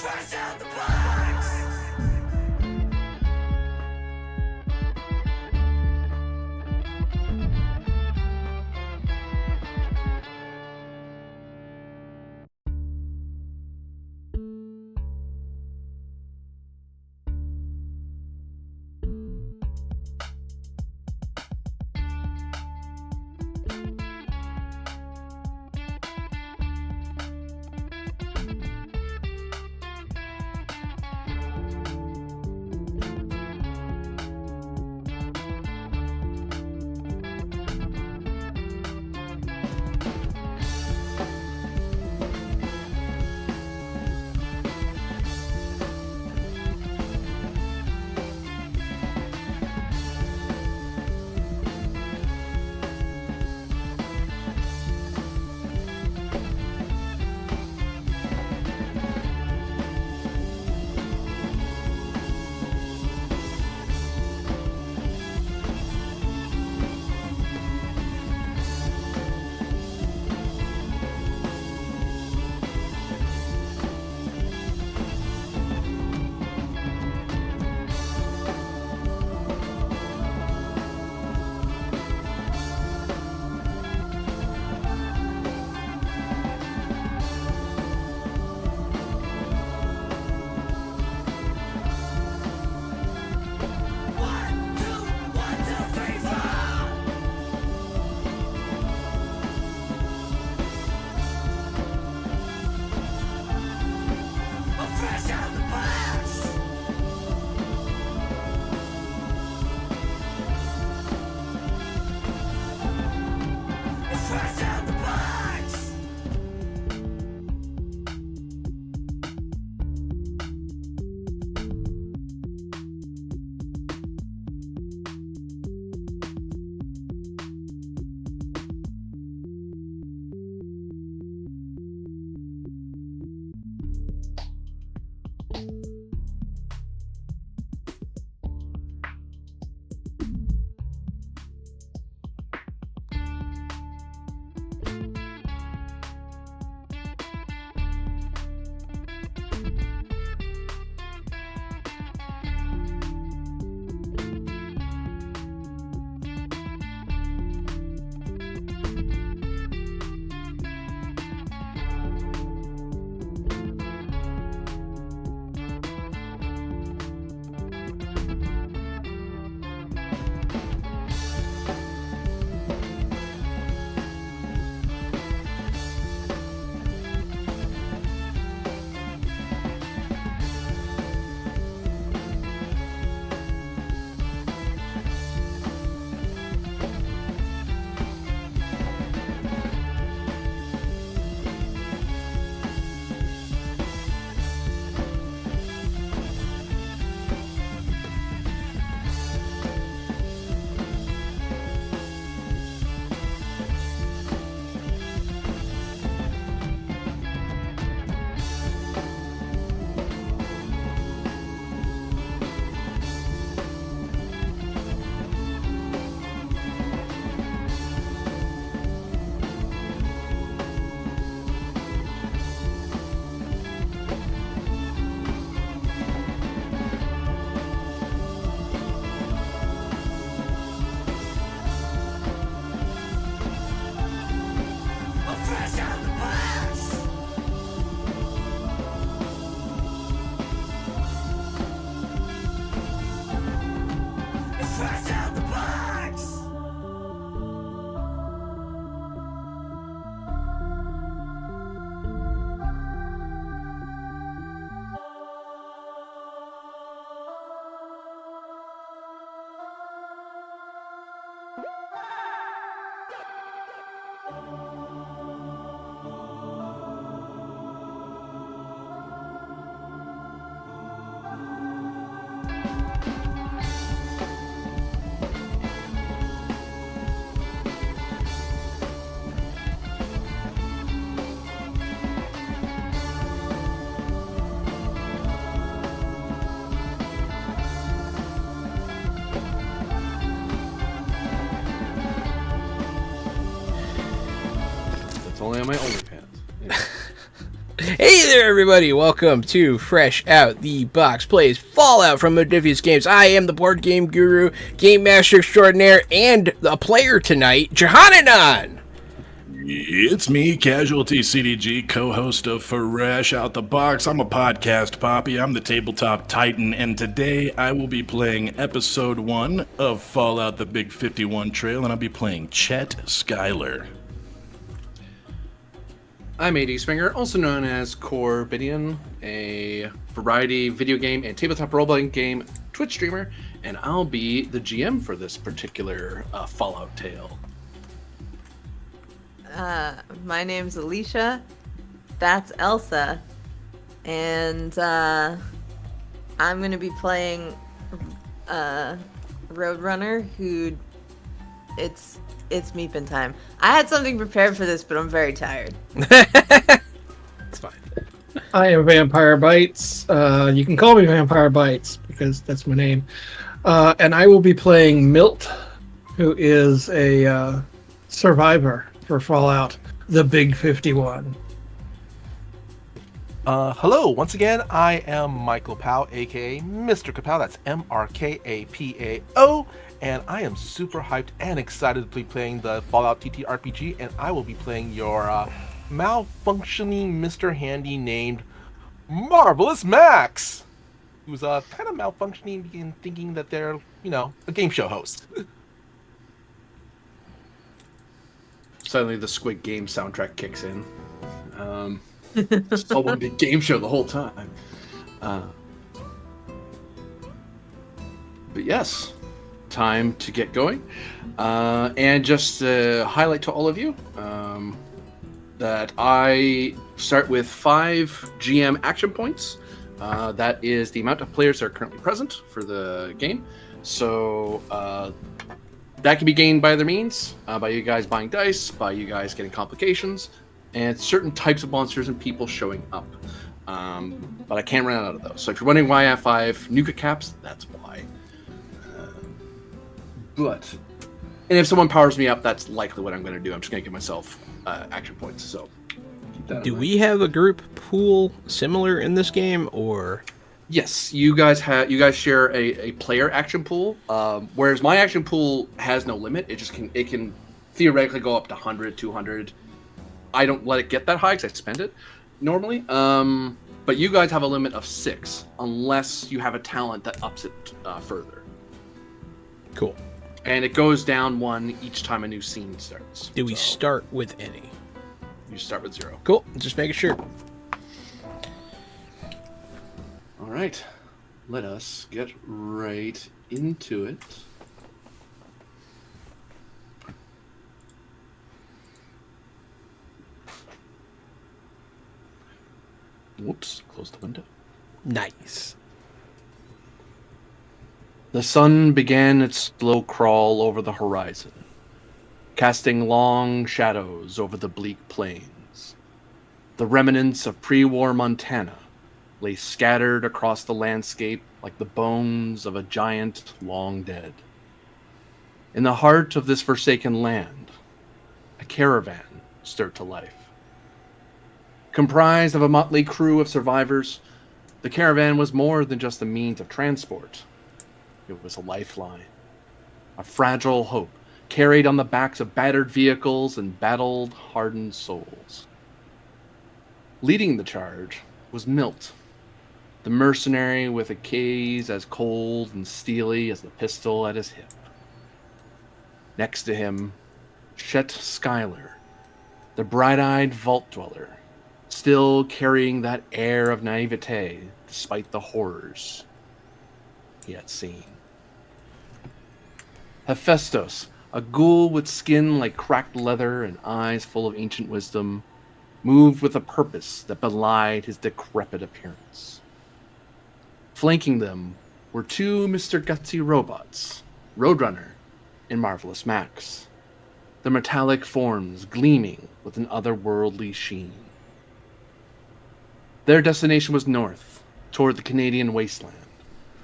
Fresh out the box! on my OnlyFans. Yeah. Hey there, everybody! Welcome to Fresh Out the Box Plays Fallout from Modifius Games. I am the board game guru, game master extraordinaire, and a player tonight, Johananon! It's me, Casualty CDG, co-host of Fresh Out the Box. I'm a podcast poppy. I'm the tabletop titan, and today I will be playing episode 1 of Fallout: The Big 51 Trail, and I'll be playing Chet Schuyler. I'm AD Springer, also known as Corbidian, a variety video game and tabletop role-playing game Twitch streamer, and I'll be the GM for this particular Fallout tale. My name's Alicia. That's Elsa. And I'm going to be playing Roadrunner, who it's meepin' time. I had something prepared for this, but I'm very tired. It's fine. I am Vampire Bites. You can call me Vampire Bites because that's my name. And I will be playing Milt, who is a survivor for Fallout: The Big 51. Hello, once again, I am Michael Pao, aka Mr. Kapow, that's MRKAPAO, and I am super hyped and excited to be playing the Fallout ttrpg, and I will be playing your malfunctioning Mr. Handy named Marvelous Max, who's kind of malfunctioning and thinking that they're, a game show host. Suddenly the Squid Game soundtrack kicks in. Just all one big game show the whole time. But yes, time to get going. And just to highlight to all of you that I start with 5 GM action points. That is the amount of players that are currently present for the game. So that can be gained by other means, by you guys buying dice, by you guys getting complications, and certain types of monsters and people showing up. But I can't run out of those. So if you're wondering why I have 5 Nuka caps, that's why. And if someone powers me up, that's likely what I'm going to do. I'm just going to give myself action points. So keep that in Do mind. we have a group pool similar in this game, or...? Yes, you guys share a player action pool, whereas my action pool has no limit. It can theoretically go up to 100, 200. I don't let it get that high because I spend it normally. But you guys have a limit of 6 unless you have a talent that ups it further. Cool. And it goes down 1 each time a new scene starts. Do we So start with any? You start with 0. Cool, just making sure. All right, let us get right into it. Whoops, close the window. Nice. The sun began its slow crawl over the horizon, casting long shadows over the bleak plains. The remnants of pre-war Montana lay scattered across the landscape like the bones of a giant long dead. In the heart of this forsaken land, a caravan stirred to life. Comprised of a motley crew of survivors, the caravan was more than just a means of transport. It was a lifeline, a fragile hope carried on the backs of battered vehicles and battled, hardened souls. Leading the charge was Milt, the mercenary with a gaze as cold and steely as the pistol at his hip. Next to him, Chet Schuyler, the bright-eyed vault dweller, still carrying that air of naivete despite the horrors he had seen. Hephaestus, a ghoul with skin like cracked leather and eyes full of ancient wisdom, moved with a purpose that belied his decrepit appearance. Flanking them were 2 Mr. Gutsy robots, Roadrunner and Marvelous Max, their metallic forms gleaming with an otherworldly sheen. Their destination was north, toward the Canadian wasteland,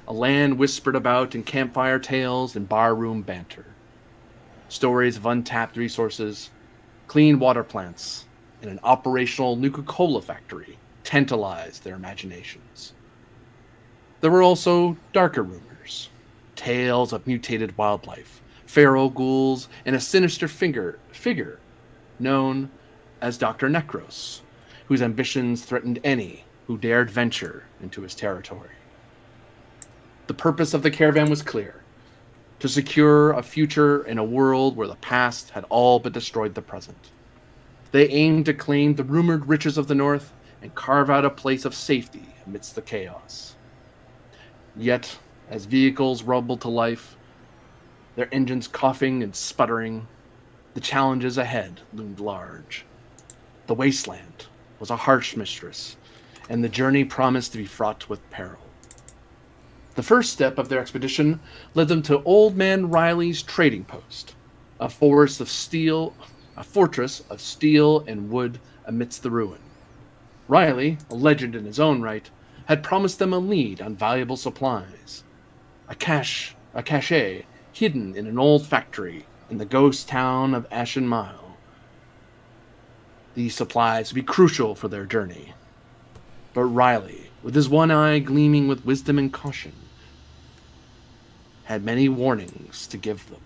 a land whispered about in campfire tales and barroom banter. Stories of untapped resources, clean water plants, and an operational Nuka-Cola factory tantalized their imaginations. There were also darker rumors, tales of mutated wildlife, feral ghouls, and a sinister figure known as Dr. Necros, whose ambitions threatened any who dared venture into his territory. The purpose of the caravan was clear: to secure a future in a world where the past had all but destroyed the present. They aimed to claim the rumored riches of the North and carve out a place of safety amidst the chaos. Yet, as vehicles rumbled to life, their engines coughing and sputtering, the challenges ahead loomed large. The wasteland was a harsh mistress, and the journey promised to be fraught with peril. The first step of their expedition led them to Old Man Riley's trading post, a fortress of steel and wood amidst the ruin. Riley, a legend in his own right, had promised them a lead on valuable supplies, a cache hidden in an old factory in the ghost town of Ashen Mile. These supplies would be crucial for their journey. But Riley, with his one eye gleaming with wisdom and caution, had many warnings to give them.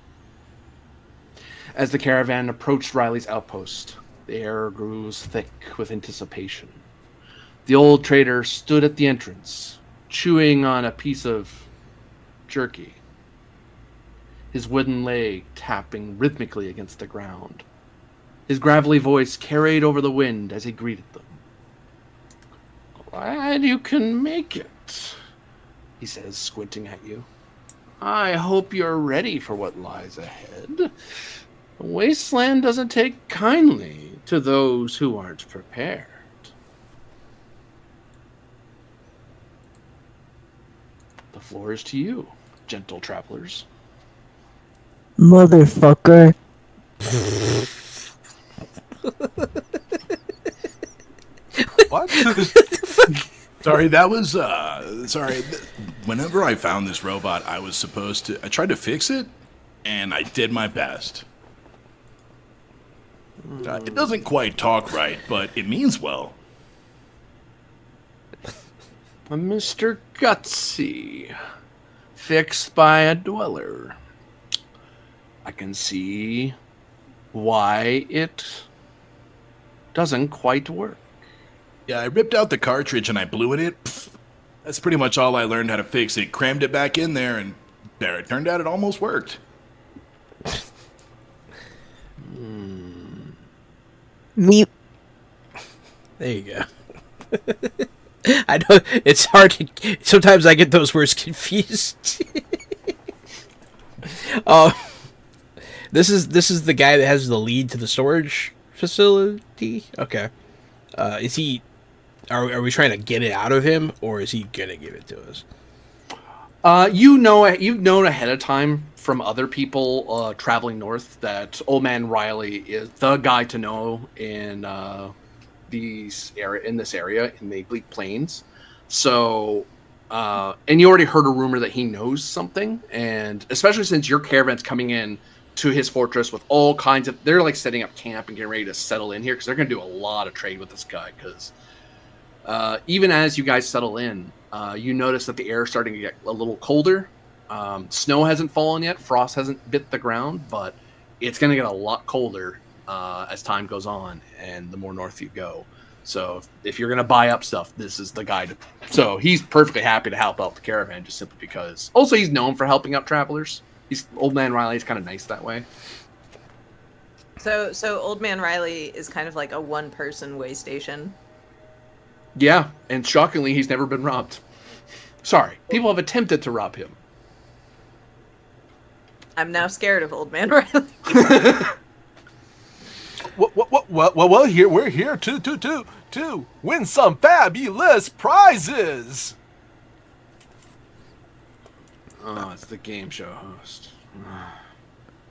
As the caravan approached Riley's outpost, the air grew thick with anticipation. The old trader stood at the entrance, chewing on a piece of jerky, his wooden leg tapping rhythmically against the ground. His gravelly voice carried over the wind as he greeted them. "Glad you can make it," he says, squinting at you. "I hope you're ready for what lies ahead. The wasteland doesn't take kindly to those who aren't prepared." The floor is to you, gentle travelers. Motherfucker. What? Sorry, that was, sorry. Whenever I found this robot, I tried to fix it, and I did my best. It doesn't quite talk right, but it means well. Mr. Gutsy, fixed by a dweller. I can see why it doesn't quite work. Yeah, I ripped out the cartridge and I blew it. That's pretty much all I learned how to fix it. Crammed it back in there, and there, it turned out it almost worked. Meep. There you go. I know it's hard to. Sometimes I get those words confused. This is the guy that has the lead to the storage facility. Okay, is he? Are we trying to get it out of him, or is he gonna give it to us? You've known ahead of time from other people traveling north that Old Man Riley is the guy to know in this area in the Bleak Plains. So, and you already heard a rumor that he knows something, and especially since your caravan's coming in to his fortress with all kinds of, they're like setting up camp and getting ready to settle in here because they're going to do a lot of trade with this guy. Because even as you guys settle in, you notice that the air is starting to get a little colder. Snow hasn't fallen yet, frost hasn't bit the ground, but it's going to get a lot colder as time goes on and the more north you go. So if you're going to buy up stuff, this is the guy to. So he's perfectly happy to help out the caravan just simply because. Also, he's known for helping out travelers. Old Man Riley is kind of nice that way. So Old Man Riley is kind of like a one-person way station. Yeah, and shockingly, he's never been robbed. Sorry, people have attempted to rob him. I'm now scared of Old Man Riley. Well, we're here to win some fabulous prizes. Oh, it's the game show host.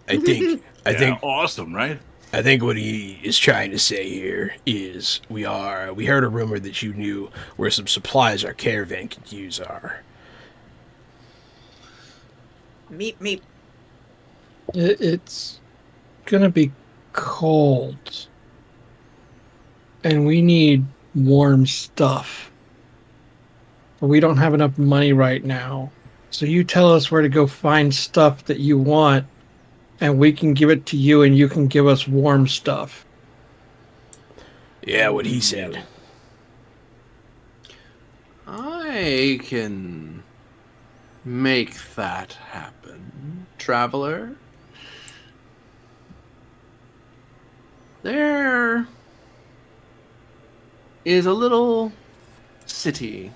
I think Awesome, right? I think what he is trying to say here is we heard a rumor that you knew where some supplies our caravan could use are. Meep. It's gonna be cold. and we need warm stuff. But we don't have enough money right now. So you tell us where to go find stuff that you want, and we can give it to you, and you can give us warm stuff. Yeah, what he said. I can make that happen, traveler. There is a little city,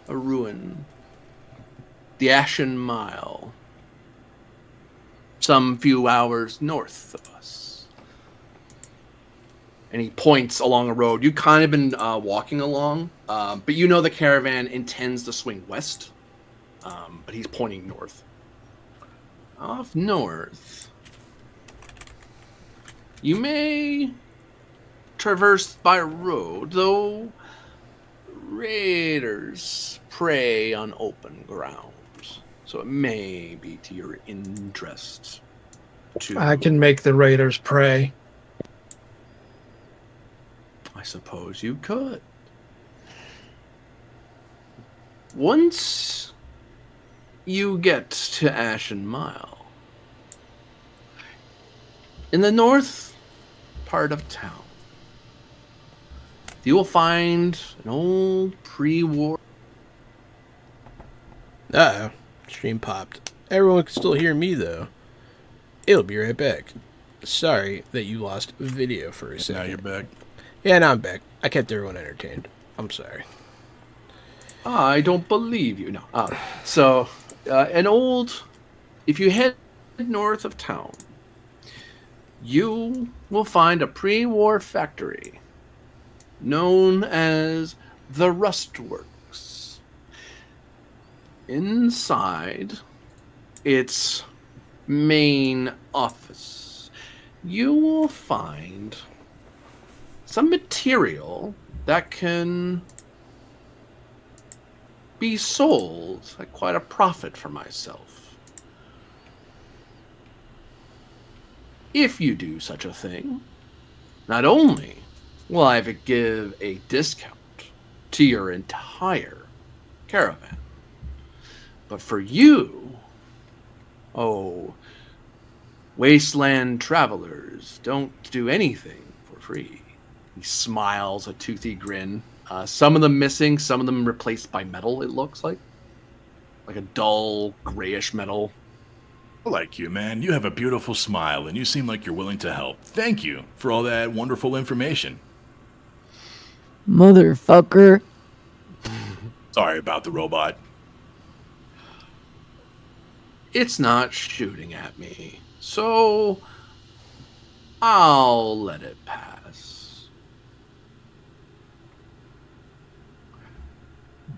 a ruin, the Ashen Mile, some few hours north of us. And he points along a road. You've kind of been walking along, but you know the caravan intends to swing west, but he's pointing north. Off north, you may traverse by road, though raiders prey on open ground, so it may be to your interest to... I can make the raiders pray. I suppose you could. Once you get to Ashen Mile, in the north part of town, you will find an old pre-war... Uh-oh. Stream popped. Everyone can still hear me, though. It'll be right back. Sorry that you lost video for a second. Now you're back. Yeah, now I'm back. I kept everyone entertained. I'm sorry. I don't believe you. No. An old... If you head north of town, you will find a pre-war factory known as the Rustworks. Inside its main office, you will find some material that can be sold at quite a profit for myself. If you do such a thing, not only will I give a discount to your entire caravan, but for you, wasteland travelers don't do anything for free. He smiles a toothy grin. Some of them missing, some of them replaced by metal, it looks like. Like a dull, grayish metal. I like you, man. You have a beautiful smile, and you seem like you're willing to help. Thank you for all that wonderful information. Motherfucker. Sorry about the robot. It's not shooting at me, so I'll let it pass.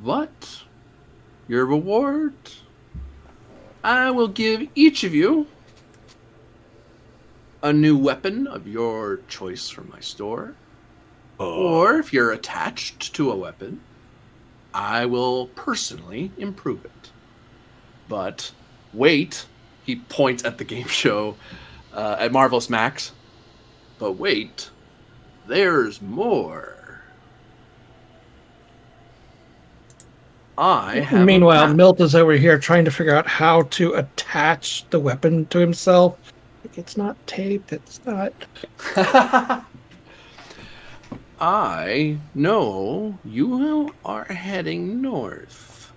But your reward, I will give each of you a new weapon of your choice from my store. Or if you're attached to a weapon, I will personally improve it. But wait, he points at the game show, at Marvelous Max. But wait, there's more. I have Meanwhile, Milt is over here trying to figure out how to attach the weapon to himself. It's not tape, it's not... I know you are heading north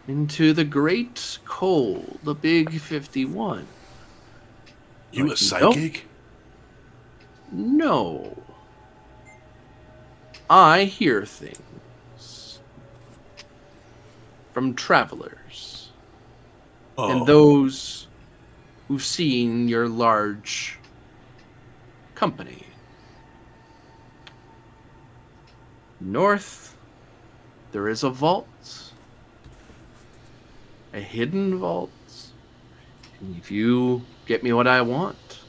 into the great cold, the big 51. You a psychic? No. I hear things from travelers and those who've seen your large company. North, there is a vault, a hidden vault, and if you get me what I want,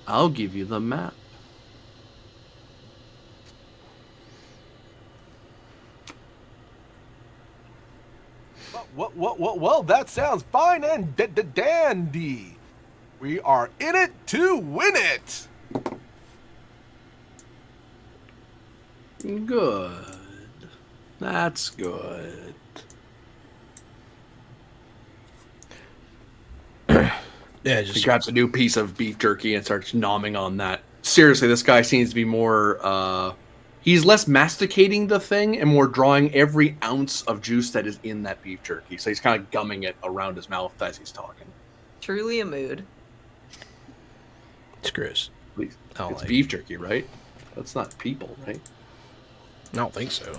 I'll give you the map. Well, that sounds fine and dandy. We are in it to win it. Good. That's good. Yeah, He just grabs a new piece of beef jerky and starts nomming on that. Seriously, this guy seems to be more, he's less masticating the thing and more drawing every ounce of juice that is in that beef jerky. So he's kind of gumming it around his mouth as he's talking. Truly a mood. it's gross. Please. I don't It's like beef jerky, right? That's not people, right? I don't think so.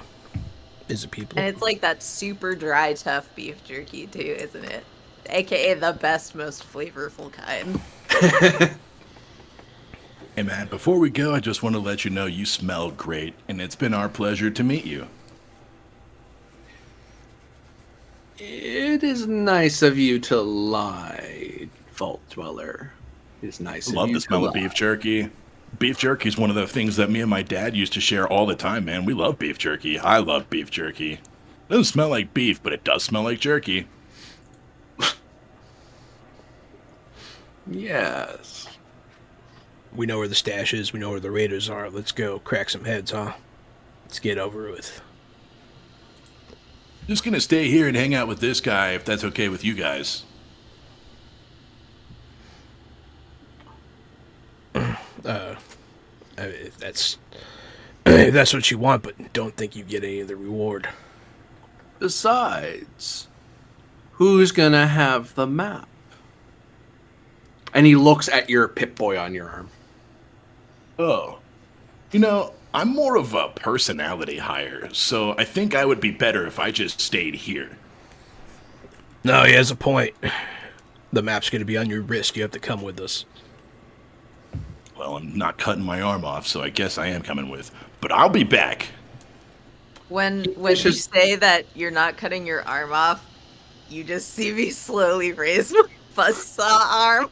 Is it people? And it's like that super dry, tough beef jerky, too, isn't it? AKA the best, most flavorful kind. Hey man, before we go, I just want to let you know you smell great, and it's been our pleasure to meet you. It is nice of you to lie, Vault Dweller. It is nice I of love you the smell to of lie. beef jerky. Beef jerky is one of the things that me and my dad used to share all the time, man. We love beef jerky. I love beef jerky. It doesn't smell like beef, but it does smell like jerky. Yes. We know where the stash is. We know where the raiders are. Let's go crack some heads, huh? Let's get over with. Just gonna stay here and hang out with this guy, if that's okay with you guys. If that's what you want, but don't think you get any of the reward. Besides, who's gonna have the map? And he looks at your Pip-Boy on your arm. Oh. You know, I'm more of a personality hire, so I think I would be better if I just stayed here. No, he has a point. The map's going to be on your wrist. You have to come with us. Well, I'm not cutting my arm off, so I guess I am coming with. But I'll be back. When It's you just- say that you're not cutting your arm off, you just see me slowly raise my buzzsaw arm.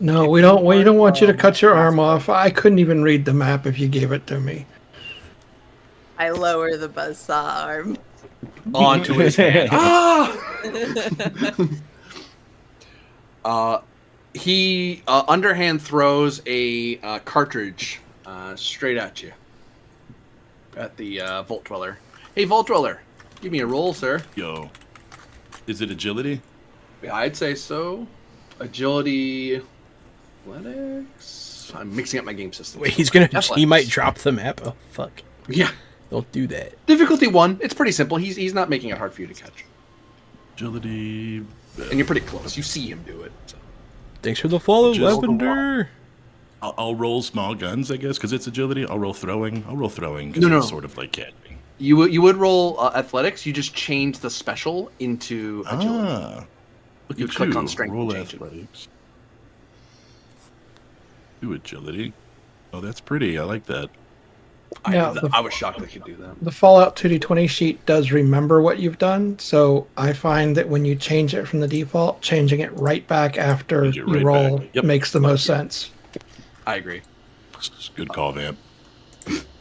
No, we don't want you to cut your arm off. I couldn't even read the map if you gave it to me. I lower the buzzsaw arm. Onto his hand. He underhand throws a cartridge straight at you. At the Vault Dweller. Hey, Vault Dweller, give me a roll, sir. Yo. Is it agility? Yeah, I'd say so. Agility, athletics. I'm mixing up my game system. Wait, he Athletics. might drop the map. Oh, fuck. Yeah. Don't do that. Difficulty 1. It's pretty simple. He's not making it hard for you to catch. Agility. And you're pretty close. You see him do it. So. Thanks for the follow, Just- Lavender. I'll roll small guns, I guess, because it's agility. I'll roll throwing. I'll roll throwing because No. it's sort of like catching. You would roll athletics. You just change the special into agility. Ah. Look You at click you. on strength Roll and change it. athletics. Do agility. Oh, that's pretty. I like that. Yeah, I was shocked they could do that. The Fallout 2D20 sheet does remember what you've done, so I find that when you change it from the default, changing it right back after Change it you right roll back. Yep. makes the most sense. I agree. It's a good call, Vamp.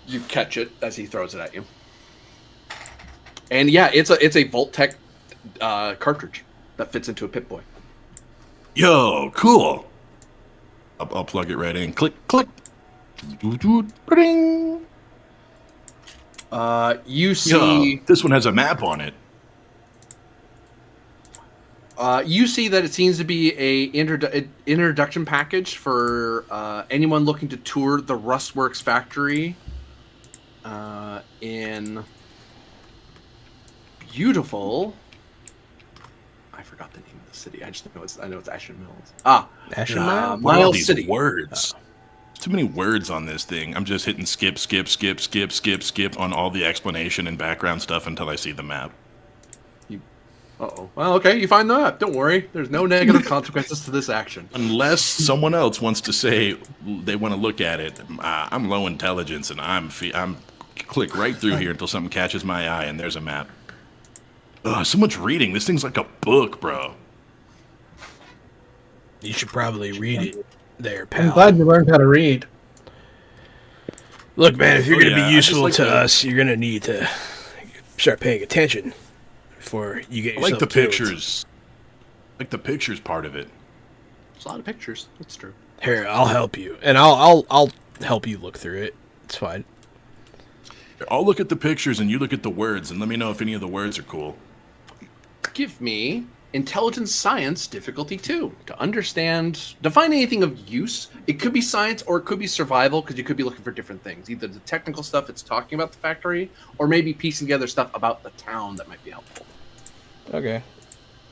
You catch it as he throws it at you. And yeah, it's a Vault-Tec cartridge that fits into a Pip-Boy. Yo, cool. I'll plug it right in. Click, click. Ding. You see, Yo, this one has a map on it. you see that it seems to be a introduction package for anyone looking to tour the Rustworks factory in beautiful. I forgot the name of the city. I know it's Ashland Mills. Ashen What are all Miles these City. words. Too many words on this thing. I'm just hitting skip on all the explanation and background stuff until I see the map. Uh-oh. Well, okay, you find the map. Don't worry. There's no negative consequences to this action. Unless someone else wants to say they want to look at it, I'm low intelligence and I'm click right through here until something catches my eye and there's a map. Ugh, so much reading. This thing's like a book, bro. You should probably read it there, I'm pal. glad you learned how to read. Look, man, if you're Oh, going to yeah, be I just useful like to the- us, you're going to need to start paying attention before you get I yourself like the killed. pictures. Like the pictures part of it. There's a lot of pictures. That's true. Here, I'll help you, and I'll help you look through it. It's fine. I'll look at the pictures and you look at the words and let me know if any of the words are cool. Give me intelligence science difficulty 2 to understand, define anything of use. It could be science or it could be survival, because you could be looking for different things, either the technical stuff it's talking about the factory, or maybe piecing together stuff about the town that might be helpful. Okay.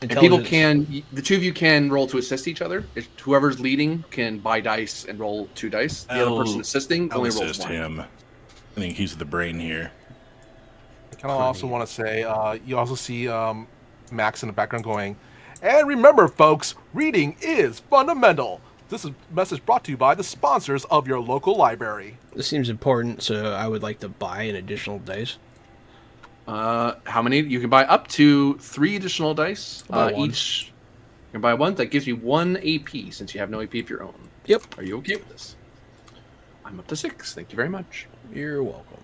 And people can, the two of you can roll to assist each other. If whoever's leading can buy dice and roll 2 dice. The other person assisting I'll only rolls assist 1. him. I think he's the brain here. I kind of also want to say, you also see Max in the background going, and remember, folks, reading is fundamental. This is a message brought to you by the sponsors of your local library. This seems important, so I would like to buy an additional dice. How many? You can buy up to 3 additional dice. Buy one. Each. You can buy 1. That gives you 1 AP, since you have no AP of your own. Yep. Are you okay with this? I'm up to 6. Thank you very much. You're welcome.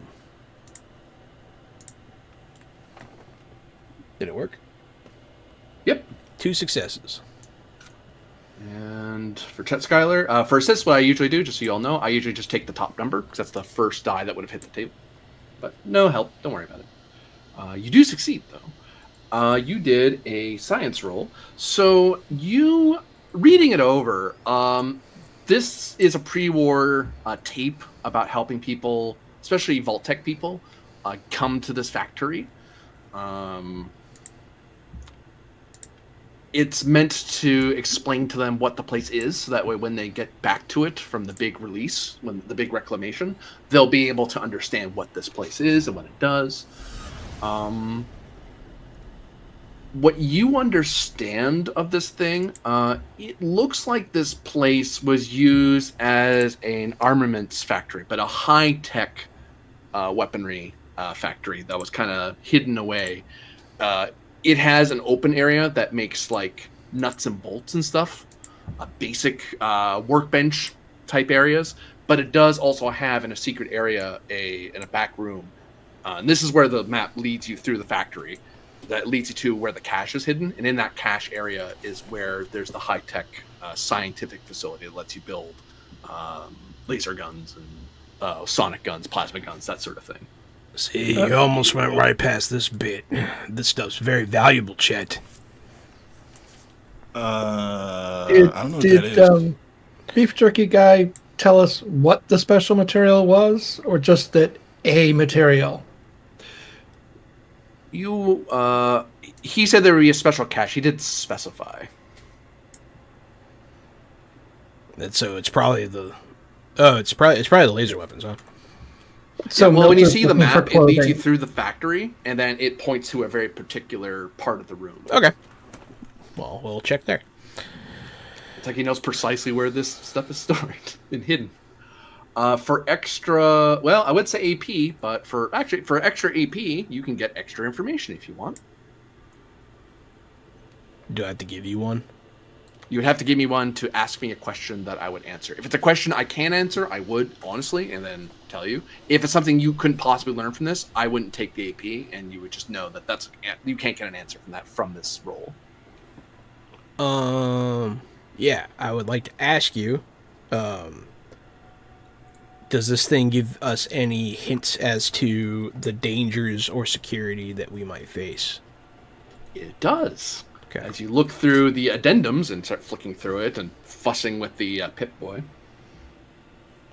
Did it work? Yep. 2 successes. And for Chet Schuyler, for assist, what I usually do, just so you all know, I usually just take the top number, because that's the first die that would have hit the table. But no help. Don't worry about it. You do succeed, though. You did a science roll. So you, reading it over, this is a pre-war tape about helping people, especially Vault-Tec people, come to this factory. It's meant to explain to them what the place is, so that way when they get back to it from the big release, when the big reclamation, they'll be able to understand what this place is and what it does. What you understand of this thing, it looks like this place was used as an armaments factory, but a high-tech weaponry factory that was kind of hidden away. It has an open area that makes like nuts and bolts and stuff, basic workbench type areas, but it does also have in a secret area in a back room. And this is where the map leads you through the factory. That leads you to where the cache is hidden, and in that cache area is where there's the high-tech scientific facility that lets you build laser guns and sonic guns, plasma guns, that sort of thing. See, you almost went right past this bit. This stuff's very valuable, Chet. I don't know what that is. Beef Jerky Guy tell us what the special material was, or just that a material? He said there would be a special cache. He did specify. And so it's probably the... Oh, it's probably the laser weapons, huh? So well, when you Milton's see the looking for map, it leads you clothing. through the factory, and then it points to a very particular part of the room. Okay. Well, we'll check there. It's like he knows precisely where this stuff is stored and hidden. For extra, well, I would say AP, but for extra AP, you can get extra information if you want. Do I have to give you one? You would have to give me one to ask me a question that I would answer. If it's a question I can answer, I would, honestly, and then tell you. If it's something you couldn't possibly learn from this, I wouldn't take the AP, and you would just know that you can't get an answer from this roll. Yeah, I would like to ask you, does this thing give us any hints as to the dangers or security that we might face? It does. Okay. As you look through the addendums and start flicking through it and fussing with the Pip-Boy.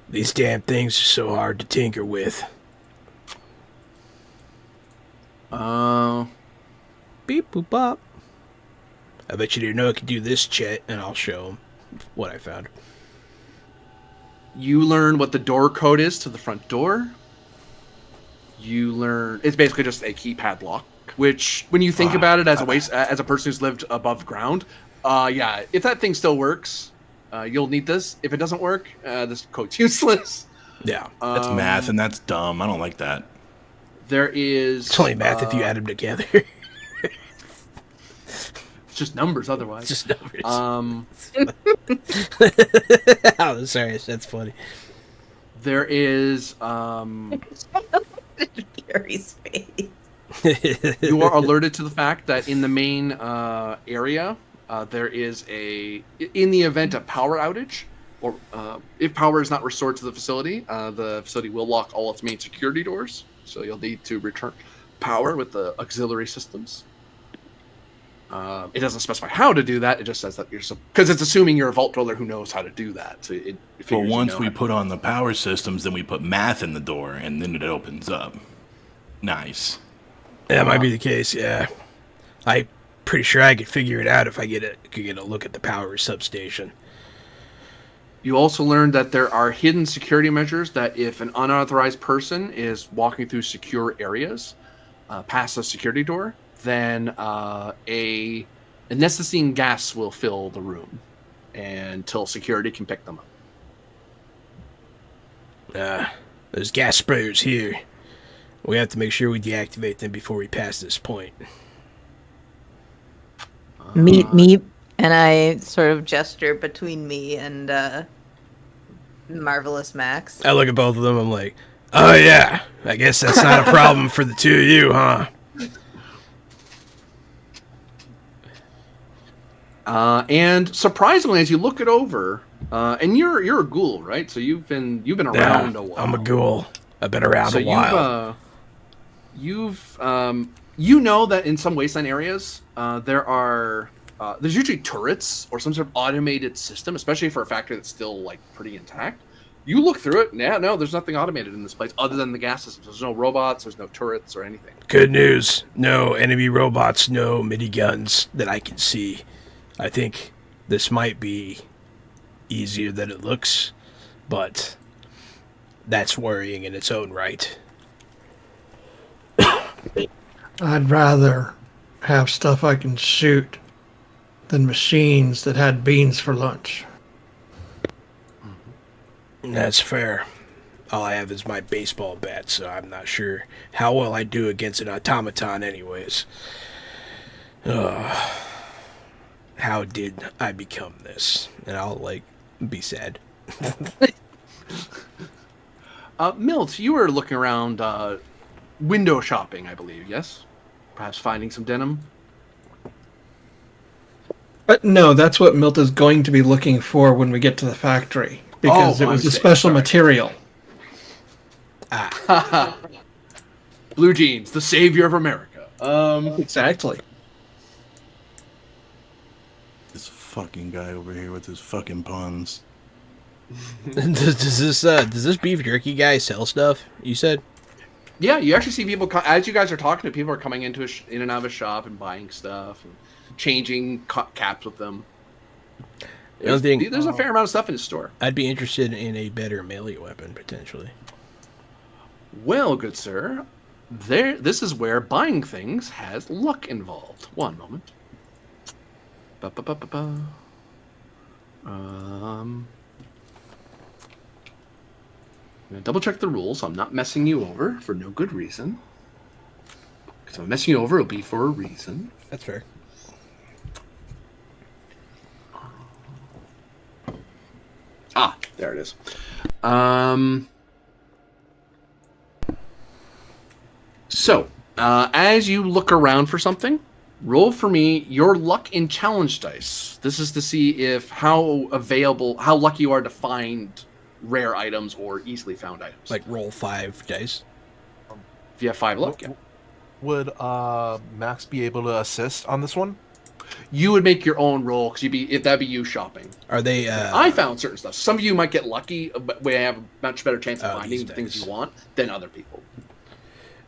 These damn things are so hard to tinker with. Beep boop bop. I bet you didn't know I could do this, Chet, and I'll show them what I found. You learn what the door code is to the front door. You learn it's basically just a keypad lock, which when you think about it as a person who's lived above ground, yeah, if that thing still works, you'll need this. If it doesn't work, this code's useless. Yeah. That's math, and that's dumb. I don't like that. There is It's only math if you add them together. It's just numbers otherwise. Just numbers. Oh, sorry, that's funny. There is Gary's face. you are alerted to the fact that in the main area, there is in the event of power outage, or if power is not restored to the facility will lock all its main security doors. So you'll need to return power with the auxiliary systems. It doesn't specify how to do that. It just says that because it's assuming you're a vault dweller who knows how to do that. So But once we put on the power systems, then we put math in the door, and then it opens up. Nice. That might be the case, yeah. I'm pretty sure I could figure it out if I could get a look at the power substation. You also learned that there are hidden security measures that if an unauthorized person is walking through secure areas past a security door, then a anesthetizing gas will fill the room until security can pick them up. There's gas sprayers here. We have to make sure we deactivate them before we pass this point. Meep. And I sort of gesture between me and Marvelous Max. I look at both of them, I'm like, oh yeah, I guess that's not a problem for the two of you, huh? And surprisingly, as you look it over, and you're a ghoul, right? So you've been around a while. I'm a ghoul. I've been around a while. You know that in some wasteland areas, there's usually turrets or some sort of automated system, especially for a factory that's still like pretty intact. You look through it, no, there's nothing automated in this place other than the gas systems. There's no robots, there's no turrets or anything. Good news. No enemy robots, no miniguns that I can see. I think this might be easier than it looks, but that's worrying in its own right. I'd rather have stuff I can shoot than machines that had beans for lunch. That's fair. All I have is my baseball bat, so I'm not sure how well I do against an automaton anyways. How did I become this? And I'll, be sad. Milt, you were looking around window shopping, I believe, yes? Perhaps finding some denim? But no, that's what Milt is going to be looking for when we get to the factory. Because it was a special material. Blue jeans, the savior of America. Exactly. This fucking guy over here with his fucking puns. Does this beef jerky guy sell stuff, you said? Yeah, you actually see people, as you guys are talking to people, are coming into in and out of a shop and buying stuff and changing caps with them. There's a fair amount of stuff in the store. I'd be interested in a better melee weapon, potentially. Well, good sir, this is where buying things has luck involved. One moment. I'm gonna double check the rules. So I'm not messing you over for no good reason. Because if I'm messing you over, it'll be for a reason. That's fair. There it is. So, as you look around for something, roll for me your luck in challenge dice. This is to see how lucky you are to find rare items or easily found items. Like roll 5 dice. If you have 5 luck, yeah. Would Max be able to assist on this one? You would make your own roll because that'd be you shopping. Are they? I found certain stuff. Some of you might get lucky, but we have a much better chance of finding the things you want than other people.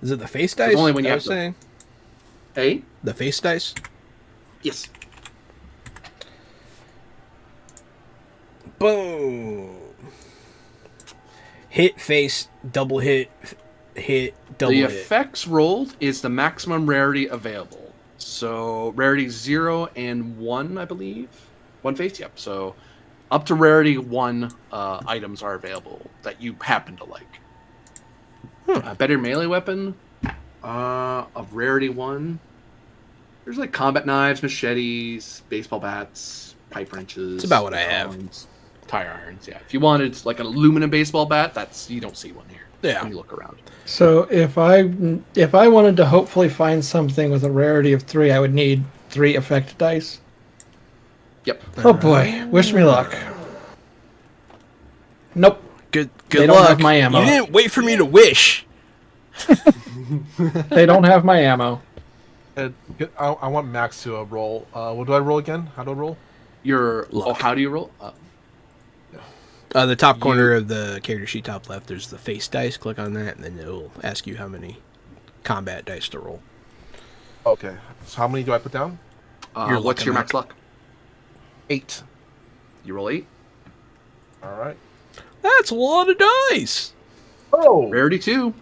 Is it the face dice? Only when you have saying. Hey, the face dice. Yes. Boom. Hit face, double hit, double hit. The effects rolled is the maximum rarity available. So rarity 0 and 1, I believe. 1 face, yep. So up to rarity 1 items are available that you happen to like. A better melee weapon of rarity 1. There's like combat knives, machetes, baseball bats, pipe wrenches. It's about what I have. Tire irons, yeah. If you wanted like an aluminum baseball bat, you don't see one here. Yeah. When you look around. So if I wanted to hopefully find something with a rarity of 3, I would need 3 effect dice. Yep. Oh boy, wish me luck. Nope. Good They luck. don't have my ammo. You didn't wait for me to wish. They don't have my ammo. I want Max to roll. What do I roll again? How do I roll? Luck. How do you roll? The top corner of the character sheet, top left, there's the face dice. Click on that, and then it'll ask you how many combat dice to roll. Okay. So how many do I put down? What's your max luck? 8. You roll 8. All right. That's a lot of dice. Oh. Rarity 2.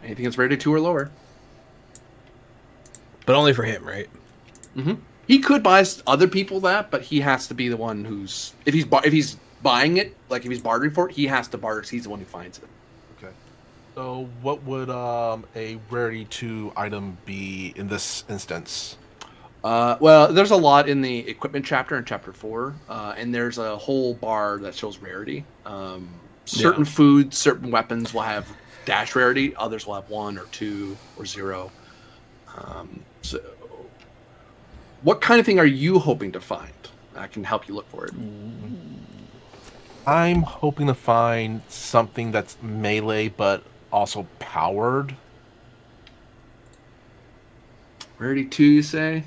Anything that's rarity 2 or lower. But only for him, right? Mm-hmm. He could buy other people that, but he has to be the one who's if he's buying it, like if he's bartering for it, he has to barter. 'Cause he's the one who finds it. Okay. So what would a rarity 2 item be in this instance? Well, there's a lot in the equipment chapter in chapter 4, and there's a whole bar that shows rarity. Certain foods, certain weapons will have dash rarity. Others will have 1 or 2 or 0. So, what kind of thing are you hoping to find? I can help you look for it. I'm hoping to find something that's melee but also powered. Rarity 2, you say?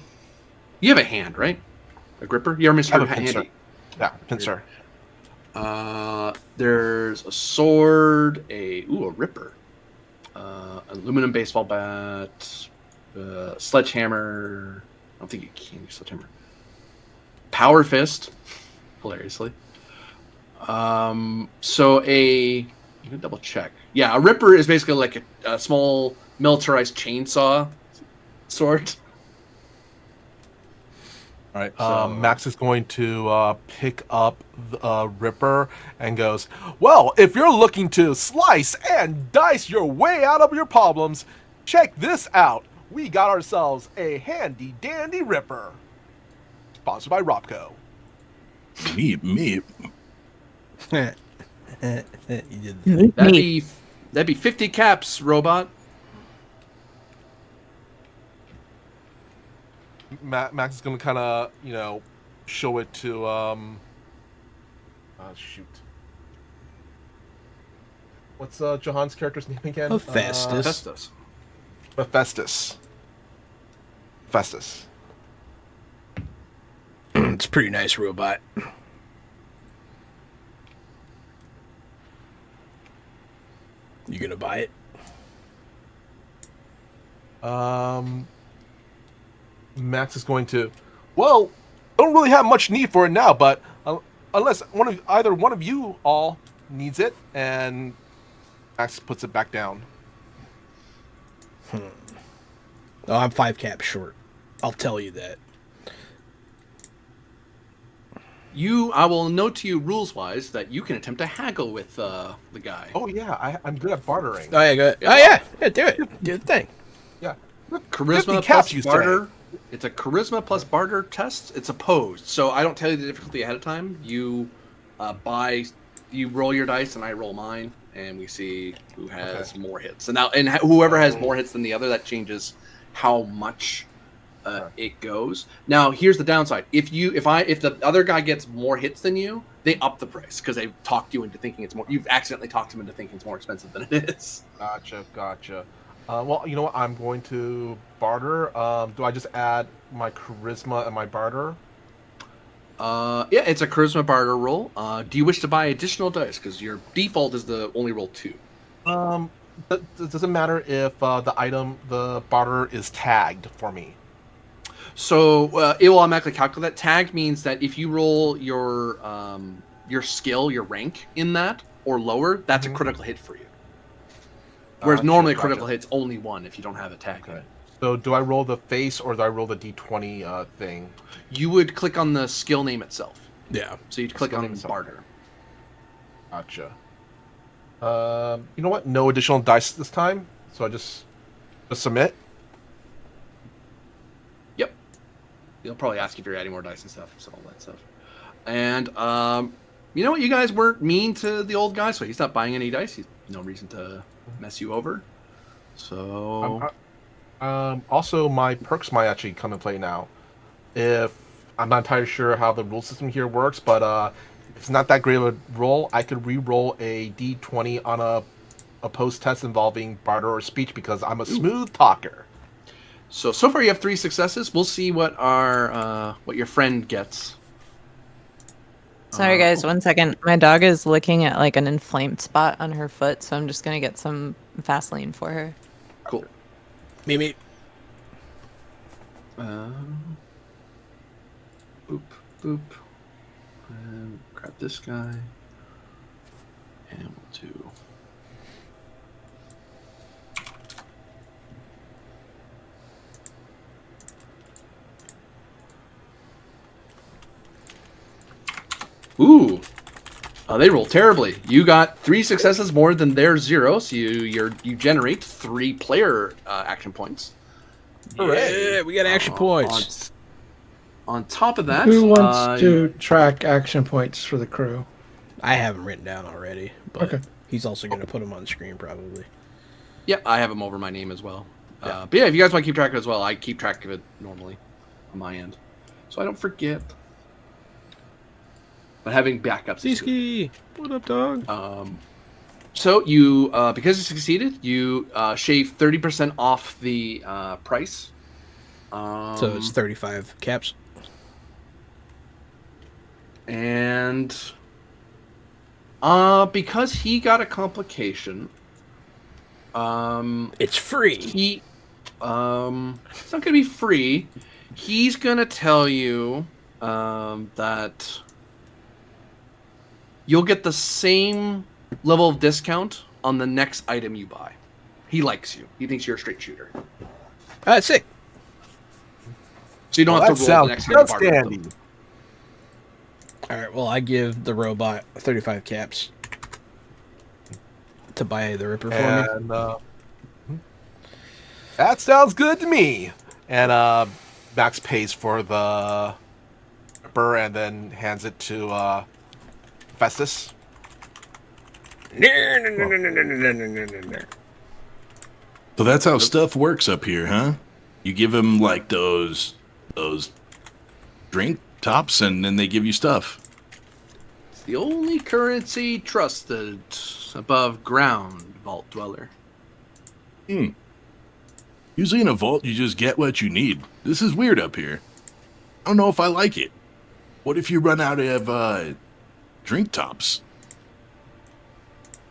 You have a hand, right? A gripper? You're Mr. I have a pincer. Handy. Yeah, pincer. There's a sword, a ripper, aluminum baseball bat, sledgehammer. I don't think you can use sledgehammer. Power fist, hilariously. So you can double check. Yeah, a ripper is basically like a small militarized chainsaw sword. All right. So- Max is going to pick up the Ripper and goes, well, if you're looking to slice and dice your way out of your problems, check this out. We got ourselves a handy dandy Ripper. Sponsored by Robco. Meep, meep. You did That'd be 50 caps, robot. Max is going to kind of, show it to, shoot. What's Johan's character's name again? Hephaestus. Hephaestus. Festus. It's a pretty nice robot. You gonna buy it? Max is going to, well, don't really have much need for it now, but unless either one of you all needs it, and Max puts it back down. Oh, I'm 5 caps short. I'll tell you that. I will note to you rules-wise that you can attempt to haggle with the guy. Oh yeah, I'm good at bartering. Oh yeah, go. Oh yeah, do it. Do the thing. Yeah, Charisma 50 caps, plus you barter. It's a charisma plus barter test. It's opposed, so I don't tell you the difficulty ahead of time. You you roll your dice, and I roll mine, and we see who has more hits. And whoever has more hits than the other, that changes how much it goes. Now, here's the downside: if the other guy gets more hits than you, they up the price because they've talked you into thinking it's more. You've accidentally talked them into thinking it's more expensive than it is. Gotcha. Well, you know what? I'm going to barter. Do I just add my charisma and my barter? Yeah, it's a charisma barter roll. Do you wish to buy additional dice? Because your default is the only roll 2. Does it matter if the barter is tagged for me? So it will automatically calculate that. Tag means that if you roll your skill, your rank in that or lower, that's a critical hit for you. Whereas normally a critical hit's only 1 if you don't have a tag. Okay. So do I roll the face or do I roll the D20 thing? You would click on the skill name itself. Yeah. So you'd click Skill on name itself. barter. Gotcha. You know what? No additional dice this time. So I just submit. Yep. He'll probably ask if you're adding more dice and stuff, so all that stuff. And you know what? You guys weren't mean to the old guy, so he's not buying any dice. He's no reason to mess you over. So Also, my perks might actually come in play now. If I'm not entirely sure how the rule system here works, but if it's not that great of a roll, I could re-roll a d20 on a post test involving barter or speech because I'm a smooth talker. So far you have 3 successes. We'll see what what your friend gets. Sorry, guys. 1 second. My dog is looking at like an inflamed spot on her foot, so I'm just gonna get some Vaseline for her. Cool. Me. Boop, boop. And grab this guy. And we'll do... Ooh. They roll terribly. You got 3 successes more than their 0, so you generate 3 player action points. Yeah, we got action points. On top of that, Who wants to track action points for the crew? I have them written down already, but Okay. he's also going to put them on the screen probably. Yep, I have them over my name as well. But yeah, if you guys want to keep track of it as well, I keep track of it normally on my end, so I don't forget. But having backups. is good. Zeski, what up, dog? So you, because you succeeded, you shave 30% off the price. So it's 35 caps. And because he got a complication, It's free. he it's not gonna be free. He's gonna tell you that you'll get the same level of discount on the next item you buy. He likes you. He thinks you're a straight shooter. Sick. So you don't have to roll the next item part with them. All right. Well, I give the robot 35 caps to buy the Ripper for me. That sounds good to me. And Max pays for the Ripper and then hands it to Festus. So that's how stuff works up here, huh? You give them like those drink tops, and then they give you stuff. It's the only currency trusted above ground, Vault Dweller. Usually in a vault, you just get what you need. This is weird up here. I don't know if I like it. What if you run out of drink tops?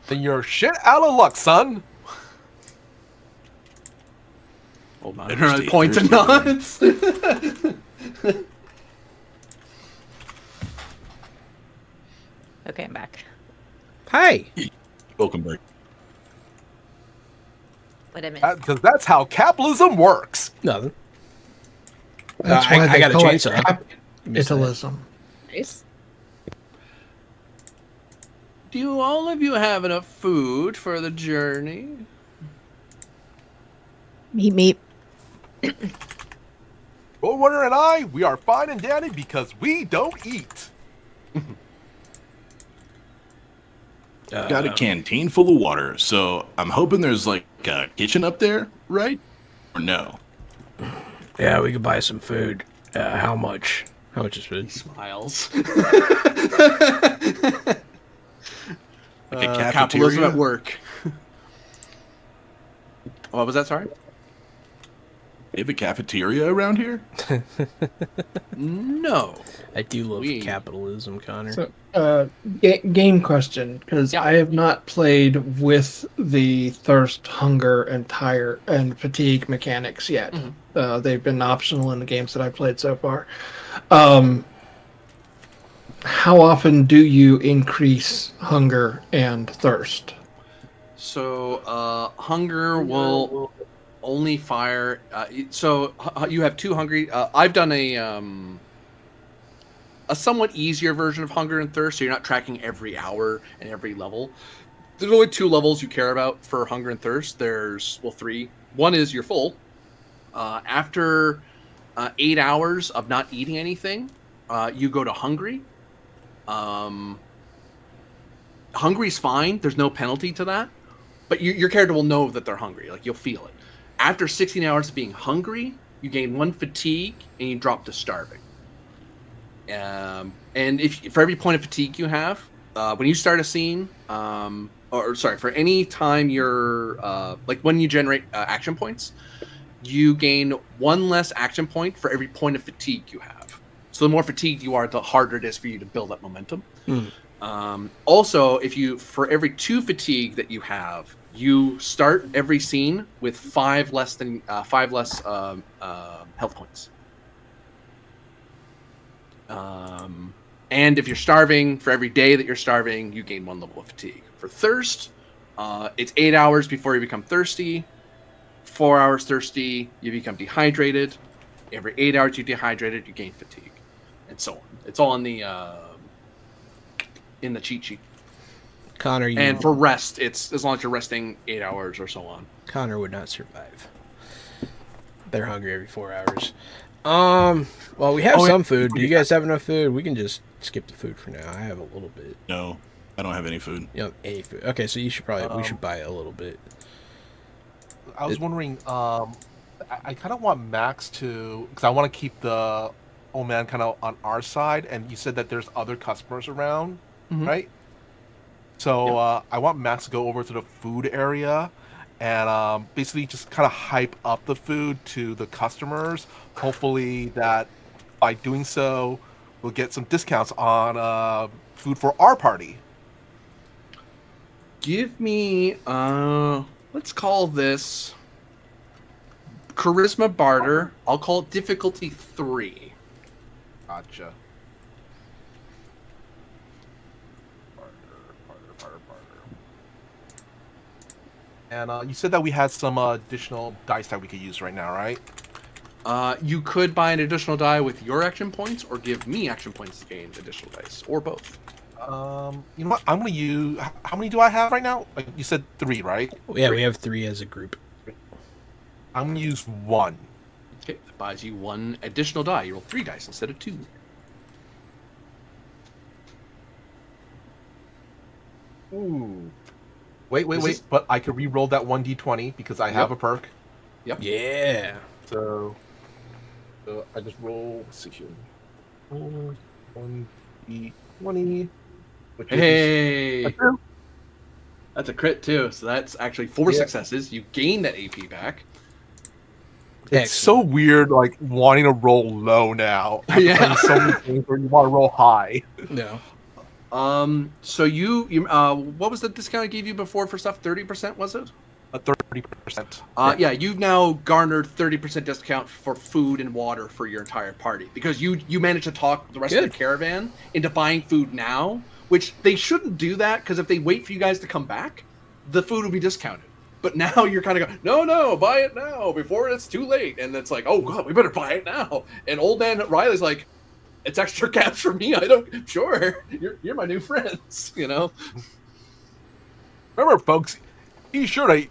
Then you're shit out of luck, son. Hold on. Better stay Points and thirsty. nods. Okay, I'm back. Hi. Welcome back. What I miss? Because that's how capitalism works. Nothing. That's I- why I they got a call it chainsaw. capitalism. Nice. Do all of you have enough food for the journey? Meep. Roadrunner and I, we are fine and dandy because we don't eat. Got a canteen full of water, so I'm hoping there's like a kitchen up there, right? Or no? Yeah, we could buy some food. How much? How much is food? Smiles. Like a Capitalism cafeteria? at work. What was that? Sorry. They have a cafeteria around here? No. I do love We- capitalism, Connor. So, game question, because I have not played with the thirst, hunger, and tire and fatigue mechanics yet. They've been optional in the games that I've played so far. How often do you increase hunger and thirst? So, hunger will only fire. You have 2 hungry. I've done a somewhat easier version of hunger and thirst, so you're not tracking every hour and every level. There's only 2 levels you care about for hunger and thirst. There's 3. One is you're full. After 8 hours of not eating anything, you go to hungry. Hungry's fine. There's no penalty to that. But your character will know that they're hungry. Like, you'll feel it. After 16 hours of being hungry, you gain 1 fatigue, and you drop to starving. And if for every point of fatigue you have, when you start a scene, or sorry, for any time you're like when you generate action points, you gain 1 less action point for every point of fatigue you have. So the more fatigued you are, the harder it is for you to build up momentum. Also, if you for every 2 fatigue that you have, you start every scene with 5 less health points. And if you're starving, for every day that you're starving, you gain 1 level of fatigue. For thirst, it's 8 hours before you become thirsty. 4 hours thirsty, you become dehydrated. Every 8 hours you dehydrated, you gain fatigue, and so on. It's all in the cheat sheet. Connor, and for rest, it's as long as you're resting 8 hours or so on. Connor would not survive. They're hungry every 4 hours. Well, we have some food. Do you guys have enough food? We can just skip the food for now. I have a little bit. No, I don't have any food. You have any food? Okay, so you should probably we should buy a little bit. I was wondering, I kind of want Max to, because I want to keep the old man kind of on our side, and you said that there's other customers around, right? So I want Max to go over to the food area and basically just kind of hype up the food to the customers. Hopefully that by doing so, we'll get some discounts on food for our party. Give me, let's call this Charisma Barter. I'll call it difficulty 3. Gotcha. And you said that we had some additional dice that we could use right now, right? You could buy an additional die with your action points, or give me action points to gain additional dice, or both. You know what? I'm gonna use. How many do I have right now? Like you said, 3, right? Yeah, 3. we have 3 as a group. I'm gonna use 1. Okay, that buys you 1 additional die. You roll 3 dice instead of 2. Ooh. Wait. But I could re-roll that 1d20 because I have a perk. Yep. Yeah. So I just roll. Let's see here. 1d20. Hey. That's a crit too. So that's actually 4 successes. You gain that AP back. It's so weird, like wanting to roll low now. Yeah. So many things where you want to roll high. No. So you what was the discount I gave you before for stuff? 30%, was it? 30%. Yeah, you've now garnered 30% discount for food and water for your entire party because you managed to talk the rest of the caravan into buying food now, which they shouldn't do that because if they wait for you guys to come back, the food will be discounted. But now you're kind of going, no, buy it now before it's too late. And it's like, oh god, we better buy it now. And old man Riley's like, it's extra cash for me. Sure, you're my new friends, you know. Remember, folks, be sure to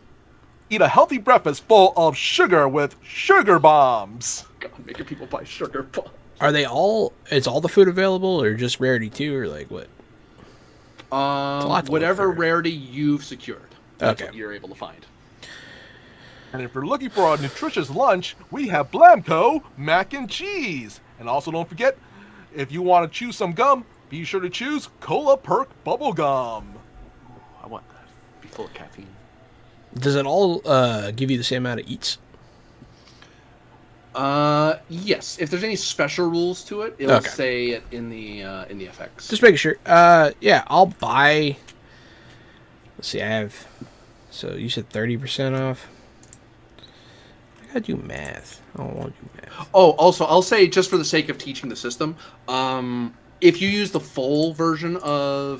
eat a healthy breakfast full of sugar with sugar bombs. God, making people buy sugar bombs. Are they all? Is all the food available, or just rarity 2, or like what? Whatever rarity you've secured, that's what you're able to find. And if you're looking for a nutritious lunch, we have Blamco mac and cheese. And also, don't forget, if you want to chew some gum, be sure to choose Cola Perk Bubble Gum. I want that. Be full of caffeine. Does it all give you the same amount of eats? Yes. If there's any special rules to it, it'll say it in the FX. Just making sure. Yeah, I'll buy. Let's see. I have. So you said 30% off. I gotta do math. I don't want to do math. Oh, also, I'll say just for the sake of teaching the system, if you use the full version, the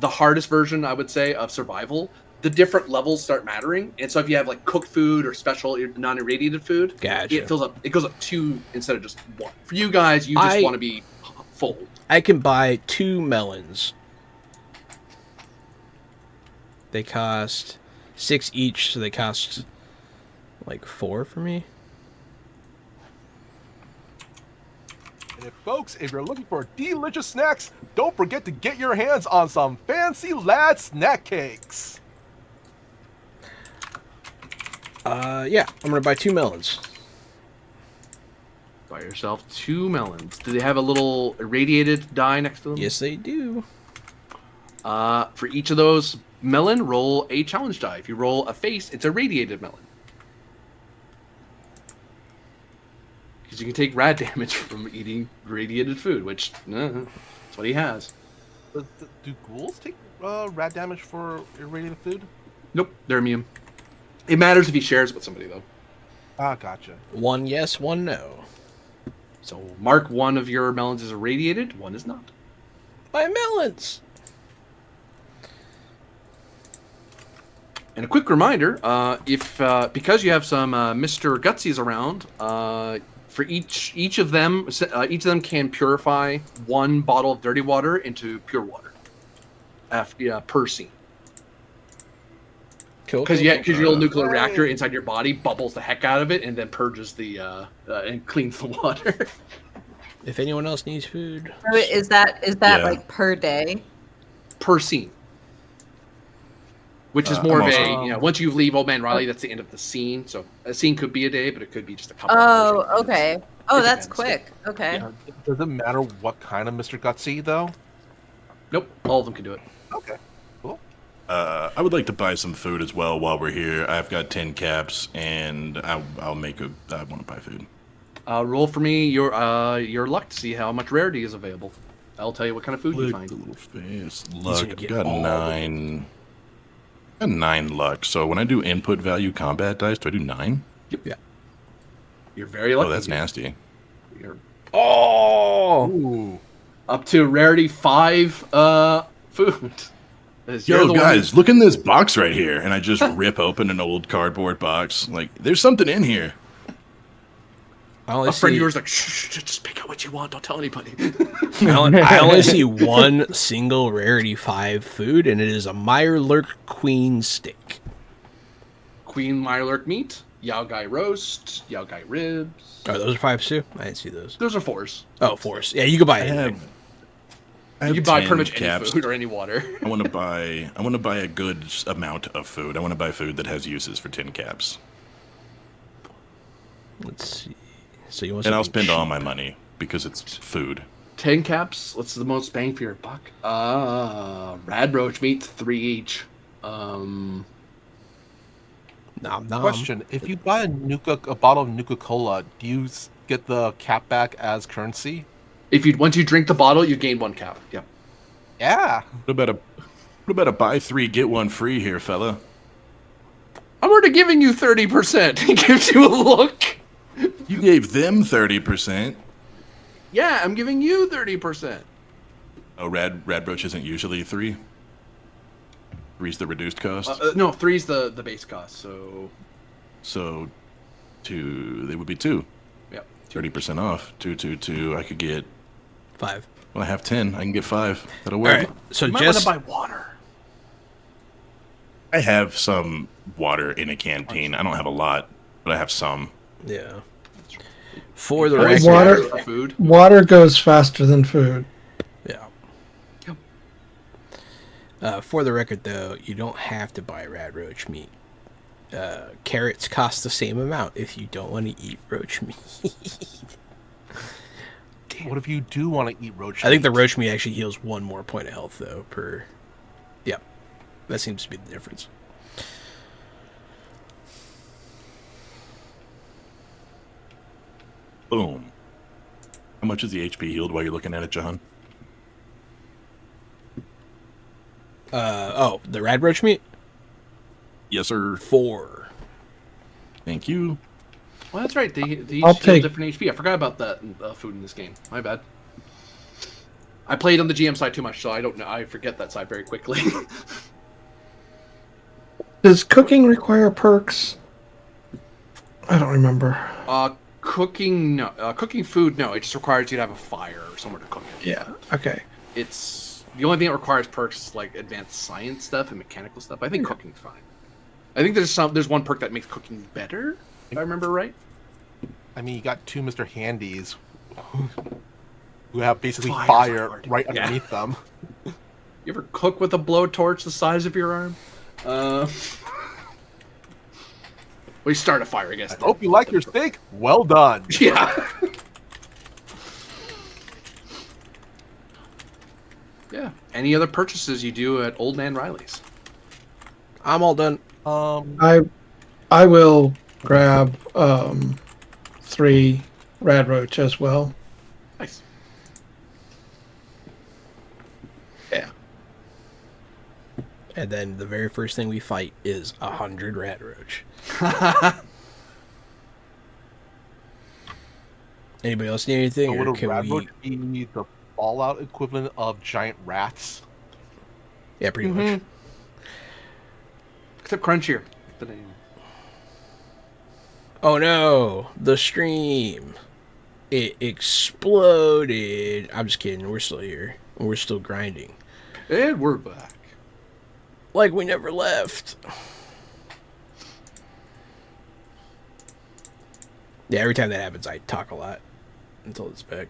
hardest version, I would say, of survival, the different levels start mattering. And so if you have like cooked food or special non-irradiated food, it fills up. It goes up 2 instead of just 1. For you guys, you just want to be full. I can buy 2 melons. They cost 6 each, so they cost like 4 for me. And if you're looking for delicious snacks, don't forget to get your hands on some Fancy Lad snack cakes. Yeah, I'm gonna buy 2 melons. Buy Buy yourself 2 melons. Do they have a little irradiated die next to them? Yes, they do. For each of those melon, roll a challenge die. If you roll a face, it's a radiated melon. Because you can take rad damage from eating radiated food, which that's what he has. Do ghouls take rad damage for irradiated food? Nope, they're immune. It matters if he shares with somebody, though. Ah, gotcha. 1 yes, 1 no. So mark one of your melons is irradiated, one is not. My melons! And a quick reminder, if because you have some Mr. Gutsies around, for each of them can purify 1 bottle of dirty water into pure water per scene. Cool. Because your little nuclear reactor inside your body bubbles the heck out of it and then purges the and cleans the water. If anyone else needs food, So is that Yeah. like per day? Per scene. Which is more I'm of also- a, once you leave Old Man Riley, that's the end of the scene. So a scene could be a day, but it could be just a couple Oh, hours. okay. Oh, It that's depends. quick. Okay. Yeah. Does it matter what kind of Mr. Gutsy, though? Nope, all of them can do it. Okay. Cool. I would like to buy some food as well while we're here. I've got 10 caps, and I want to buy food. Roll for me your luck to see how much rarity is available. I'll tell you what kind of food you Look, find. the little face. gonna Luck. I've get got all of 9. I've got 9 luck. So when I do input value combat dice, do I do 9? yeah. You're very lucky. Oh, that's nasty. You're Oh! Ooh. up to rarity 5 food. As you're Yo, the one guys, look in this box right here. And I just rip open an old cardboard box. Like, there's something in here. I only a friend see, of yours like, shh, just pick out what you want. Don't tell anybody. I only see 1 single rarity 5 food, and it is a Mirelurk Queen steak. Queen Mirelurk meat, Yao Gai roast, Yao Gai ribs. Oh, those are 5s too? I didn't see those. Those are 4s. Oh, 4s. Yeah, you can buy I anything. have You can buy 10 pretty much caps. any food or any water. I want to buy a good amount of food. I want to buy food that has uses for 10 caps. Let's see. So you want And I'll something spend all cheap. my money because it's food. 10 caps. What's the most bang for your buck? Rad roach meat, 3 each. Nom nom. Question: if you buy a bottle of Nuka-Cola, do you get the cap back as currency? Once you drink the bottle, you gain 1 cap. Yep. Yeah. What about a buy 3 get 1 free here, fella? I'm already giving you 30%. He gives you a look. You gave them 30%. Yeah, I'm giving you 30%. Oh, Radbroach isn't usually 3. 3's the reduced cost. No, 3's the base cost. So 2. They would be 2. yeah, 30% off. 2. I could get. 5. Well, I have 10. I can get 5. That'll All work. right. So You might want just to buy water. I have some water in a canteen. I don't have a lot, but I have some. yeah. For the Always record, Water- for food. Water goes faster than food. yeah. Yep. For the record, though, you don't have to buy rad roach meat. Carrots cost the same amount if you don't want to eat roach meat. What if you do want to eat roach? I think the meat? roach meat actually heals 1 more point of health, though, per... Yep. That seems to be the difference. Boom. How much is the HP healed while you're looking at it, John? The rad roach meat? Yes, sir. 4. Thank you. Well, that's right. They each I'll heal take- different HP. I forgot about that food in this game. My bad. I played on the GM side too much, so I don't know. I forget that side very quickly. Does cooking require perks? I don't remember. Cooking, no. Cooking food, no. It just requires you to have a fire or somewhere to cook it. Yeah. Okay. It's the only thing that requires perks is like advanced science stuff and mechanical stuff. I think cooking's fine. I think there's one perk that makes cooking better, if I remember right. I mean, you got 2 Mr. Handies who have basically Fire's fire hard. right Yeah. underneath them. You ever cook with a blowtorch the size of your arm? We start a fire, I guess. Hope you like your steak. Well done. Yeah. Yeah. Any other purchases you do at Old Man Riley's? I'm all done. I will grab 3 rad roach as well. Nice. Yeah. And then the very first thing we fight is 100 rat roach. Anybody else need anything? So would Or a can we... radroach be the Fallout equivalent of giant rats? Yeah, pretty much. Except crunchier. But anyway. Oh no, the stream. It exploded. I'm just kidding. We're still here. We're still grinding. And we're back. Like we never left. Yeah, every time that happens, I talk a lot until it's back.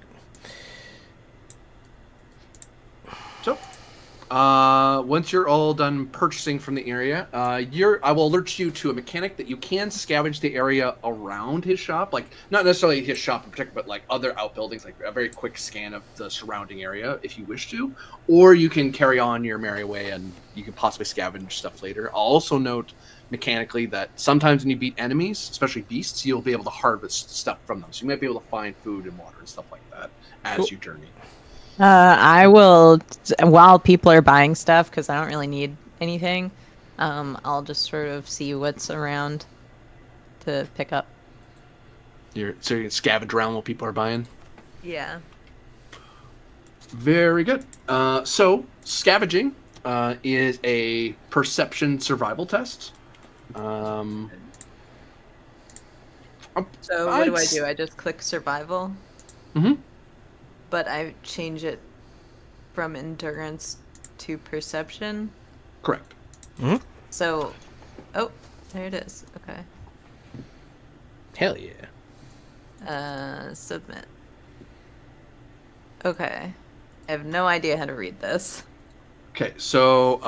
So, once you're all done purchasing from the area, I will alert you to a mechanic that you can scavenge the area around his shop, like not necessarily his shop in particular, but like other outbuildings, like a very quick scan of the surrounding area if you wish to, or you can carry on your merry way and you can possibly scavenge stuff later. I'll also note mechanically that sometimes when you beat enemies, especially beasts, you'll be able to harvest stuff from them, so you might be able to find food and water and stuff like that as you journey. I will, while people are buying stuff, because I don't really need anything, I'll just sort of see what's around to pick up. So you can scavenge around while people are buying? Yeah. Very good. So scavenging is a perception survival test. So what do I do? I just click survival? Mm-hmm. But I change it from endurance to perception? Correct. Mm-hmm. So, oh, there it is. Okay. Hell yeah. Submit. Okay. I have no idea how to read this. Okay, so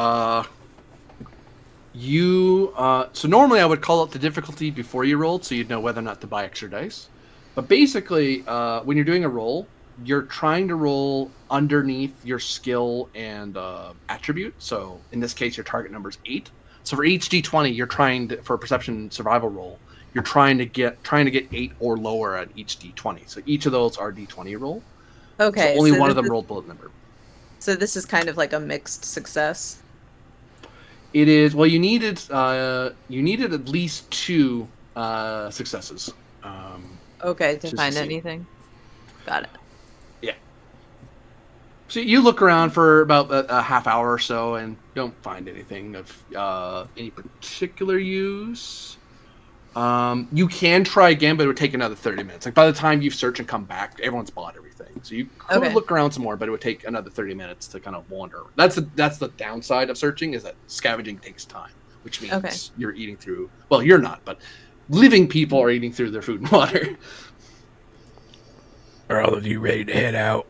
so normally I would call out the difficulty before you rolled, so you'd know whether or not to buy extra dice. But basically, when you're doing a roll, you're trying to roll underneath your skill and attribute. So in this case, your target number is 8. So for each d20, you're trying to, for a perception survival roll, you're trying to get 8 or lower at each d20. So each of those are d20 roll. Okay. So only one of them rolled bullet number. So this is kind of like a mixed success. It is. Well, you needed at least 2 successes. Okay, to just find see. anything. Got it. Yeah. So you look around for about a half hour or so and don't find anything of any particular use. You can try again, but it would take another 30 minutes. Like by the time you search and come back, everyone's bought everything. So you could look around some more, but it would take another 30 minutes to kind of wander. That's the downside of searching, is that scavenging takes time, which means you're eating through. Well, you're not, but living people are eating through their food and water. Are all of you ready to head out?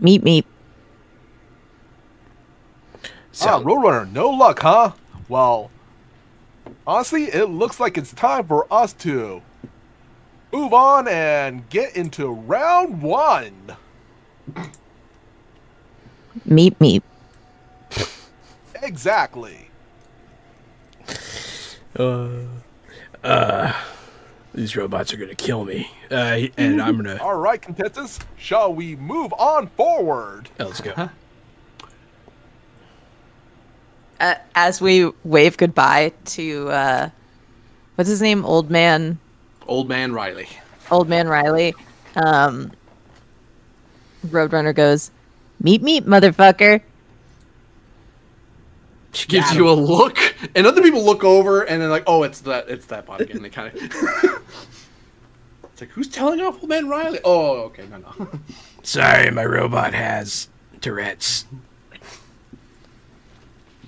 Meep. So, Roadrunner, no luck, huh? Well, honestly, it looks like it's time for us to move on and get into round 1. Meep. Exactly. these robots are gonna kill me. And I'm gonna... All right, contestants, shall we move on forward? Oh, let's go. As we wave goodbye to, what's his name? Old Man Riley. Roadrunner goes, meep, motherfucker. She gives you a look, and other people look over, and they're like, "Oh, it's that bot again." They kind of, it's like, who's telling off Old Man Riley? Oh, okay, no. Sorry, my robot has Tourette's. I'm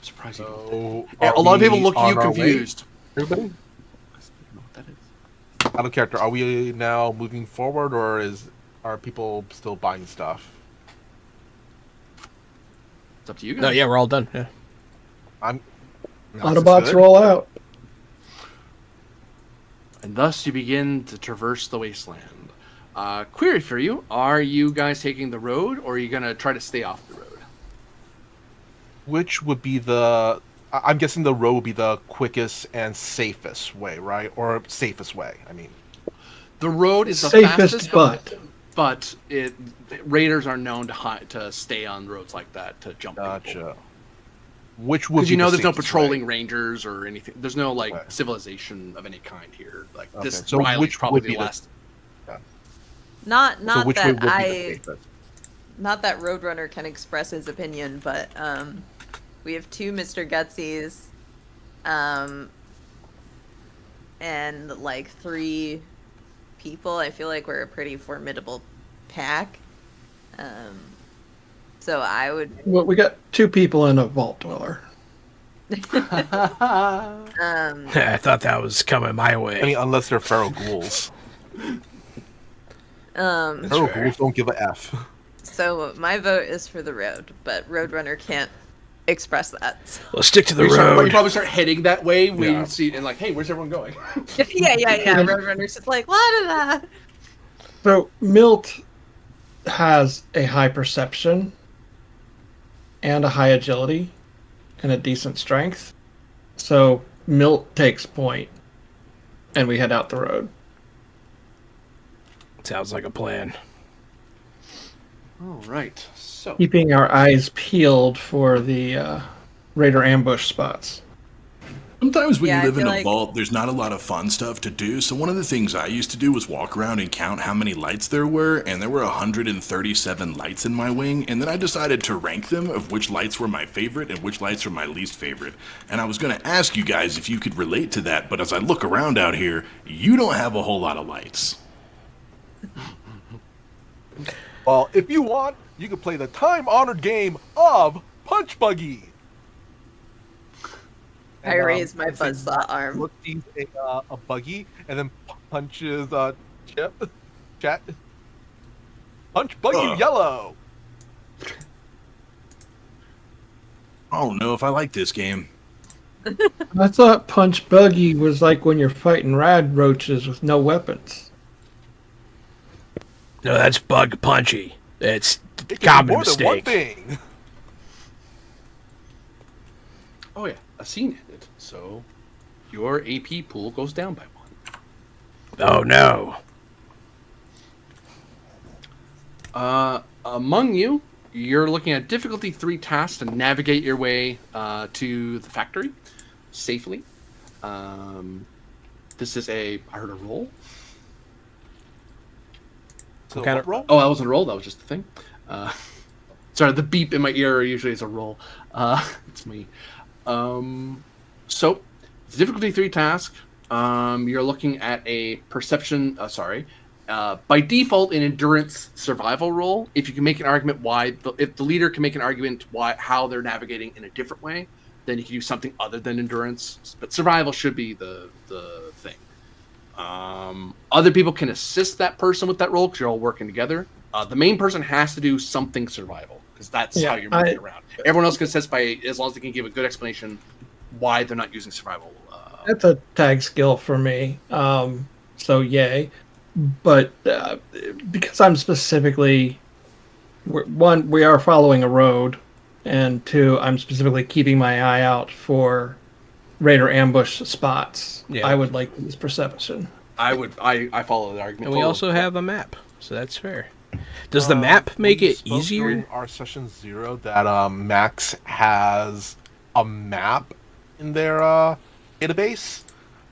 surprised. So, A lot of people look at you confused. Everybody? Out of character, are we now moving forward, or are people still buying stuff? It's up to you guys. No, yeah, we're all done. Yeah. Autobots roll out. And thus you begin to traverse the wasteland. Query for you: are you guys taking the road, or are you gonna try to stay off the road? Which would be I'm guessing the road would be the quickest and safest way, right? Or safest way, I mean. The road is the Safest, fastest, but raiders are known to stay on roads like that to jump people. Gotcha. Which would Because be there's no safest patrolling way? rangers or anything. There's no Okay. civilization of any kind here. Like Okay, this so Riley's which probably would be the the- last. Not So which way that would be the I, safest? not that Roadrunner can express his opinion, but we have 2 Mr. Gutsies, and like 3 people. I feel like we're a pretty formidable pack. So I would. Well, we got 2 people and a vault dweller. I thought that was coming my way. I mean, unless they're feral ghouls. Feral fair. ghouls don't give a F. So my vote is for the road, but Roadrunner can't express that. Let's stick to the You road. probably start heading that way when Yeah. you see and like, hey, where's everyone going? yeah. Roadrunner's just like, la da da. So Milt has a high perception and a high agility and a decent strength. So Milt takes point and we head out the road. Sounds like a plan. All right. So Keeping our eyes peeled for the raider ambush spots. Sometimes when Yeah, you I live in feel a like- vault, there's not a lot of fun stuff to do. So one of the things I used to do was walk around and count how many lights there were, and there were 137 lights in my wing, and then I decided to rank them of which lights were my favorite and which lights were my least favorite. And I was going to ask you guys if you could relate to that, but as I look around out here, you don't have a whole lot of lights. Well, if you want, you can play the time-honored game of Punch Buggy. I raised my buzzsaw arm. Look, sees a buggy and then punches Chat. Punch Buggy yellow. I don't know if I like this game. I thought Punch Buggy was like when you're fighting rad roaches with no weapons. No, that's Bug Punchy. It's It can be common more than one mistake. thing. oh yeah, a scene ended. So your AP pool goes down by 1. Oh no. Among you, you're looking at difficulty 3 tasks to navigate your way to the factory safely. This is I heard a roll. So kind what of- roll? Oh, that wasn't a roll. That was just a thing. Sorry, the beep in my ear usually is a roll. It's me. So, it's a difficulty 3 task. You're looking at a perception. By default, an endurance survival roll. If you can make an argument if the leader can make an argument how they're navigating in a different way, then you can use something other than endurance. But survival should be the thing. Other people can assist that person with that role because you're all working together. The main person has to do something survival because that's how you're moving around. Everyone else can assist as long as they can give a good explanation why they're not using survival. That's a tag skill for me. So yay. But because I'm specifically, one, we are following a road, and 2, I'm specifically keeping my eye out for raider ambush spots. Yeah. I would like to use perception. I follow the argument. And we also have a map, so that's fair. Does the map make We it spoke easier? during our session 0 that Max has a map in their database.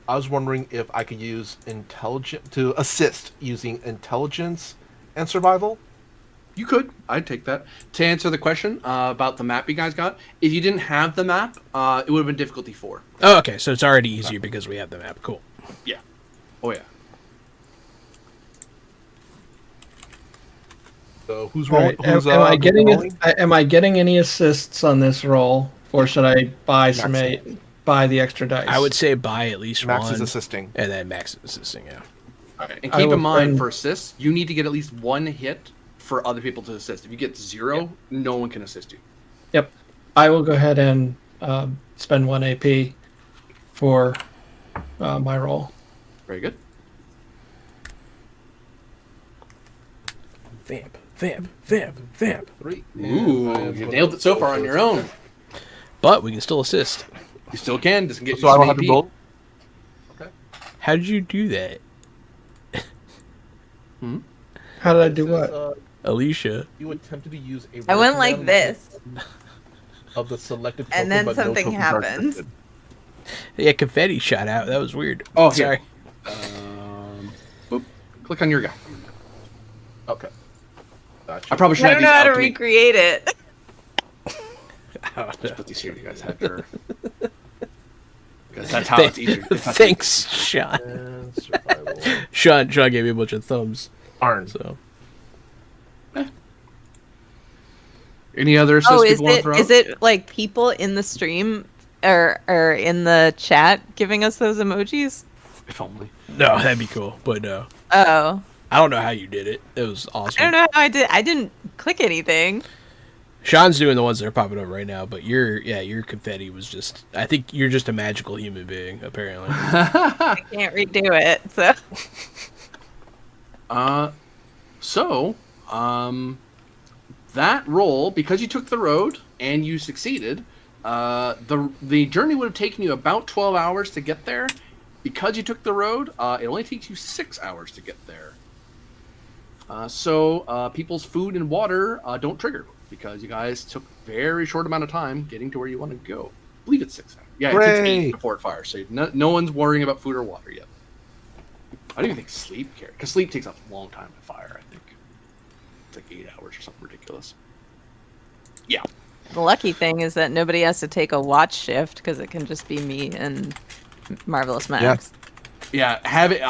I was wondering if I could use to assist using intelligence and survival. You could. I'd take that. To answer the question about the map you guys got, if you didn't have the map, it would have been difficulty 4. Oh, okay, so it's already easier because we have the map. Cool. Yeah. Oh yeah. So who's Right. rolling? Who's, am I getting rolling? am I getting any assists on this roll, or should I buy buy the extra dice? I would say buy at least Max one, is assisting. and then Max is assisting. Yeah. Okay. And I keep will in mind, spend- for assists, you need to get at least 1 hit for other people to assist. If you get 0, no one can assist you. Yep. I will go ahead and spend 1 AP for my roll. Very good. vamp, vamp, vamp, vamp. 3. Ooh, you nailed it so far on your own. But we can still assist. You still can. Doesn't get So I don't have some to AP. roll. Okay. How did you do that, How did I do what? Alicia? You attempted to use a. I went like command this, of the selected token, and then but no something tokens are happened. accepted. Yeah, confetti shot out. That was weird. Oh, sorry. here. Boop. Click on your guy. Okay. Gotcha. I probably should I have don't know these how to out to me. recreate it. Just put these here. You guys have your. Because that's how it's easier. It's not- Thanks, Sean. And survival. Sean gave me a bunch of thumbs. Arn. So Any other assists Oh, is people want to it throw? is it like people in the stream or in the chat giving us those emojis? If only. no, that'd be cool. But no, Oh, I don't know how you did it. It was awesome. I don't know how I did. I didn't click anything. Sean's doing the ones that are popping up right now, but your confetti was just. I think you're just a magical human being, apparently. I can't redo it. So That roll, because you took the road and you succeeded, the journey would have taken you about 12 hours to get there. Because you took the road, it only takes you 6 hours to get there. So people's food and water don't trigger because you guys took a very short amount of time getting to where you want to go. I believe it's 6 hours. Yeah, it takes 8 Hooray. before it fires, so no one's worrying about food or water yet. I don't even think sleep cares, because sleep takes a long time to fire, I think. It's like 8 hours or something ridiculous. Yeah. the lucky thing is that nobody has to take a watch shift because it can just be me and Marvelous Max. Yeah, have it.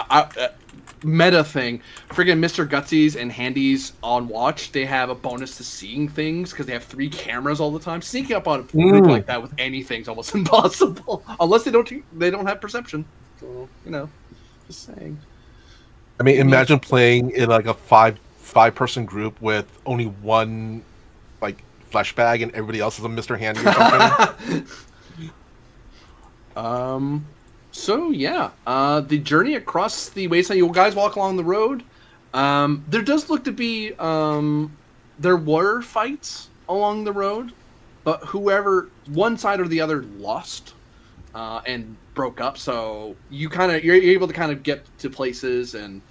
Meta thing. Friggin' Mr. Gutsies and Handies on watch, they have a bonus to seeing things because they have 3 cameras all the time. Sneaking up on a group like that with anything's almost impossible. Unless they don't have perception. So, just saying. I mean, imagine playing in like a five-person group with only one like flesh bag and everybody else is a Mr. Handy or something. So yeah, the journey across the wasteland. You guys walk along the road. There does look to be there were fights along the road, but whoever one side or the other lost and broke up. So you're able to kind of get to places and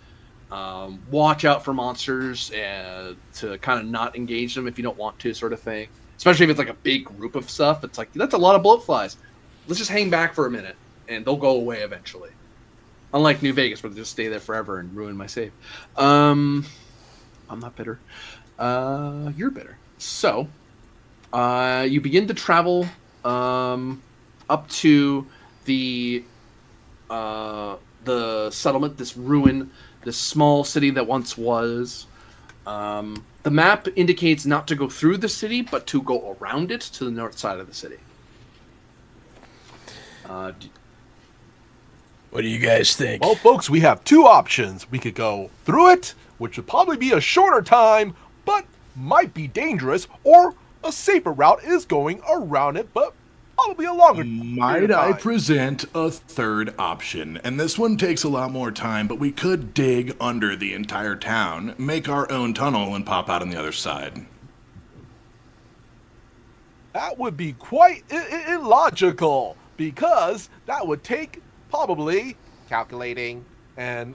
watch out for monsters and to kind of not engage them if you don't want to, sort of thing. Especially if it's like a big group of stuff. It's like that's a lot of bloat flies. Let's just hang back for a minute. And they'll go away eventually. Unlike New Vegas, where they just stay there forever and ruin my save. I'm not bitter. You're bitter. So, you begin to travel up to the settlement, this ruin, this small city that once was. The map indicates not to go through the city, but to go around it to the north side of the city. What do you guys think? Well, folks, we have 2 options. We could go through it, which would probably be a shorter time, but might be dangerous, or a safer route is going around it, but probably a longer Might period of I time. present a third option? And this one takes a lot more time, but we could dig under the entire town, make our own tunnel, and pop out on the other side. That would be quite illogical, because that would take probably calculating and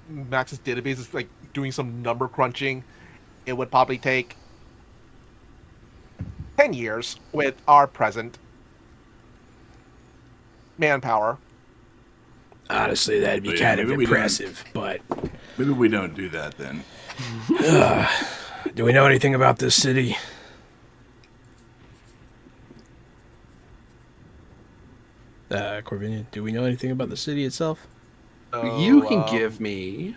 Max's database is like doing some number crunching. It would probably take 10 years with our present manpower. Honestly, that'd be Yeah, kind of maybe we don't. impressive, but Maybe we don't do that then. do we know anything about this city? Corvinian, do we know anything about the city itself? You can give me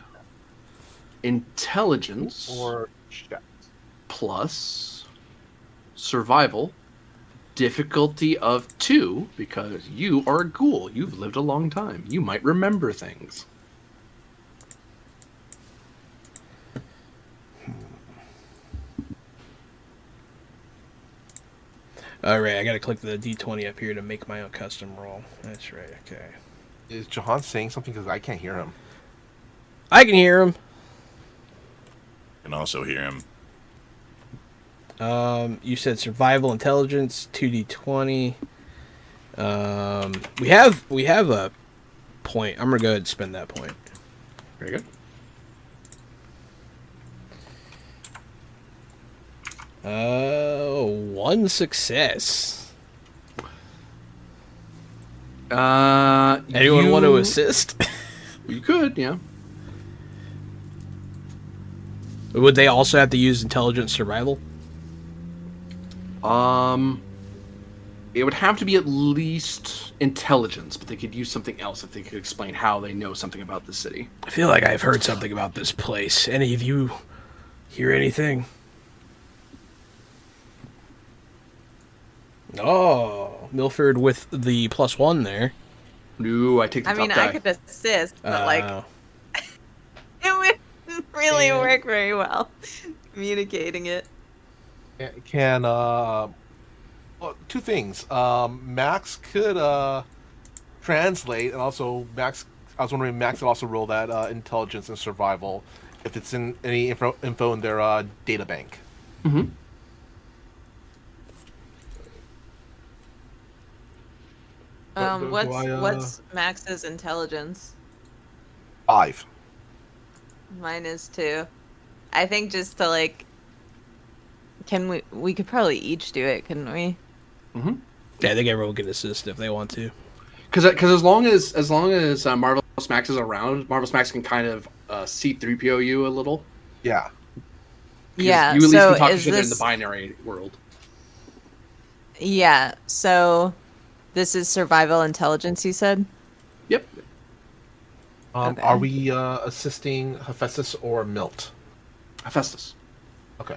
intelligence or check. plus survival, difficulty of 2, because you are a ghoul. You've lived a long time. You might remember things. Alright, I gotta click the D20 up here to make my own custom roll. That's right, okay. Is Jahan saying something because I can't hear him? I can hear him. can also hear him. You said survival intelligence 2d20. We have a point. I'm gonna go ahead and spend that point. Very good. One success. Anyone want to assist? You could, yeah. Would they also have to use intelligence survival? It would have to be at least intelligence, but they could use something else if they could explain how they know something about the city. I feel like I've heard something about this place. Any of you hear anything? Oh, Milford with the +1 there. No, I take the I top mean, guy. I could assist, but like, it wouldn't really work very well communicating it. Can well, two things. Max could translate, and also Max. I was wondering, Max could also roll that intelligence and survival if it's in any info in their data bank. Mm-hmm. What's Max's intelligence? 5. Mine is 2. I think just to like, we could probably each do it, couldn't we? Mm-hmm. Yeah, I think everyone can assist if they want to. Because as long as Marvelous Max is around, Marvelous Max can kind of C-3PO you a little. Yeah. Yeah. You at least so can talk to is each other in this? the binary world. Yeah. So this is survival intelligence, you said? Yep. Okay. Are we assisting Hephaestus or Milt? Hephaestus. Okay.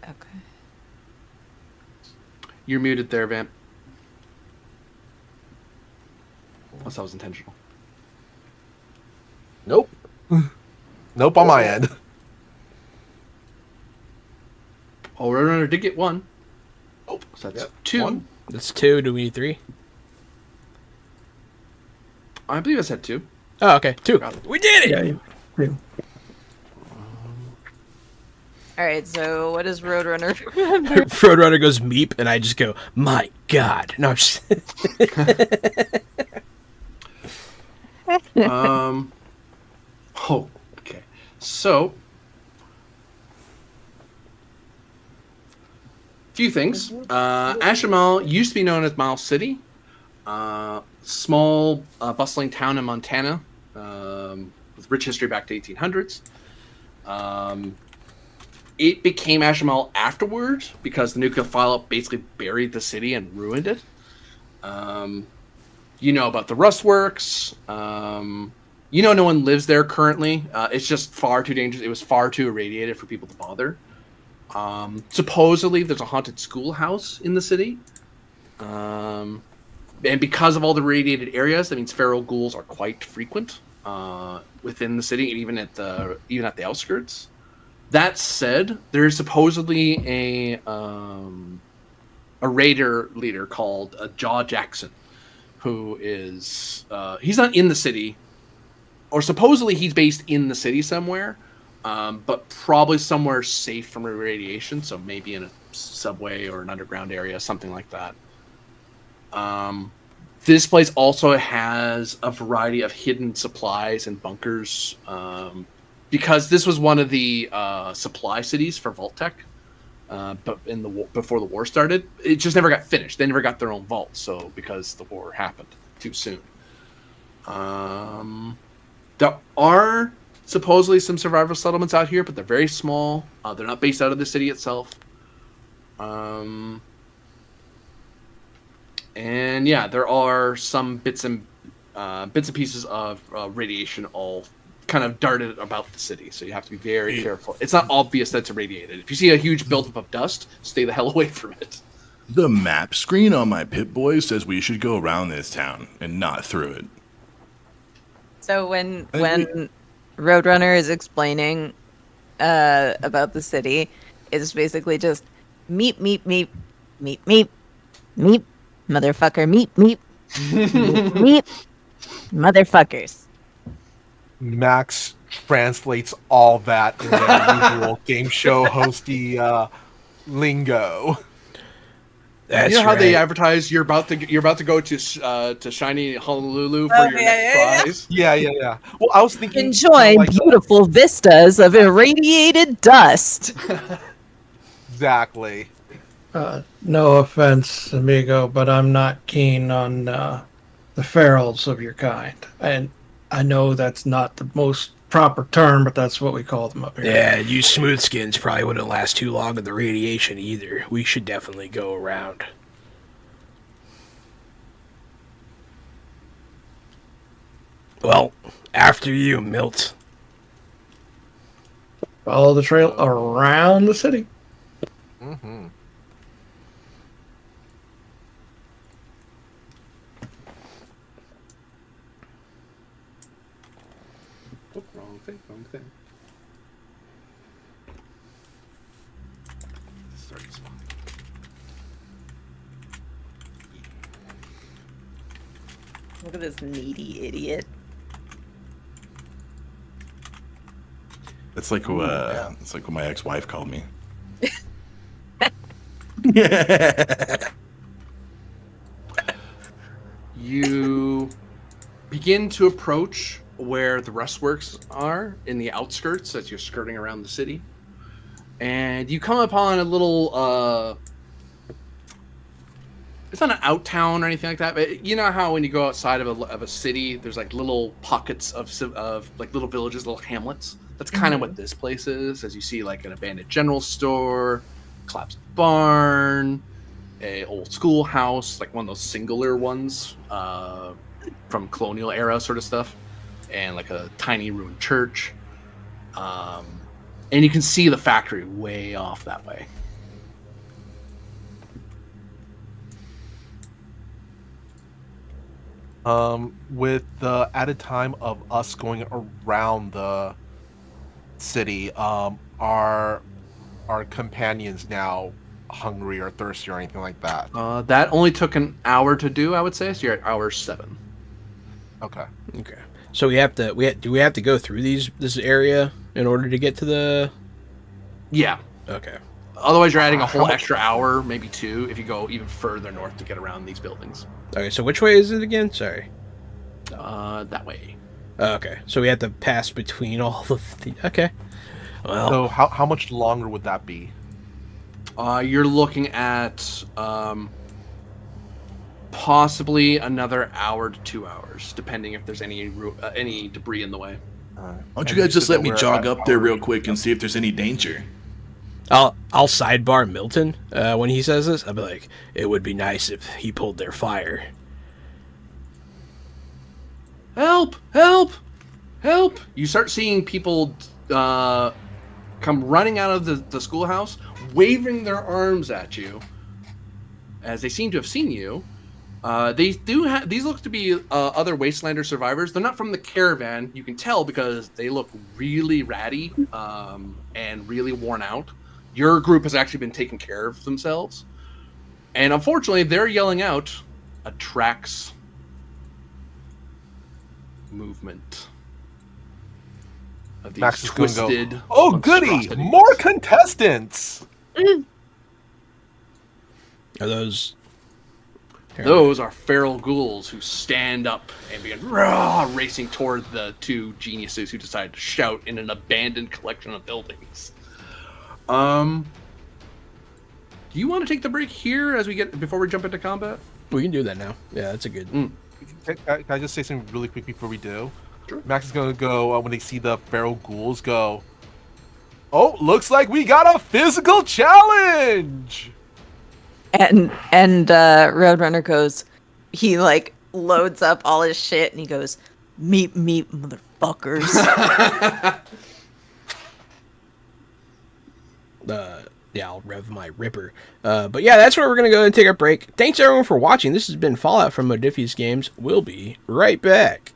Okay. You're muted there, Vamp. Unless that was intentional. Nope. Nope on my end. Oh, Roadrunner did get 1. Oh, So that's yep, 2. 1. That's 2. Do we need 3? I believe I said 2. Oh, okay. 2. Got it. We did it! Yeah. All right. So what is Roadrunner? Roadrunner goes meep, and I just go, my God. No, I'm just... Oh, okay. So, few things. Ashamal used to be known as Miles City, small, bustling town in Montana, with rich history back to 1800s. It became Ashamal afterwards because the nuclear fallout basically buried the city and ruined it. You know about the rust works. You know no one lives there currently. It's just far too dangerous. It was far too irradiated for people to bother. Supposedly, there's a haunted schoolhouse in the city. And because of all the radiated areas, that means feral ghouls are quite frequent within the city, and even at the outskirts. That said, there is supposedly a raider leader called Jaw Jackson, who is he's not in the city, or supposedly he's based in the city somewhere, but probably somewhere safe from radiation, so maybe in a subway or an underground area, something like that. This place also has a variety of hidden supplies and bunkers, because this was one of the supply cities for Vault-Tec, but before the war started, it just never got finished. They never got their own vault, so because the war happened too soon. There are supposedly some survival settlements out here, but they're very small. They're not based out of the city itself. And yeah, there are some bits and pieces of radiation all kind of darted about the city, so you have to be very careful. It's not obvious that it's irradiated. If you see a huge buildup of dust, stay the hell away from it. The map screen on my Pip-Boy says we should go around this town and not through it. So when Roadrunner is explaining about the city, it's basically just meep meep meep meep meep meep motherfucker meep meep meep motherfuckers. Max translates all that in their usual game show hosty lingo. That's You know how they right. advertise you're about to go to shiny Honolulu for your next prize? Yeah. Well, I was thinking Enjoy kinda like beautiful vistas of irradiated dust. exactly. No offense, amigo, but I'm not keen on the ferals of your kind. And I know that's not the most proper term, but that's what we call them up here. Yeah, you smooth skins probably wouldn't last too long in the radiation either. We should definitely go around. Well, after you, Milt. Follow the trail around the city. Mm-hmm. Oh, wrong thing. Start spawning. Look at this needy idiot. It's like it's like what my ex-wife called me. You begin to approach where the restworks are in the outskirts as you're skirting around the city. And you come upon a little it's not an out town or anything like that, but you know how when you go outside of a city, there's like little pockets of like little villages, little hamlets. That's kind of what this place is, as you see like an abandoned general store, collapsed barn, a old schoolhouse, like one of those singular ones from colonial era sort of stuff, and like a tiny ruined church. And you can see the factory way off that way. With the added time of us going around the city, are our companions now hungry or thirsty or anything like that? That only took an hour to do, I would say. So you're at hour 7. Okay. Okay. So do we have to go through this area in order to get to the? Yeah. Okay. Otherwise, you're adding a whole How much- extra hour, maybe 2, if you go even further north to get around these buildings. Okay. So which way is it again? Sorry. That way. Okay. So we have to pass between all of the. Okay. Well. So how much longer would that be? You're looking at possibly another hour to 2 hours, depending if there's any debris in the way. Why don't you guys just let me jog up there real quick and see if there's any danger? I'll sidebar Milton when he says this. I'll be like, it would be nice if he pulled their fire. Help! Help! Help! You start seeing people come running out of the schoolhouse, waving their arms at you, as they seem to have seen you. These look to be other Wastelander survivors. They're not from the caravan. You can tell because they look really ratty and really worn out. Your group has actually been taking care of themselves. And unfortunately, they're yelling out attracts movement of these Max is gonna go, twisted oh, goody! monstrosities. More contestants! Are those? Those are feral ghouls who stand up and begin racing toward the 2 geniuses who decided to shout in an abandoned collection of buildings. Do you want to take the break here before we jump into combat? We can do that now. Yeah, that's a good. Can I just say something really quick before we do? Sure. Max Max is gonna go when they see the feral ghouls go, oh, looks like we got a physical challenge! And Roadrunner goes, he like loads up all his shit and he goes, meet motherfuckers. Yeah, I'll rev my ripper. But yeah, that's where we're gonna go and take our break. Thanks everyone for watching. This has been Fallout from Modifius Games. We'll be right back.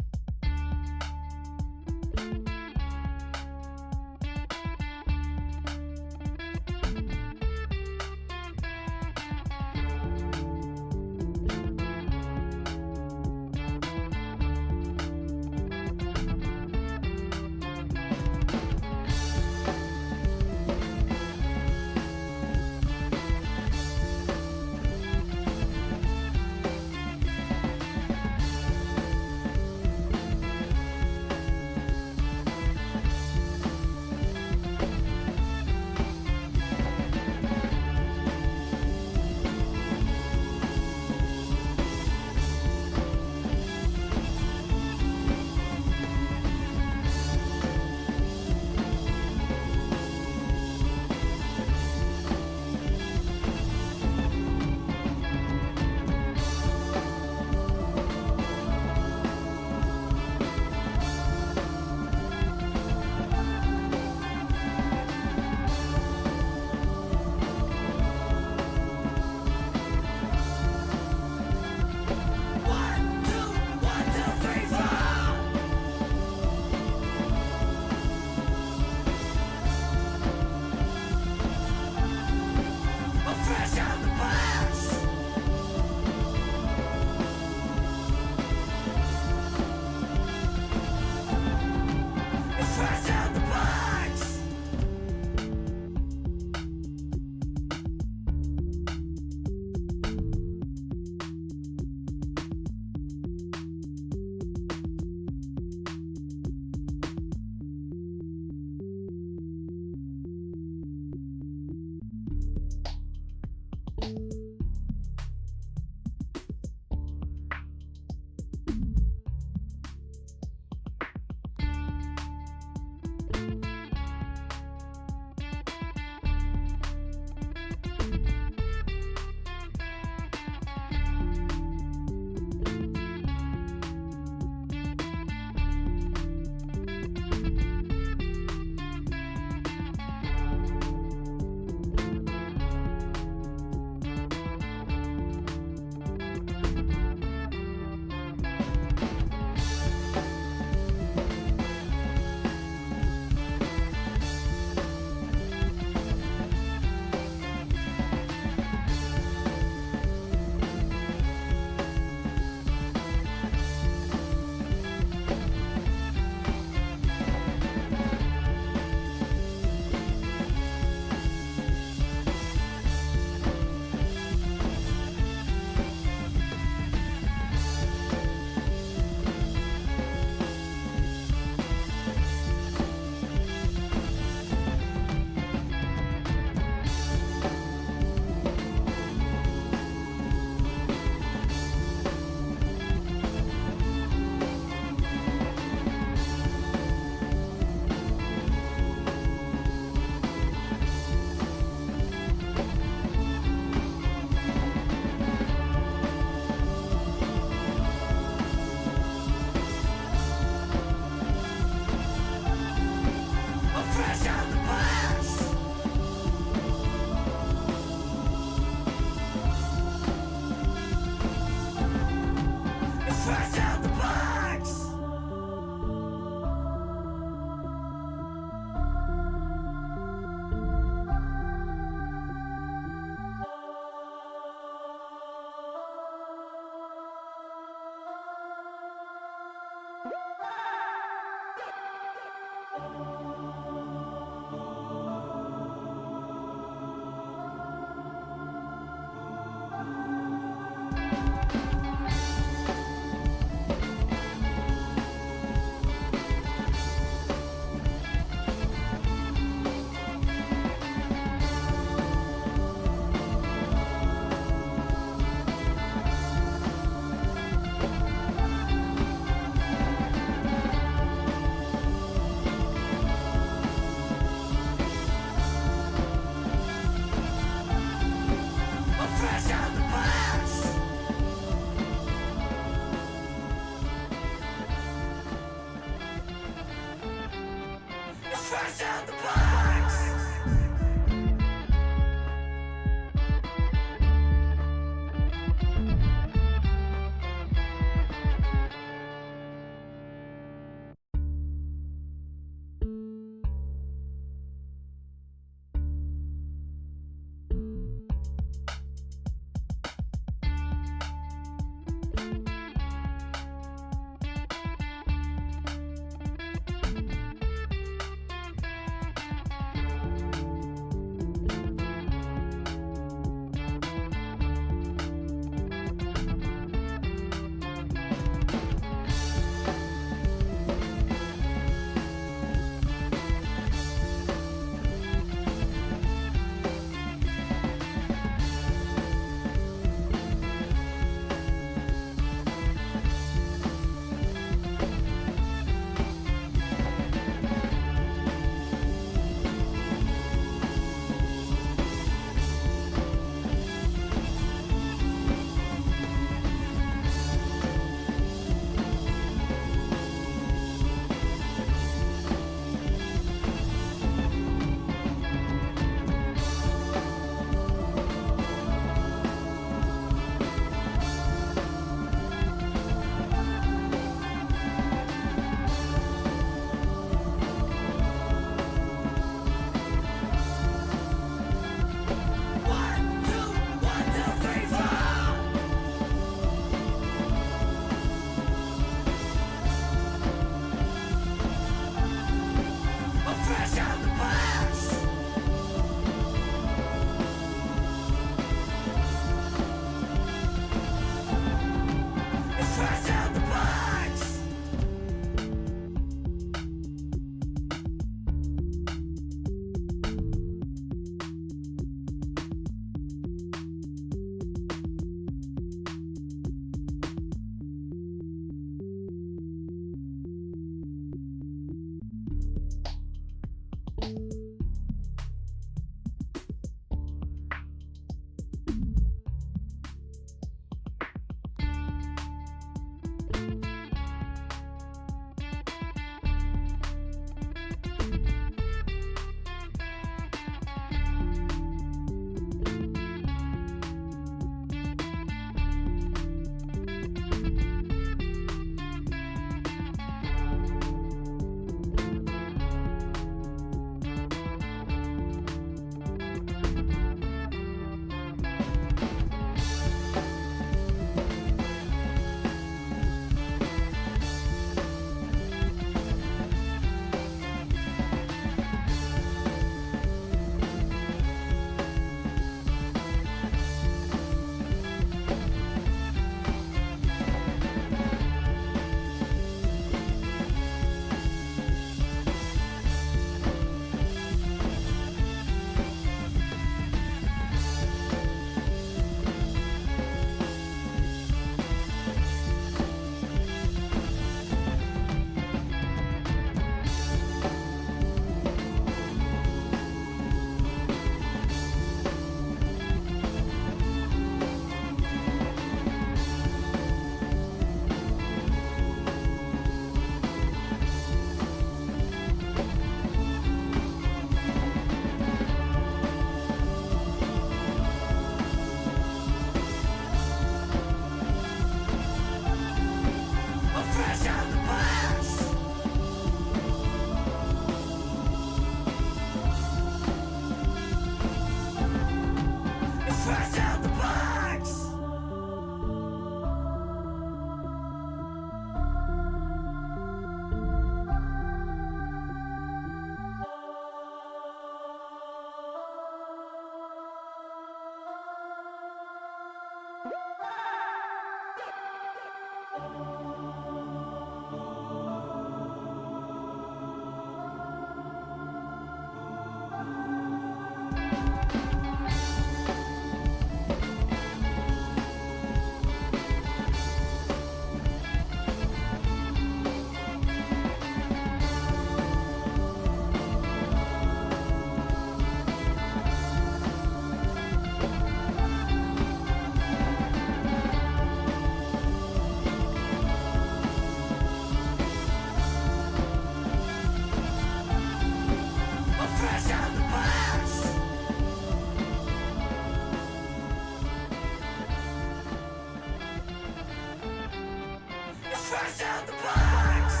Fresh out the box.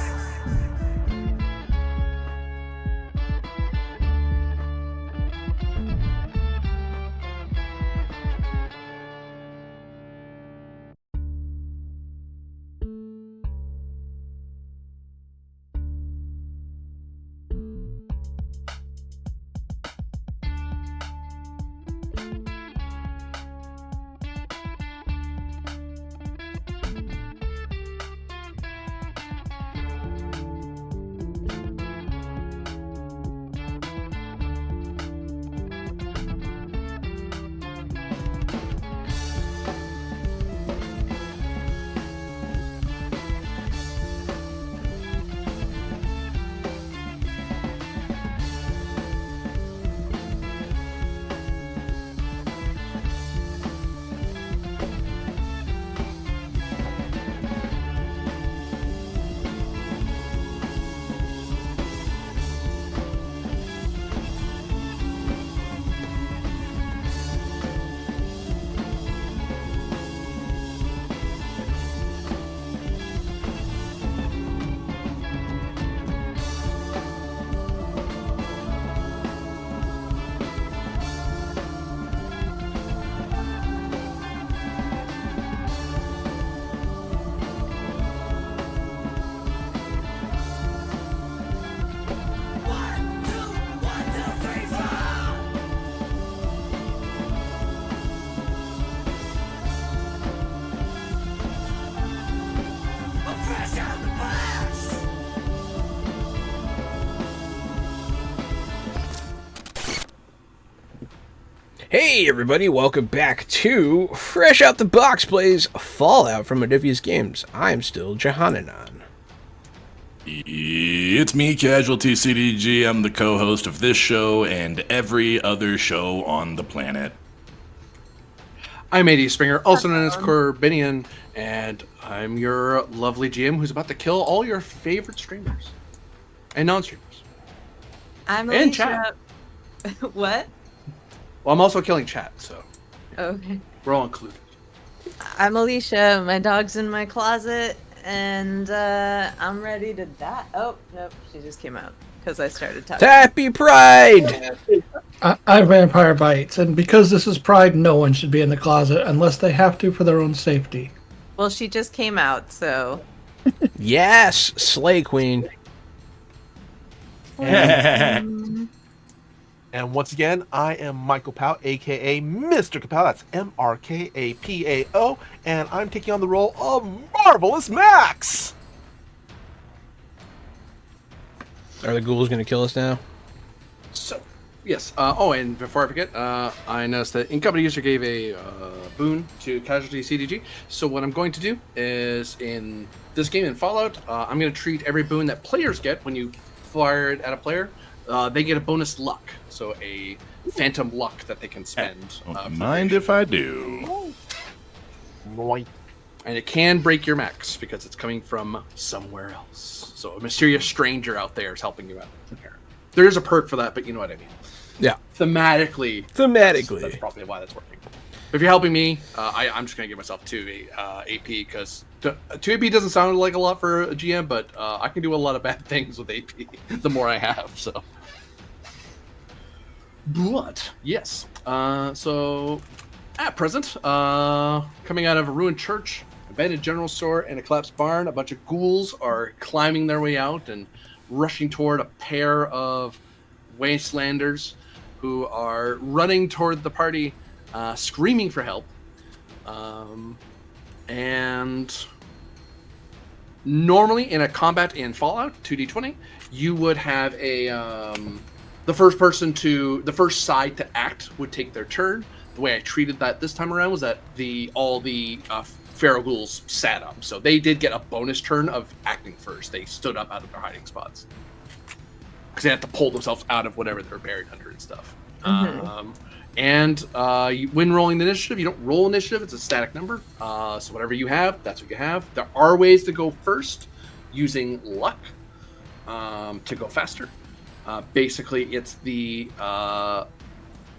Fresh out the box. Hey everybody, welcome back to Fresh Out the Box Plays Fallout from Modifius Games. I'm still Jehananon. It's me, Casualty CDG. I'm the co-host of this show and every other show on the planet. I'm AD Springer, also known as Corbinian, and I'm your lovely GM who's about to kill all your favorite streamers and non-streamers. I'm And Alicia. What? Well, I'm also killing chat, so Okay. we're all included. I'm Alicia. My dog's in my closet, and I'm ready to die. Oh, nope. She just came out because I started talking. Happy Pride! I Vampire Bites, and because this is Pride, no one should be in the closet unless they have to for their own safety. Well, she just came out, so. Yes, Slay Queen. And once again, I am Michael Pao, aka Mr. Kapow. That's MRKAPAO, and I'm taking on the role of Marvelous Max. Are the ghouls gonna kill us now? So, yes. And before I forget, I noticed that Incompetent User gave a boon to Casualty CDG. So what I'm going to do is, in this game in Fallout, I'm going to treat every boon that players get when you fire it at a player. They get a bonus luck, so a phantom luck that they can spend. Mind if I do? Right. And it can break your max because it's coming from somewhere else. So a mysterious stranger out there is helping you out. There is a perk for that, but you know what I mean. Yeah. Thematically, that's probably why that's working. If you're helping me, I'm just going to give myself 2 AP because 2 AP doesn't sound like a lot for a GM, but I can do a lot of bad things with AP the more I have. So, but yes. So at present, coming out of a ruined church, abandoned general store, and a collapsed barn, a bunch of ghouls are climbing their way out and rushing toward a pair of wastelanders who are running toward the party, screaming for help. And normally in a combat in Fallout 2d20, you would have a the first side to act would take their turn. The way I treated that this time around was that all the feral ghouls sat up, so they did get a bonus turn of acting first. They stood up out of their hiding spots because they had to pull themselves out of whatever they're buried under and stuff. When rolling the initiative, you don't roll initiative; it's a static number. So whatever you have, that's what you have. There are ways to go first using luck to go faster. Basically, it's the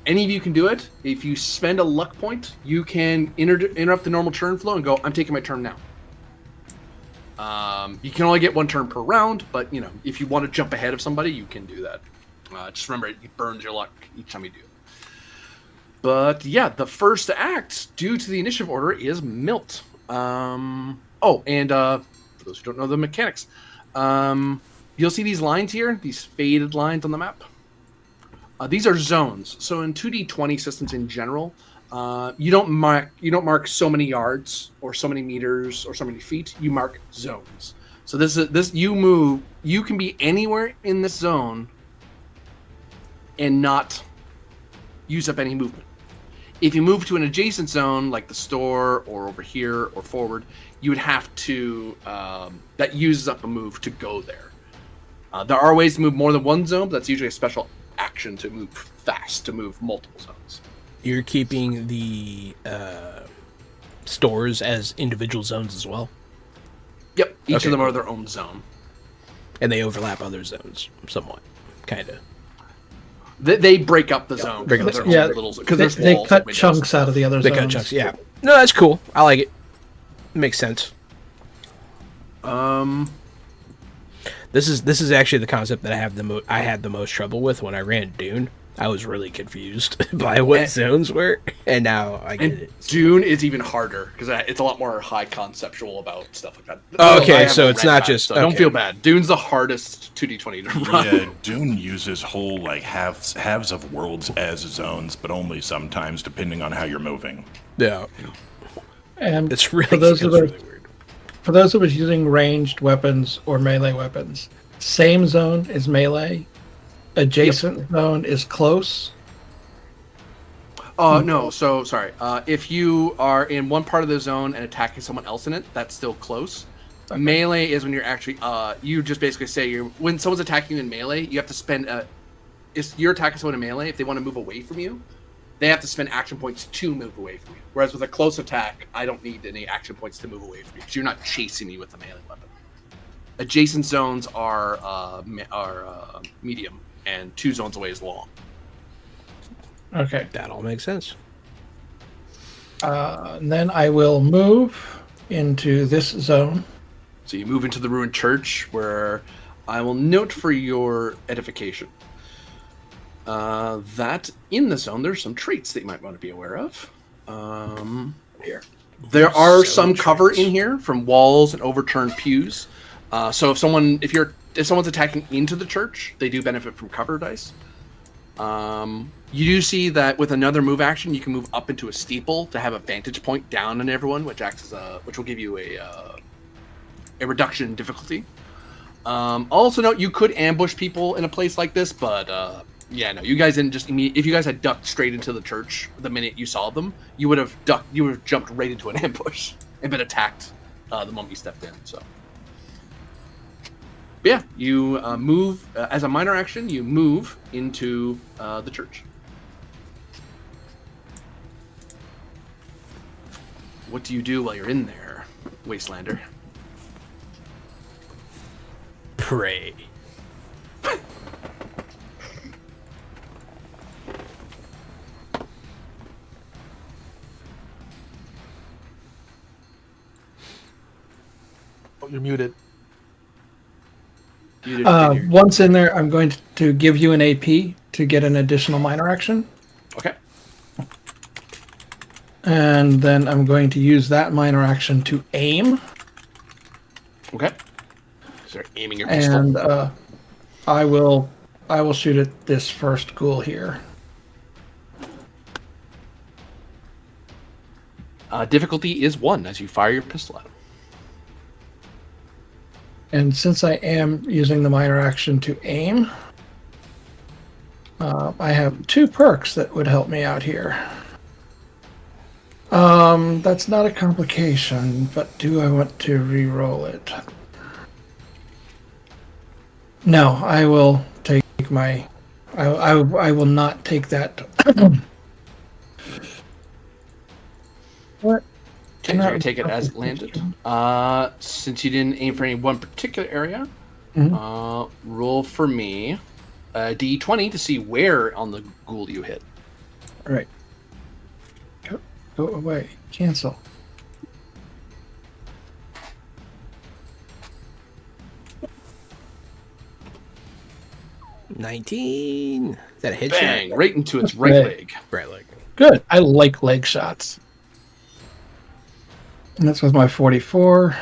any of you can do it. If you spend a luck point, you can interrupt the normal turn flow and go, I'm taking my turn now. You can only get 1 turn per round, but if you want to jump ahead of somebody, you can do that. Just remember, it burns your luck each time you do it. But yeah, the first act, due to the initiative order, is Milt. For those who don't know the mechanics, you'll see these lines here, these faded lines on the map. These are zones. So in 2D20 systems in general, you don't mark so many yards or so many meters or so many feet. You mark zones. So you can be anywhere in this zone and not use up any movement. If you move to an adjacent zone, like the store or over here or forward, you would have to, that uses up a move to go there. There are ways to move more than one zone, but that's usually a special action to move fast, to move multiple zones. You're keeping the stores as individual zones as well? Yep, each of them are their own zone. And they overlap other zones somewhat, kind of. They break up the zone. Break up the zone. Yeah, because they cut chunks out of the other They zones. cut chunks, yeah. No, that's cool. I like it. Makes sense. This is actually the concept that I had the most trouble with when I ran Dune. I was really confused by what zones were, and now I get it. Dune is even harder because it's a lot more high conceptual about stuff like that. Okay, so it's not just. So don't feel bad. Dune's the hardest 2D20 to run. Yeah, Dune uses whole halves of worlds as zones, but only sometimes depending on how you're moving. Yeah, And it's really, for those it's of really us, weird. for those of us using ranged weapons or melee weapons, same zone is melee. Adjacent zone is close. No, so sorry. If you are in one part of the zone and attacking someone else in it, that's still close. Okay. Melee is when you're actually you just basically say when someone's attacking you in melee, you have to spend if you're attacking someone in melee, if they want to move away from you, they have to spend action points to move away from you. Whereas with a close attack, I don't need any action points to move away from you because you're not chasing me with a melee weapon. Adjacent zones are medium, and 2 zones away is long. Okay. That all makes sense. And then I will move into this zone. So you move into the ruined church, where I will note for your edification that in the zone there's some traits that you might want to be aware of. Here, there are some cover in here from walls and overturned pews. So if someone's attacking into the church, they do benefit from cover dice. You do see that with another move action, you can move up into a steeple to have a vantage point down on everyone, which acts as which will give you a reduction in difficulty. Also note you could ambush people in a place like this, but you guys didn't just if you guys had ducked straight into the church the minute you saw them, you would have jumped right into an ambush and been attacked the moment you stepped in. So. Yeah, you move as a minor action. You move into the church. What do you do while you're in there, Wastelander? Pray. Oh, you're muted. Once in there, I'm going to give you an AP to get an additional minor action. Okay. And then I'm going to use that minor action to aim. Okay. Start aiming your pistol. And I will shoot at this first ghoul here. Difficulty is 1 as you fire your pistol at him. And since I am using the minor action to aim, I have 2 perks that would help me out here. That's not a complication, but do I want to re-roll it? No, I will take my... I will not take that. What? Okay, so you take it as it landed. Since you didn't aim for any one particular area, roll for me a d20 to see where on the ghoul you hit. All right. Go away. Cancel. 19. Is that a headshot? Bang! Right into its right Okay. leg. Right leg. Good. I like leg shots. And that's with my 44.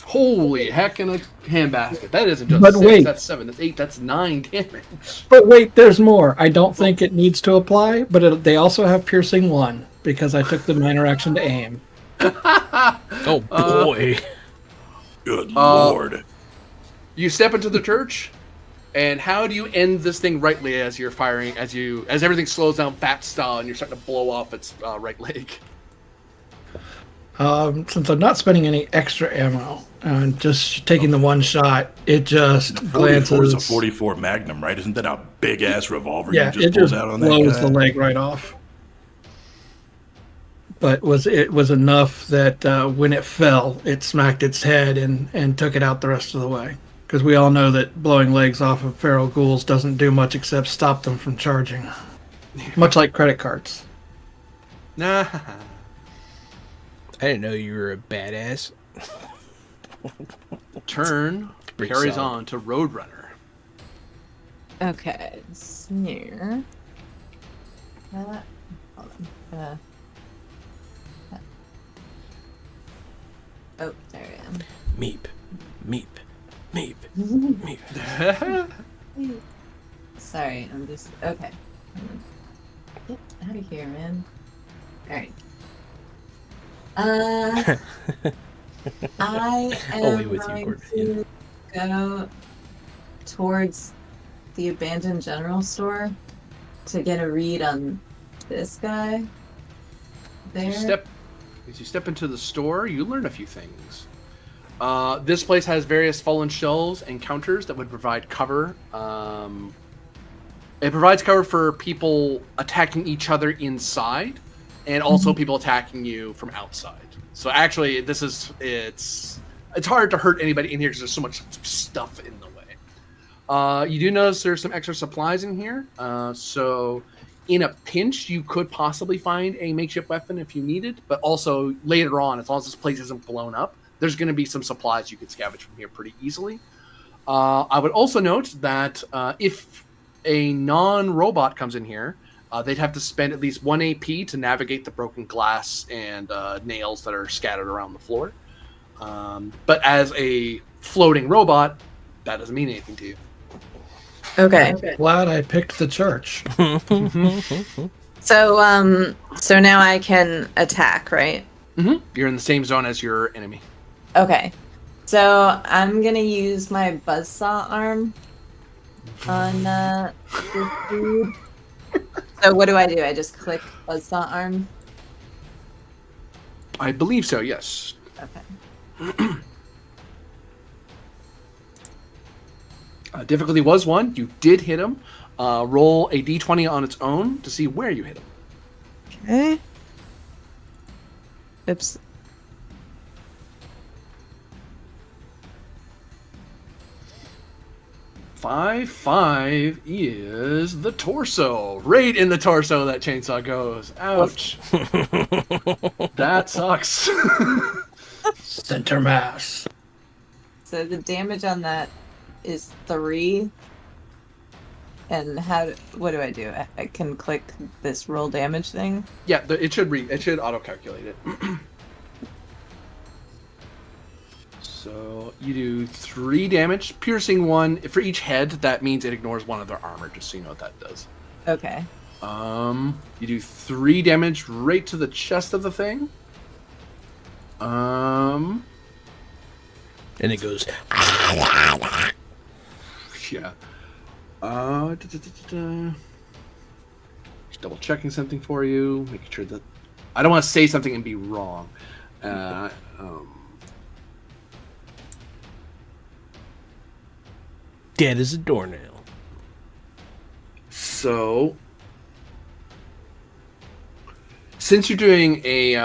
Holy heck in a handbasket. That isn't just But 6, wait. that's 7, that's 8, that's 9 damage. But wait, there's more. I don't think it needs to apply, but they also have piercing 1 because I took the minor action to aim. Oh boy. Good lord. You step into the church, and how do you end this thing rightly as you're firing, as everything slows down bat style and you're starting to blow off its right leg? Since I'm not spending any extra ammo and just taking the one shot, it just 44 is a glances. 44 Magnum, right? Isn't that a big ass revolver Yeah, you just it pulled just out on that blows guy? the leg right off. But it was enough that when it fell, it smacked its head and took it out the rest of the way. Because we all know that blowing legs off of feral ghouls doesn't do much except stop them from charging. Much like credit cards. Nah. I didn't know you were a badass. Turn Pretty carries solid. on to Roadrunner. Okay, snare. Hold on. Oh, there I am. Meep. Meep. Meep. Meep. Sorry, I'm just okay. Get out of here, man. All right. I am Only with you, going Gordon. to go towards the abandoned general store to get a read on this guy. There. As you step into the store, you learn a few things. This place has various fallen shells and counters that would provide cover. It provides cover for people attacking each other inside, and also people attacking you from outside. So actually, it's hard to hurt anybody in here because there's so much stuff in the way. You do notice there's some extra supplies in here. So in a pinch, you could possibly find a makeshift weapon if you needed, but also later on, as long as this place isn't blown up, there's going to be some supplies you could scavenge from here pretty easily. I would also note that if a non-robot comes in here, they'd have to spend at least 1 AP to navigate the broken glass and nails that are scattered around the floor. But as a floating robot, that doesn't mean anything to you. Okay. Glad I picked the church. So now I can attack, right? Mm-hmm. You're in the same zone as your enemy. Okay. So I'm gonna use my buzzsaw arm on this dude. So what do? I just click buzzsaw arm? I believe so, yes. Okay. Difficulty was 1. You did hit him. Roll a d20 on its own to see where you hit him. Okay. Oops. Five is the torso. Right in the torso that chainsaw goes. Ouch. That sucks. Center mass. So the damage on that is 3. And what do I do? I can click this roll damage thing. Yeah, it should auto-calculate it. So you do 3 damage, piercing 1 for each head. That means it ignores 1 of their armor, just so you know what that does. Okay. You do 3 damage right to the chest of the thing. And it goes. Yeah. Just double checking something for you, making sure that I don't want to say something and be wrong. Dead as a doornail. So, since you're doing a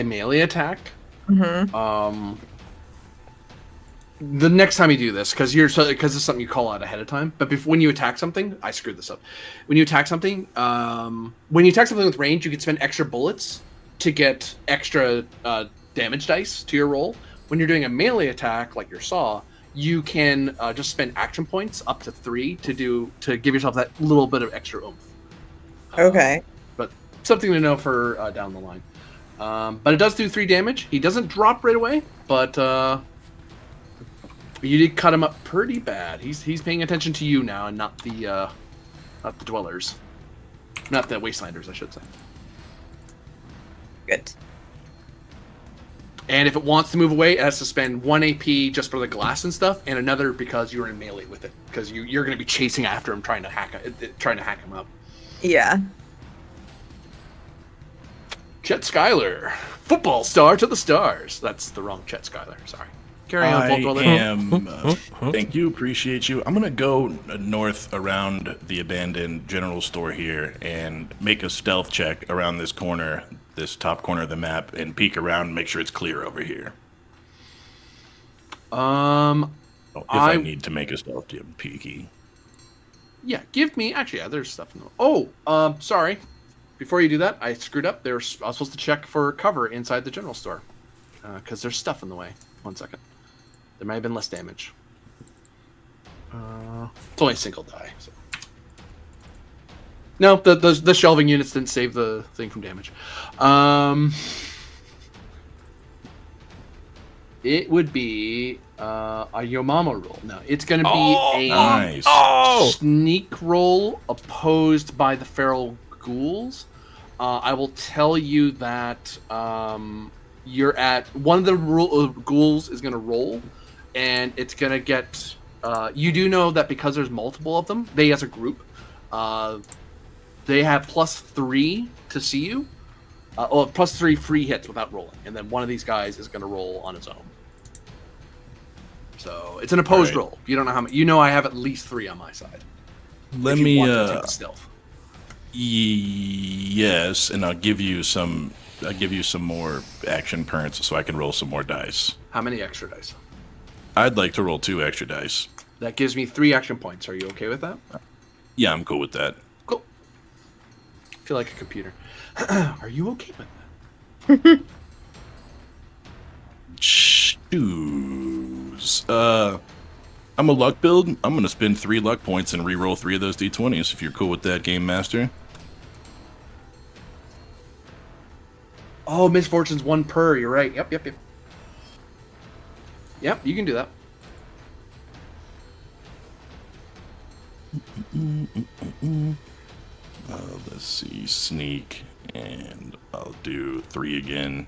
melee attack, the next time you do this, because it's something you call out ahead of time. But when you attack something, I screwed this up. When you attack something with range, you can spend extra bullets to get extra damage dice to your roll. When you're doing a melee attack, like your saw, you can just spend action points up to 3 to give yourself that little bit of extra oomph. Okay. But something to know for down the line. But it does do 3 damage. He doesn't drop right away, but you did cut him up pretty bad. He's paying attention to you now, and not the dwellers, not the wastelanders, I should say. Good. And if it wants to move away, it has to spend 1 AP just for the glass and stuff, and another because you're in melee with it, because you're going to be chasing after him, trying to hack him up. Yeah. Chet Schuyler, football star to the stars. That's the wrong Chet Schuyler. Sorry. Carry on, Paul Dweller. Thank you, appreciate you. I'm gonna go north around the abandoned general store here and make a stealth check around this corner, this top corner of the map, and peek around and make sure it's clear over here. If I need to make a stealth check, peeky. Yeah, give me. Actually, yeah, there's stuff in the. Sorry. Before you do that, I screwed up. I was supposed to check for cover inside the general store, because there's stuff in the way. 1 second. There may have been less damage. It's only a single die. So. No, the shelving units didn't save the thing from damage. It would be a Yomama roll. No, it's going to be a sneak roll opposed by the feral ghouls. I will tell you that you're at one of the ghouls is going to roll, and it's going to get. You do know that because there's multiple of them, they as a group, they have +3 to see you, or +3 free hits without rolling, and then one of these guys is going to roll on his own. So it's an opposed roll. You don't know how many. You know I have at least 3 on my side. Let if you me. want to take the stealth. Yes, and I'll give you some more action points so I can roll some more dice. How many extra dice? I'd like to roll 2 extra dice. That gives me 3 action points. Are you okay with that? Yeah, I'm cool with that. Cool. I feel like a computer. Are you okay with that? Choose. I'm a luck build. I'm going to spend 3 luck points and re-roll 3 of those d20s if you're cool with that, Game Master. Oh, misfortune's 1 per. You're right. Yep. Yep, you can do that. Let's see. Sneak. And I'll do 3 again.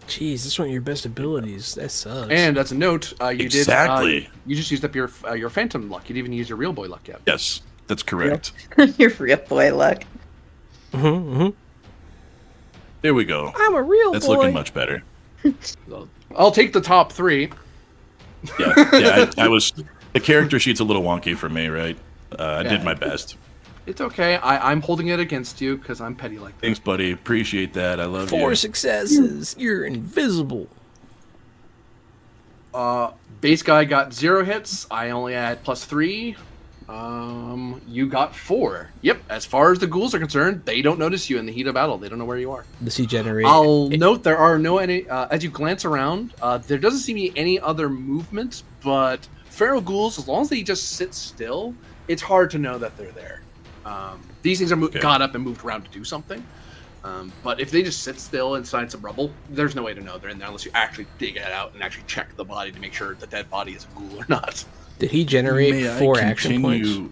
Jeez, that's one of your best abilities. That sucks. And that's a note. You Exactly. did. You just used up your phantom luck. You didn't even use your real boy luck yet. Yes, that's correct. Your real boy luck. There we go. I'm a real That's boy. looking much better. So, I'll take the top 3. Yeah. I was. The character sheet's a little wonky for me, right? I did my best. It's okay. I'm holding it against you because I'm petty like that. Thanks, buddy. Appreciate that. I love 4 you. successes. You're invisible. Base guy got 0 hits. I only had +3. You got 4. Yep. As far as the ghouls are concerned, they don't notice you in the heat of battle. They don't know where you are. Does he generate? I'll note there are no any. As you glance around, there doesn't seem to be any other movement. But feral ghouls, as long as they just sit still, it's hard to know that they're there. These things are got up and moved around to do something. But if they just sit still inside some rubble, there's no way to know they're in there unless you actually dig it out and actually check the body to make sure the dead body is a ghoul or not. Did he generate May I 4 action points? continue-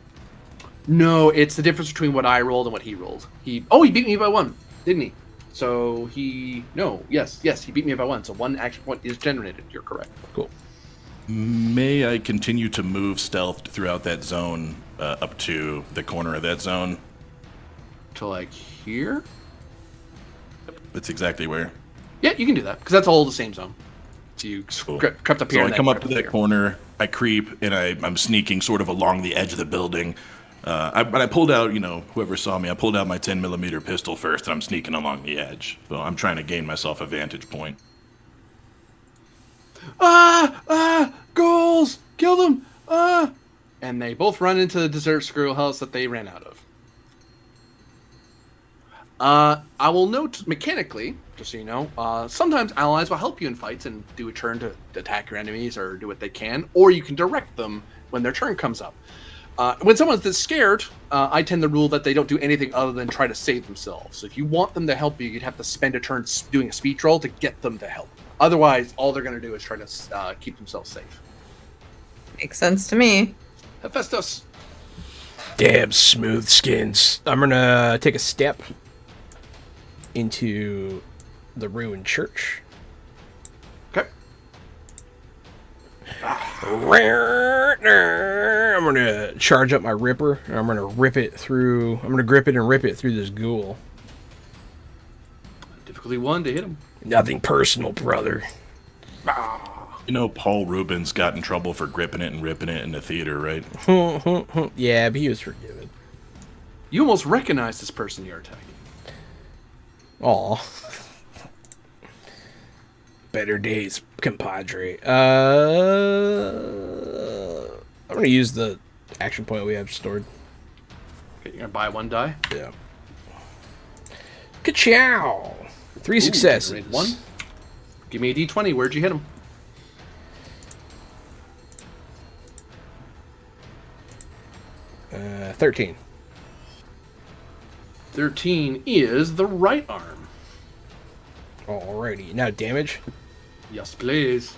No, it's the difference between what I rolled and what he rolled. He beat me by 1, didn't he? So yes, he beat me by 1. So 1 action point is generated. You're correct. Cool. May I continue to move stealth throughout that zone up to the corner of that zone? To like here? That's exactly where. Yeah, you can do that because that's all the same zone. So you Cool. crept up here. So and I then come up crept to that here. corner, I creep, and I'm sneaking sort of along the edge of the building. But I pulled out, whoever saw me, I pulled out my 10mm pistol first, and I'm sneaking along the edge. So I'm trying to gain myself a vantage point. Ghouls! Kill them! And they both run into the desert squirrel house that they ran out of. I will note mechanically, just so you know, sometimes allies will help you in fights and do a turn to attack your enemies or do what they can, or you can direct them when their turn comes up. When someone's this scared, I tend to rule that they don't do anything other than try to save themselves. So if you want them to help you, you'd have to spend a turn doing a speech roll to get them to help. Otherwise, all they're going to do is try to keep themselves safe. Makes sense to me. Hephaestus. Damn smooth skins. I'm gonna take a step into the ruined church. Okay. I'm gonna charge up my ripper, and I'm gonna rip it through. I'm gonna grip it and rip it through this ghoul. Difficulty 1 to hit him. Nothing personal, brother. You know, Paul Rubens got in trouble for gripping it and ripping it in the theater, right? Yeah, but he was forgiven. You almost recognize this person you're attacking. Aw. Better days, compadre. I'm gonna use the action point we have stored. Okay, you're going to buy 1 die. Yeah. Ka-chow! 3 successes. Generate 1. Give me a d20. Where'd you hit him? Uh, 13. 13 is the right arm. Alrighty. Now damage. Yes, please.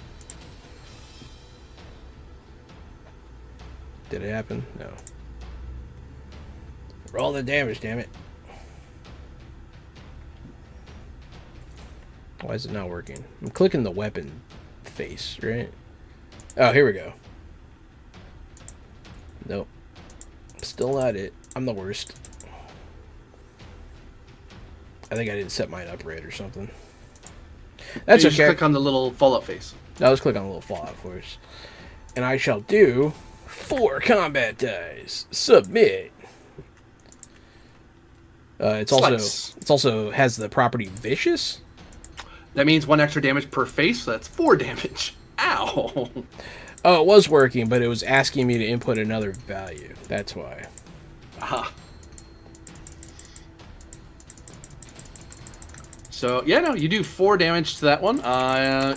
Did it happen? No. Roll the damage, damn it. Why is it not working? I'm clicking the weapon face, right? Oh, here we go. Nope. Still not it. I'm the worst. I think I didn't set mine up right or something. That's You okay. just click on the little fallout face. Now let's click on the little fallout force. And I shall do 4 combat dice. Submit. It's also has the property vicious. That means 1 extra damage per face, so that's 4 damage. Ow! Oh, it was working, but it was asking me to input another value. That's why. Aha. So, yeah, no, you do 4 damage to that one.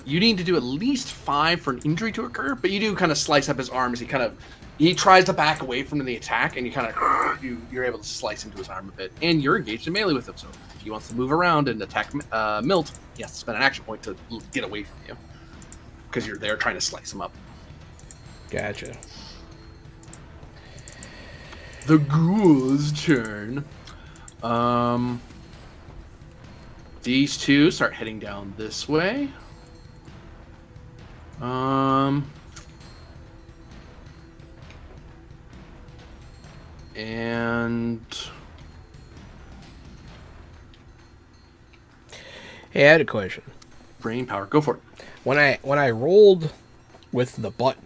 You need to do at least 5 for an injury to occur, but you do kind of slice up his arm as he tries to back away from the attack, and you kind of, you're able to slice into his arm a bit. And you're engaged in melee with him, so if he wants to move around and attack Milt, he has to spend an action point to get away from you. Because you're there trying to slice him up. Gotcha. The ghoul's turn. These two start heading down this way. And Hey, I had a question. brain power, go for it. When I rolled with the button,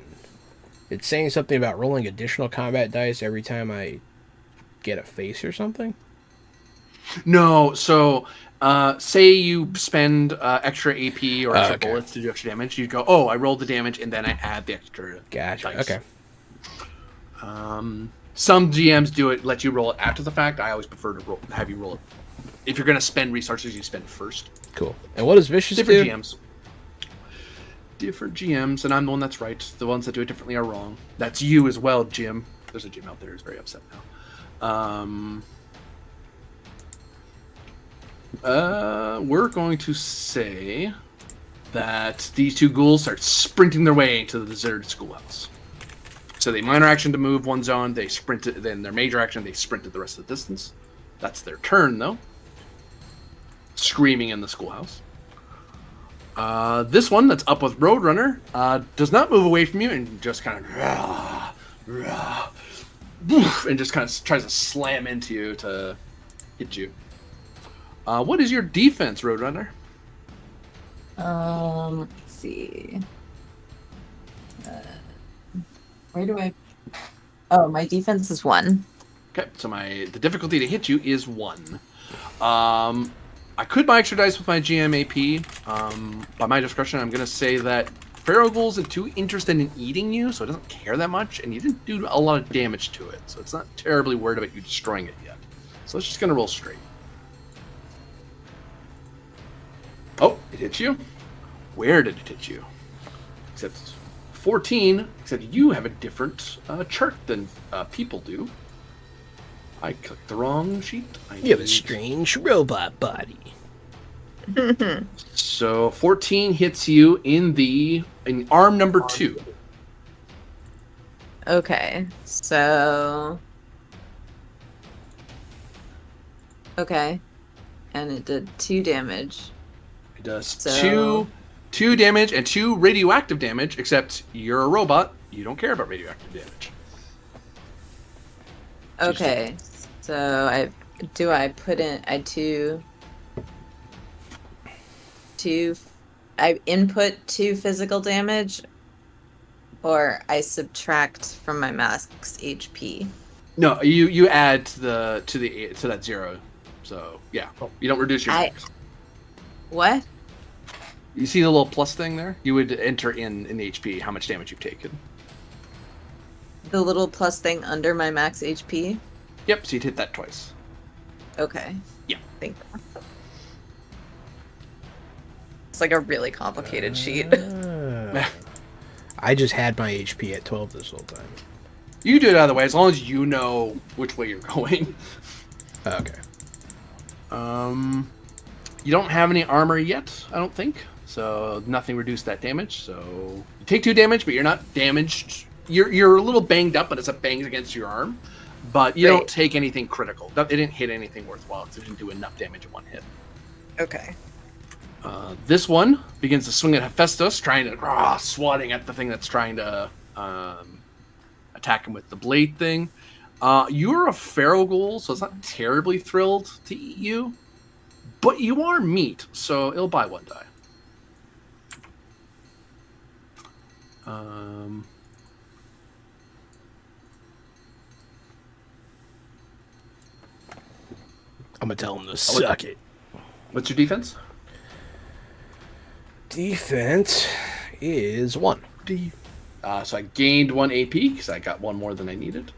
it's saying something about rolling additional combat dice every time I get a face or something? No, so say you spend extra AP or extra okay. bullets to do extra damage. You go, oh, I rolled the damage, and then I add the extra Gotcha. dice. Okay. Some GMs do it, let you roll it after the fact. I always prefer to have you roll it. If you're going to spend resources, you spend first. Cool. And what does vicious Different do? GMs. Different GMs, and I'm the one that's right. The ones that do it differently are wrong. That's you as well, Jim. There's a Jim out there who's very upset now. We're going to say that these two ghouls start sprinting their way into the deserted schoolhouse. So they minor action to move one zone, they sprint it, then their major action, they sprinted the rest of the distance. That's their turn, though. Screaming in the schoolhouse. This one that's up with Roadrunner does not move away from you and just kind of and just kind of tries to slam into you to hit you. What is your defense, Roadrunner? Let's see. Where do I? Oh, my defense is 1. Okay, so the difficulty to hit you is 1. I could buy extra dice with my GM AP. By my discretion, I'm going to say that Pharaoh Ghoul isn't too interested in eating you, so it doesn't care that much, and you didn't do a lot of damage to it, so it's not terribly worried about you destroying it yet. So it's just going to roll straight. Oh, it hit you. Where did it hit you? Except 14, except you have a different chart than people do. I clicked the wrong sheet. You have a strange robot body. So 14 hits you in arm number 2. Okay, so... Okay. And it did 2 damage. It does So- 2 damage and 2 radioactive damage, except you're a robot. You don't care about radioactive damage. Okay, so I input 2 physical damage, or I subtract from my max HP. No, you add to that 0. So yeah, you don't reduce your max. What? You see the little plus thing there? You would enter in HP how much damage you've taken. The little plus thing under my max HP? Yep, so you'd hit that twice. Okay. Yeah. Thank you. It's like a really complicated sheet. I just had my HP at 12 this whole time. You do it either way, as long as you know which way you're going. Okay. You don't have any armor yet, I don't think. So nothing reduced that damage. So you take 2 damage, but you're not damaged. You're a little banged up, but it's a bang against your arm. But you don't take anything critical. It didn't hit anything worthwhile because it didn't do enough damage in one hit. Okay. This one begins to swing at Hephaestus, trying to swatting at the thing that's trying to attack him with the blade thing. You're a feral ghoul, so it's not terribly thrilled to eat you, but you are meat, so it'll buy 1 die. I'm gonna tell him to suck it. What's your defense? Defense is 1. So I gained 1 AP because I got 1 more than I needed.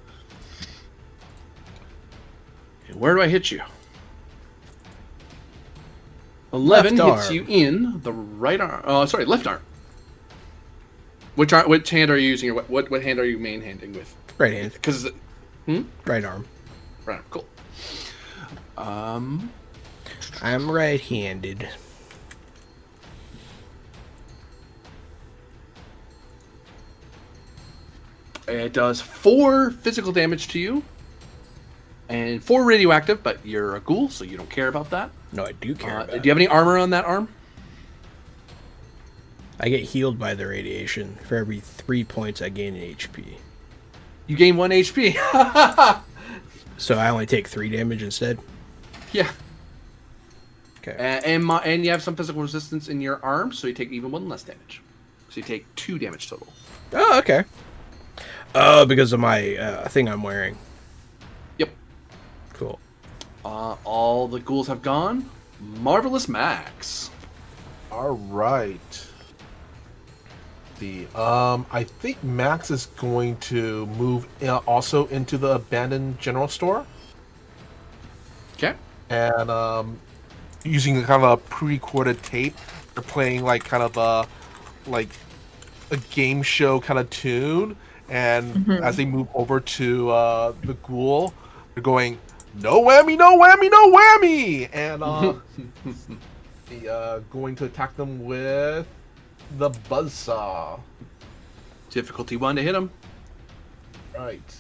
And where do I hit you? 11 Left hits arm. you in the right arm. Oh, sorry, left arm. Which hand are you using? Or what hand are you main handing with? Right hand. Because Right arm. right arm. Cool. I'm right-handed. It does 4 physical damage to you, and 4 radioactive. But you're a ghoul, so you don't care about that. No, I do care about Do you have any armor on that arm? I get healed by the radiation. For every 3 points, I gain an HP. You gain 1 HP. So I only take 3 damage instead? Yeah. Okay. And you have some physical resistance in your arm, so you take even 1 less damage. So you take 2 damage total. Oh, okay. Oh, because of my thing I'm wearing. Yep. Cool. All the ghouls have gone. Marvelous Max. All right. I think Max is going to move also into the abandoned general store. Okay. And using kind of a pre-recorded tape, they're playing like kind of a game show kind of tune. And as they move over to the ghoul, they're going, "No whammy, no whammy, no whammy!" And going to attack them with the buzzsaw. Difficulty 1 to hit him. Right.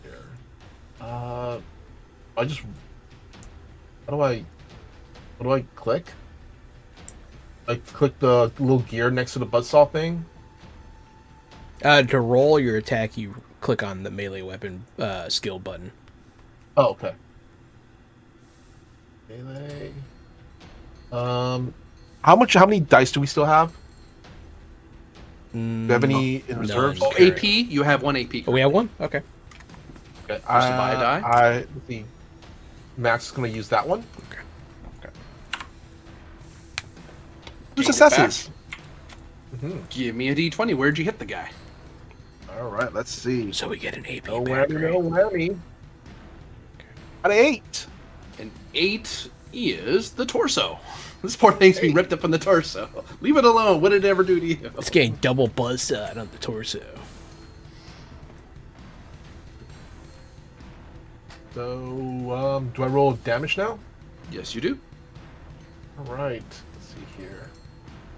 Here. What do I click? I click the little gear next to the buzzsaw thing. To roll your attack, you click on the melee weapon skill button. Oh, okay. Melee. How many dice do we still have? Do you have any in reserve? none. Oh, AP, you have 1 AP. Oh, we have 1? Okay. Okay. Wish to buy a die? Let's see. Max is going to use that one. Okay. 2 Gain it successes. Give me a D20. Where'd you hit the guy? All right, let's see. So we get an AP No back, whammy, right? no whammy. An 8. An 8. is the torso. This poor thing's being ripped up in the torso. Leave it alone. What did it ever do to you? It's getting double buzzsaw on the torso. So, do I roll damage now? Yes, you do. All right. Let's see here.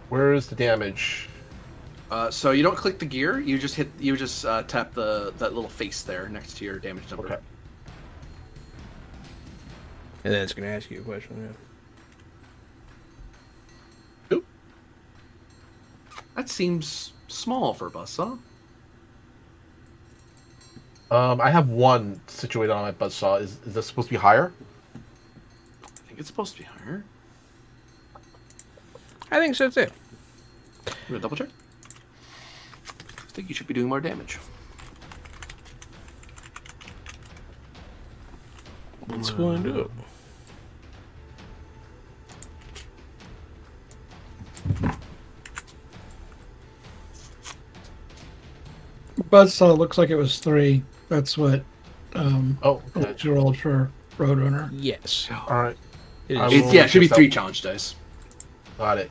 Where is the damage? So you don't click the gear. You just hit. You just tap that little face there next to your damage number. Okay. And then it's going to ask you a question. Oop. That seems small for a buzzsaw. I have one situated on my buzzsaw. Is this supposed to be higher? I think it's supposed to be higher. I think so too. You want to double check? I think you should be doing more damage. Let's find out. Buzzsaw looks like it was 3. That's what Oh, okay. you rolled for Roadrunner. Yes. All right. It I is. will- Yeah, it should be Just 3 that- challenge dice. Got it.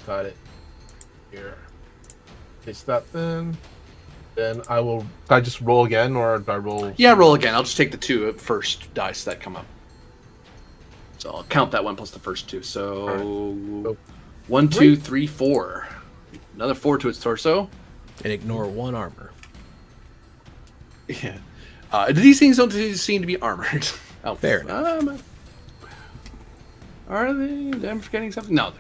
Here. It's that then. Then I will. Do I just roll again, or do I roll? Yeah, roll again. I'll just take the 2 first dice that come up. So I'll count that 1 plus the first 2. So Go. 1, 2, 3, 4. Another 4 to its torso. And ignore 1 armor. Yeah. These things don't seem to be armored. Oh, Fair enough. Are they? I'm forgetting something. No.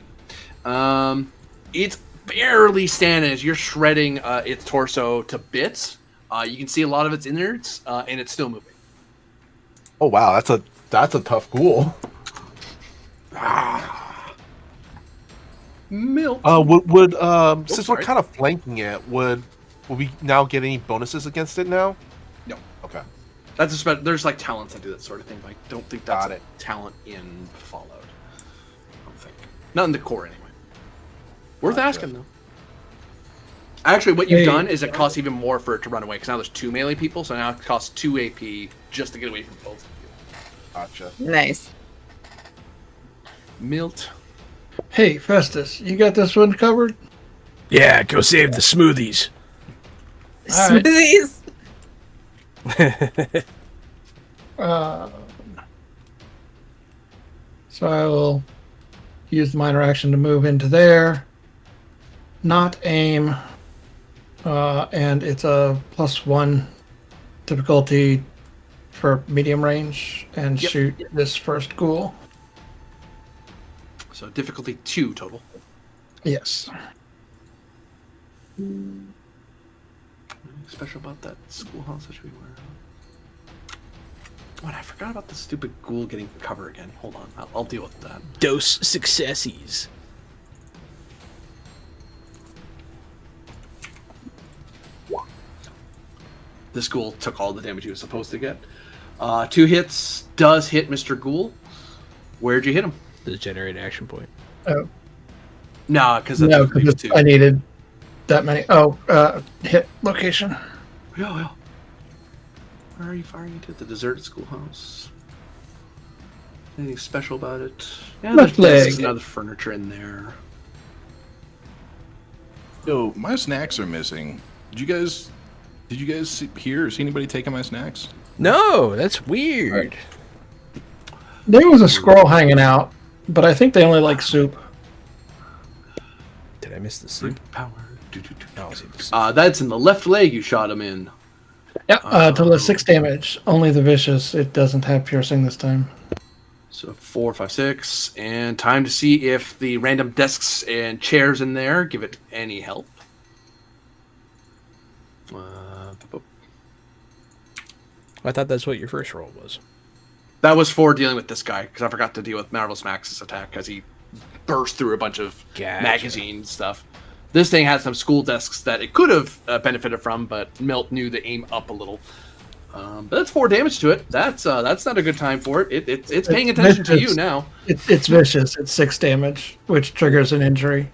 It's barely standing as you're shredding its torso to bits. You can see a lot of its innards, and it's still moving. Oh wow, that's a tough ghoul. Milk. Would since we're sorry. kind of flanking it, would we now get any bonuses against it now? No. Okay. That's there's like talents that do that sort of thing, but I don't think that's Got a it. talent in Fallout. I don't think. Not in the core anyway. Worth Gotcha. asking though. Actually, what you've Hey. done is it costs even more for it to run away because now there's 2 melee people, so now it costs 2 AP just to get away from both of you. Gotcha. Nice. Milt. Hey, Festus, you got this one covered? Yeah, go save the smoothies. All right. Smoothies. So I will use the minor action to move into there. Not aim. And it's a +1 difficulty for medium range and Yep. shoot this first ghoul. So difficulty 2 total. Yes. Anything special about that schoolhouse that we were. Oh, and I forgot about the stupid ghoul getting cover again. Hold on, I'll deal with that. Dose successes. This ghoul took all the damage he was supposed to get. 2 hits does hit Mr. Ghoul. Where'd you hit him? The generate action point. Oh, Nah, because no, that's because I needed that many. Oh, hit location. Yeah. Where are you firing into? The deserted schoolhouse. Anything special about it? Yeah, Left there's leg. some other furniture in there. Yo, my snacks are missing. Did you guys hear or see anybody taking my snacks? No, that's weird. There was a squirrel hanging out, but I think they only like soup. Did I miss the soup? Power. No, I see the soup. That's in the left leg you shot him in. Yeah, total of 6 damage. Only the vicious. It doesn't have piercing this time. So 4, 5, 6. And time to see if the random desks and chairs in there give it any help. I thought that's what your first roll was. That was for dealing with this guy, because I forgot to deal with Marvelous Max's attack, because he burst through a bunch of Gotcha. magazine stuff. This thing has some school desks that it could have benefited from, but Milt knew to aim up a little. But that's 4 damage to it. That's not a good time for it. It's paying attention to you vicious. now. It's vicious. It's 6 damage, which triggers an injury.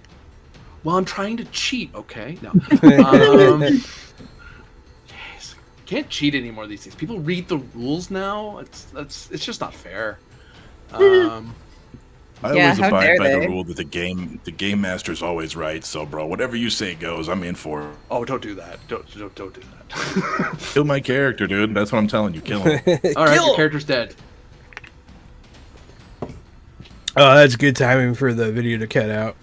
Well, I'm trying to cheat, okay? No. Jeez. Can't cheat anymore these things. People read the rules now. It's just not fair. I Yeah, always how abide dare by the they. rule that the game master's always right. So, bro, whatever you say goes. I'm in for it. Oh, don't do that. Don't do that. Kill my character, dude. That's what I'm telling you. Kill him. All right, Kill! your character's dead. Oh, that's good timing for the video to cut out.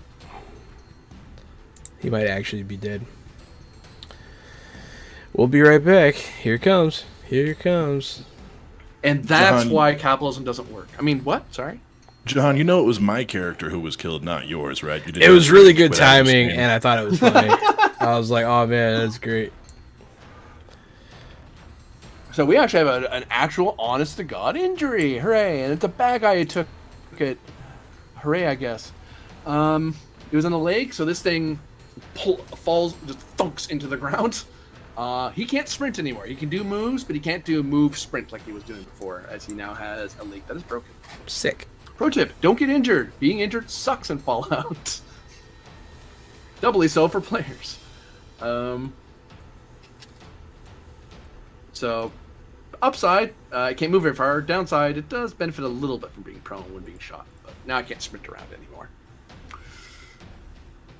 He might actually be dead. We'll be right back. Here it comes. Here it comes. And that's John- why capitalism doesn't work. I mean, what? Sorry? John, you know it was my character who was killed, not yours, right? You did It was that really good without timing, saying. and I thought it was funny. I was like, oh man, that's great. So we actually have an actual honest-to-God injury. Hooray. And it's a bad guy who took it. Hooray, I guess. It was on the leg, so this thing falls, just thunks into the ground. He can't sprint anymore. He can do moves, but he can't do move sprint like he was doing before, as he now has a leg that is broken. Sick. Pro tip, don't get injured. Being injured sucks in Fallout. Doubly so for players. So, upside, I can't move very far. Downside, it does benefit a little bit from being prone when being shot. But now I can't sprint around anymore.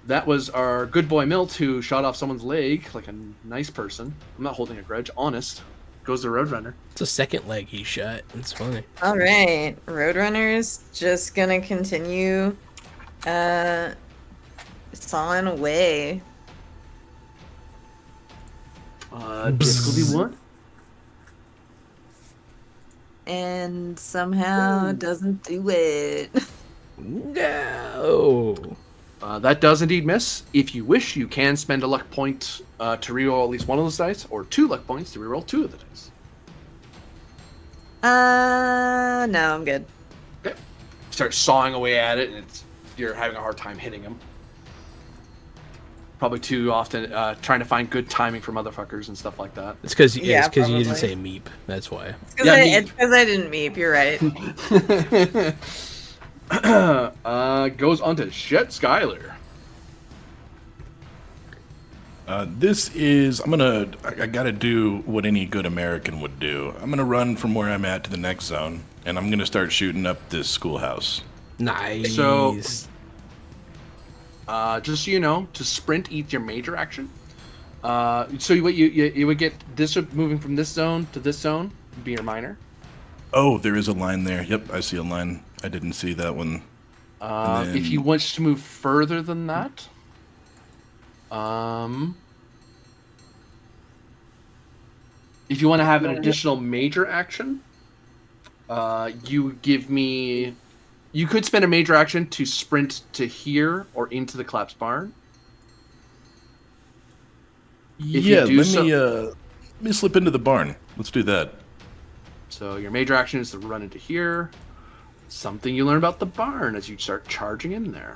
That was our good boy Milt who shot off someone's leg like a nice person. I'm not holding a grudge. Honest. Goes to Roadrunner. It's a second leg he shot. It's funny. All right, Roadrunner's just gonna continue sawing away. Difficulty 1. And somehow doesn't do it. No. That does indeed miss. If you wish, you can spend a luck point to reroll at least one of those dice, or 2 luck points to reroll 2 of the dice. No, I'm good. Okay. Start sawing away at it, and you're having a hard time hitting him. Probably too often trying to find good timing for motherfuckers and stuff like that. It's because Yeah, you didn't probably. say meep. That's why. It's because I didn't meep. You're right. Goes on to Jet Skyler. This is I gotta do what any good American would do. I'm gonna run from where I'm at to the next zone, and I'm gonna start shooting up this schoolhouse. Nice. So- Just so you know, to sprint eats your major action. So you would get this moving from this zone to this zone would be your minor. Oh, there is a line there. Yep, I see a line. I didn't see that one. And If then- you want to move further than that, if you want to have an additional major action, you could spend a major action to sprint to here or into the collapsed barn. If you Yeah, do let me slip into the barn. Let's do that. So your major action is to run into here. Something you learn about the barn as you start charging in there.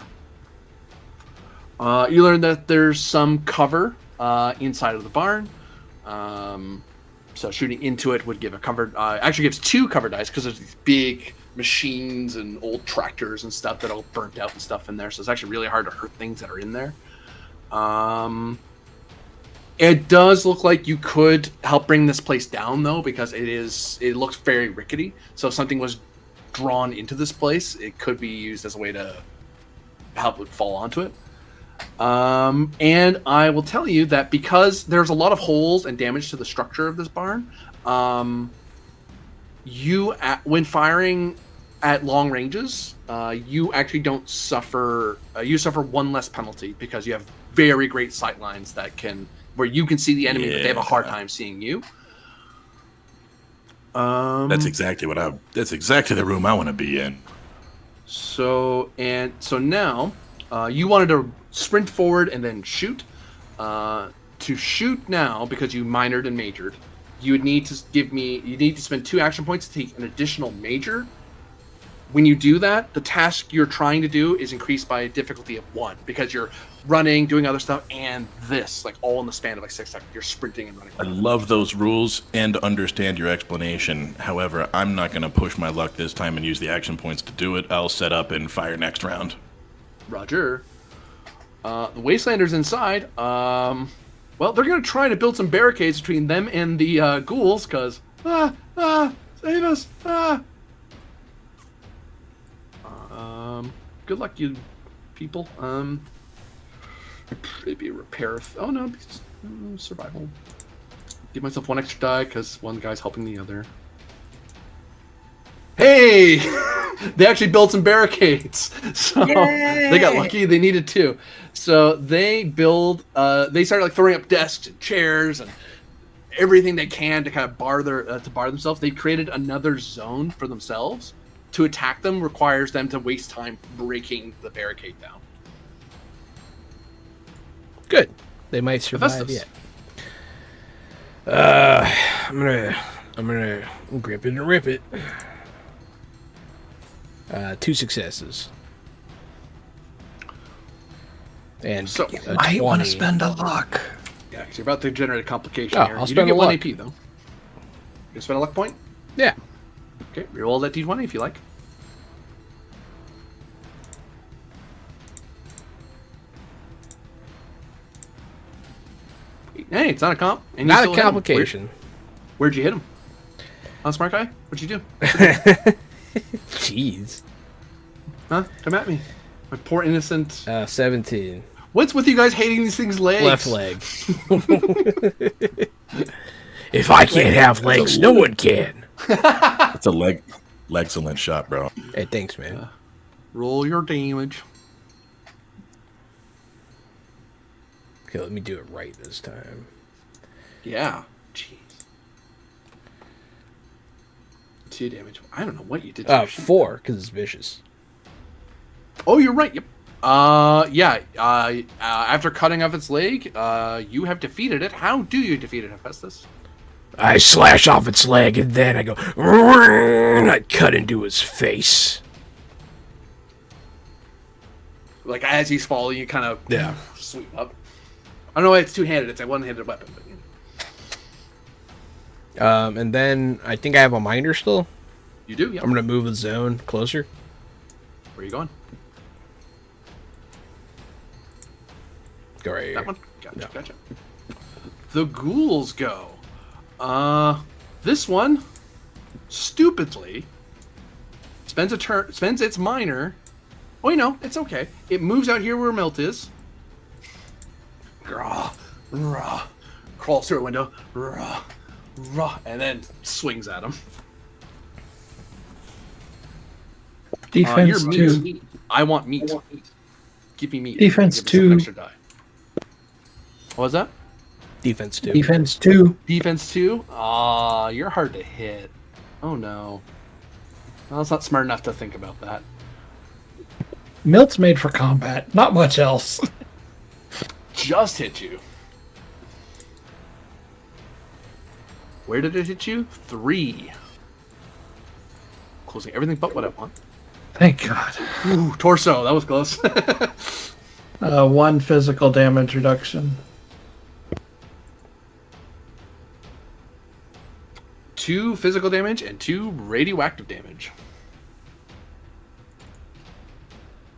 You learn that there's some cover inside of the barn. So shooting into it would give a covered... actually gives 2 cover dice because there's these big machines and old tractors and stuff that are all burnt out and stuff in there. So it's actually really hard to hurt things that are in there. It does look like you could help bring this place down, though, because it looks very rickety. So if something was drawn into this place, it could be used as a way to help it fall onto it. And I will tell you that because there's a lot of holes and damage to the structure of this barn, when firing at long ranges, you actually don't suffer. You suffer 1 less penalty because you have very great sight lines where you can see the enemy, but they have a hard time seeing you. That's exactly that's exactly the room I want to be in. So now, you wanted to sprint forward and then shoot. To shoot now, because you minored and majored, you would need to spend 2 action points to take an additional major. When you do that, the task you're trying to do is increased by a difficulty of 1 because you're running, doing other stuff, and this, like all in the span of like 6 seconds. You're sprinting and running. I love those rules and understand your explanation. However, I'm not going to push my luck this time and use the action points to do it. I'll set up and fire next round. Roger. The Wastelanders inside, well, they're going to try to build some barricades between them and the ghouls, because, save us, Good luck, you people. Maybe repair. Oh no, survival. Give myself 1 extra die because one guy's helping the other. Hey! They actually built some barricades. So they got lucky. They needed 2. So they they started like throwing up desks and chairs and everything they can to kind of bar themselves. They created another zone for themselves. To attack them requires them to waste time breaking the barricade down. Good. They might survive Hephaestus. yet. I'm gonna grip it and rip it. 2 successes. And So, a Might want 20. to spend a luck. Yeah, because you're about to generate a complication Oh, here. I'll You do spend get a 1 luck. AP though. You spend a luck point? Yeah. Okay, reroll that d20 if you like. Hey, it's not a comp. And you Not still a hit him. complication. Where'd you hit him? On smart guy? What'd you do? Jeez. Huh? Come at me. My poor innocent. 17. What's with you guys hating these things' legs? Left leg. If I can't have legs, no one can. That's a excellent shot, bro. Hey, thanks, man. Roll your damage. Okay, let me do it right this time. Yeah. Jeez. 2 damage. I don't know what you did. To your sheep. 4, because it's vicious. Oh, you're right. Yep. Yeah. After cutting off its leg, you have defeated it. How do you defeat it, Hephaestus? I slash off its leg, and then I go, and I cut into his face. Like as he's falling, you kind of sweep up. I don't know why it's 2-handed. It's a 1-handed weapon. But, And then I think I have a minder still. you do. Yep. I'm gonna move the zone closer. Where are you going? Go right here. That one. Gotcha. No. Gotcha. The ghouls go. This one, stupidly, spends its minor. Oh, you know, it's okay. It moves out here where Milt is. Crawls through a window. And then swings at him. Defense You're 2. meat. I want meat. Give me meat. Defense Give me some 2. extra die. What was that? Defense 2. Defense 2. Defense 2? Aw, you're hard to hit. Oh no. Well, it's not smart enough to think about that. Milt's made for combat. Not much else. Just hit you. Where did it hit you? 3. Closing everything but what I want. Thank God. Ooh, torso. That was close. 1 physical damage reduction. 2 physical damage and 2 radioactive damage.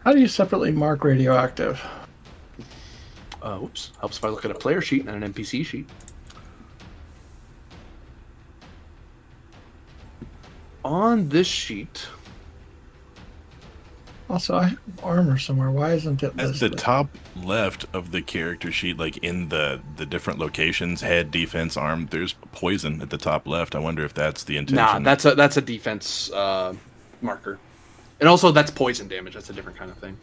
How do you separately mark radioactive? Oops. Helps if I look at a player sheet and an NPC sheet. On this sheet, Also, I have armor somewhere. Why isn't it At the listed? top left of the character sheet, like in the different locations, head, defense, arm, there's poison at the top left. I wonder if that's the intention. nah, that's a defense marker, and also that's poison damage. That's a different kind of thing.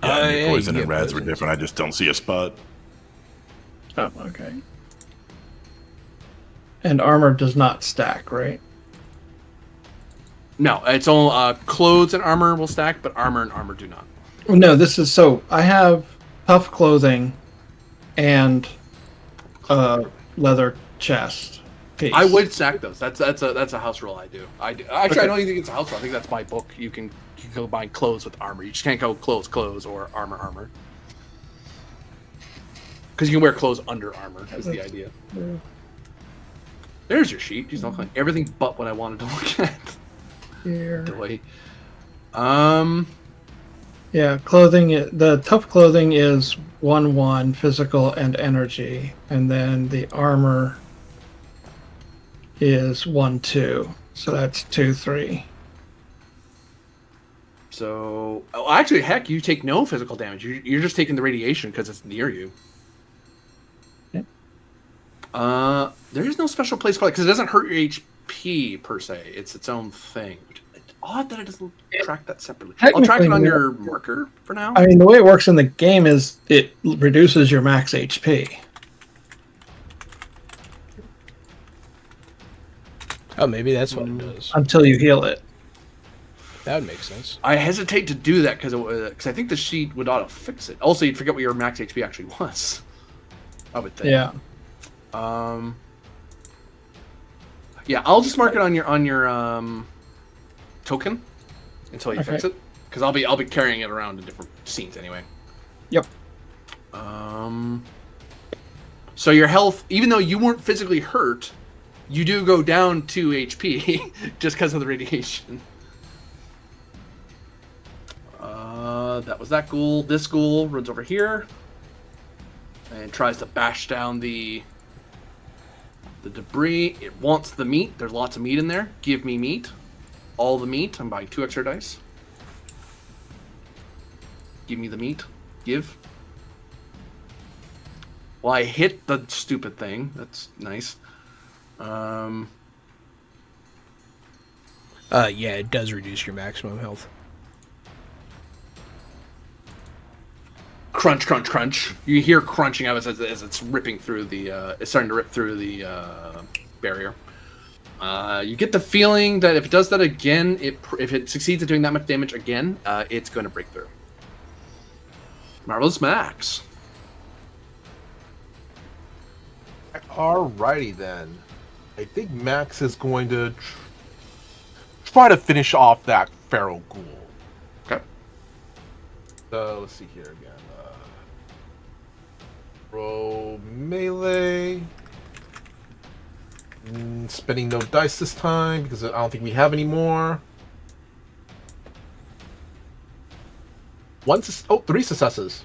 Yeah, I knew yeah, poison you and get rads were poison. different. I just don't see a spot. Oh, okay. And armor does not stack, right? No, it's all clothes and armor will stack, but armor and armor do not. No, this is so. I have tough clothing and leather chest piece. I would stack those. That's a house rule I do. Actually, Okay. I don't even think it's a house rule. I think that's my book. You can combine clothes with armor. You just can't go clothes or armor. Because you can wear clothes under armor. Is the idea. Yeah. There's your sheet. Jeez, look like everything but what I wanted to look at. Here. Boy. Yeah, clothing. The tough clothing is 1/1 physical and energy, and then the armor is 1/2. So that's 2/3. So, actually, heck, you take no physical damage. You're just taking the radiation because it's near you. There is no special place for it because it doesn't hurt your HP per se. It's its own thing. It's odd that it doesn't track that separately. I'll track it on your marker for now. I mean, the way it works in the game is it reduces your max HP. Oh, maybe that's what it does. Until you heal it. That would make sense. I hesitate to do that because I think the sheet would auto fix it. Also, you'd forget what your max HP actually was. I would think. Yeah. Yeah, I'll just mark it on your token until you fix it, because I'll be carrying it around in different scenes anyway. Yep. So your health, even though you weren't physically hurt, you do go down 2 HP just because of the radiation. That was that ghoul. This ghoul runs over here and tries to bash down the debris. It wants the meat. There's lots of meat in there. Give me meat. All the meat. I'm buying 2 extra dice. Give me the meat. Give. Well, I hit the stupid thing. That's nice. Yeah, it does reduce your maximum health. Crunch, crunch, crunch. You hear crunching as it's ripping through the. It's starting to rip through the barrier. You get the feeling that if it does that again, if it succeeds at doing that much damage again, it's going to break through. Marvelous Max. Alrighty then. I think Max is going to try to finish off that feral ghoul. Okay. So let's see here again. Roll melee. Spending no dice this time because I don't think we have any more. 3 successes.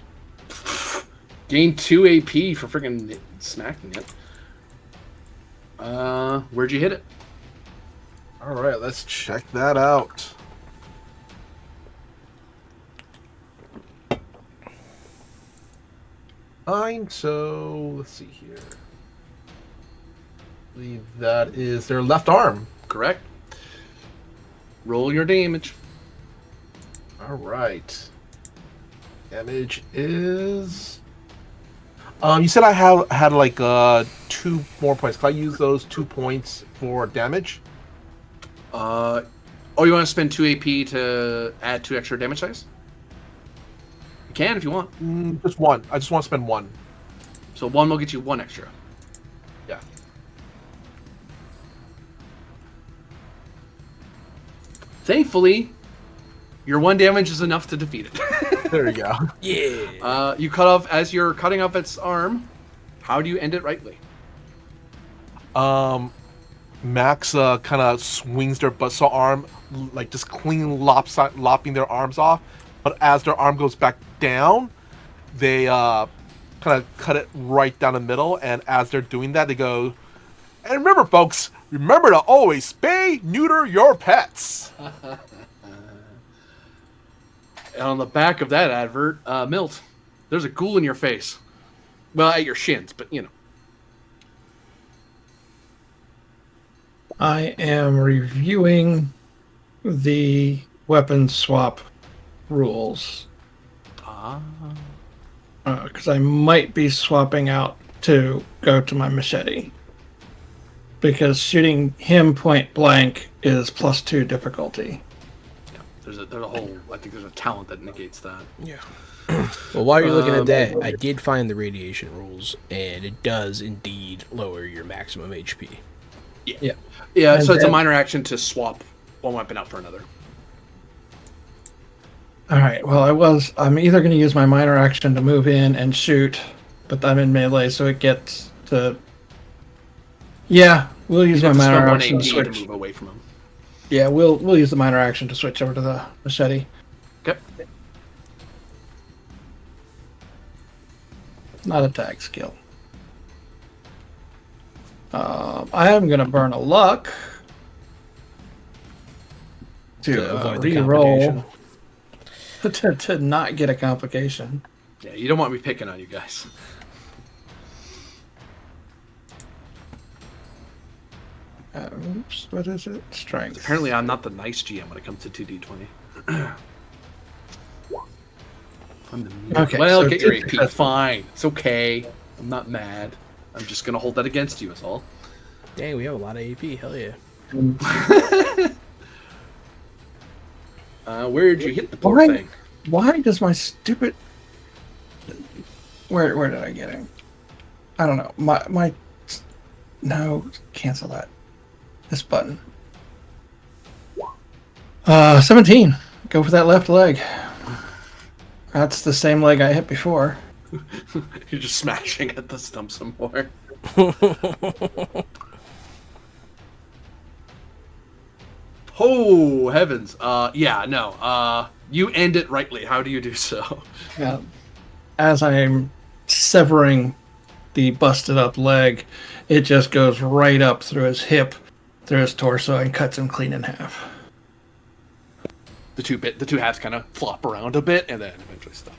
Gain 2 AP for freaking smacking it. Where'd you hit it? Alright, let's check that out. Fine, so let's see here. I believe that is their left arm. Correct. Roll your damage. Alright. Damage is... you said I had like 2 more points. Can I use those 2 points for damage? Oh, you want to spend 2 AP to add 2 extra damage dice? You can if you want. Just 1. I just want to spend 1. So 1 will get you 1 extra. Yeah. Thankfully, your 1 damage is enough to defeat it. There you go. Yeah. You cut off, as you're cutting off its arm, how do you end it rightly? Max kind of swings their buzzsaw arm, like just clean lopping their arms off. But as their arm goes back down, they kind of cut it right down the middle. And as they're doing that, they go, and remember, folks, remember to always spay, neuter your pets. And on the back of that advert, Milt, there's a ghoul in your face. Well, at your shins, but you know. I am reviewing the weapon swap rules. Because I might be swapping out to go to my machete. Because shooting him point blank is +2 difficulty. Yeah, there's a whole. I think there's a talent that negates that. Yeah. Well, while you're looking at that, I did find the radiation rules, and it does indeed lower your maximum HP. Yeah. And So it's a then- minor action to swap one weapon out for another. All right. Well, I'm either going to use my minor action to move in and shoot, but I'm in melee, so it gets to. Yeah, we'll use You my have to minor spend 1 action to AP to switch. move away from him. Yeah, we'll use the minor action to switch over to the machete. Okay. Not a tag skill. I am going to burn a luck To to avoid the re-roll. complication. to not get a complication. Yeah, you don't want me picking on you guys. Oops, what is it? Strength. Apparently, I'm not the nice GM when it comes to 2d20. I'm the mean. Okay, Well, so get your it's AP. successful. Fine. It's okay. I'm not mad. I'm just gonna hold that against you, is all. Dang, we have a lot of AP. Hell yeah. Where'd you hit the poor Why? thing? Why does my stupid... Where did I get him? I don't know. My... No, cancel that. This button. 17. Go for that left leg. That's the same leg I hit before. You're just smashing at the stump some more. Oh, heavens. Yeah, no. You end it rightly. How do you do so? Yeah. As I'm severing the busted up leg, it just goes right up through his hip, through his torso, and cuts him clean in half. The two halves kind of flop around a bit and then eventually stop.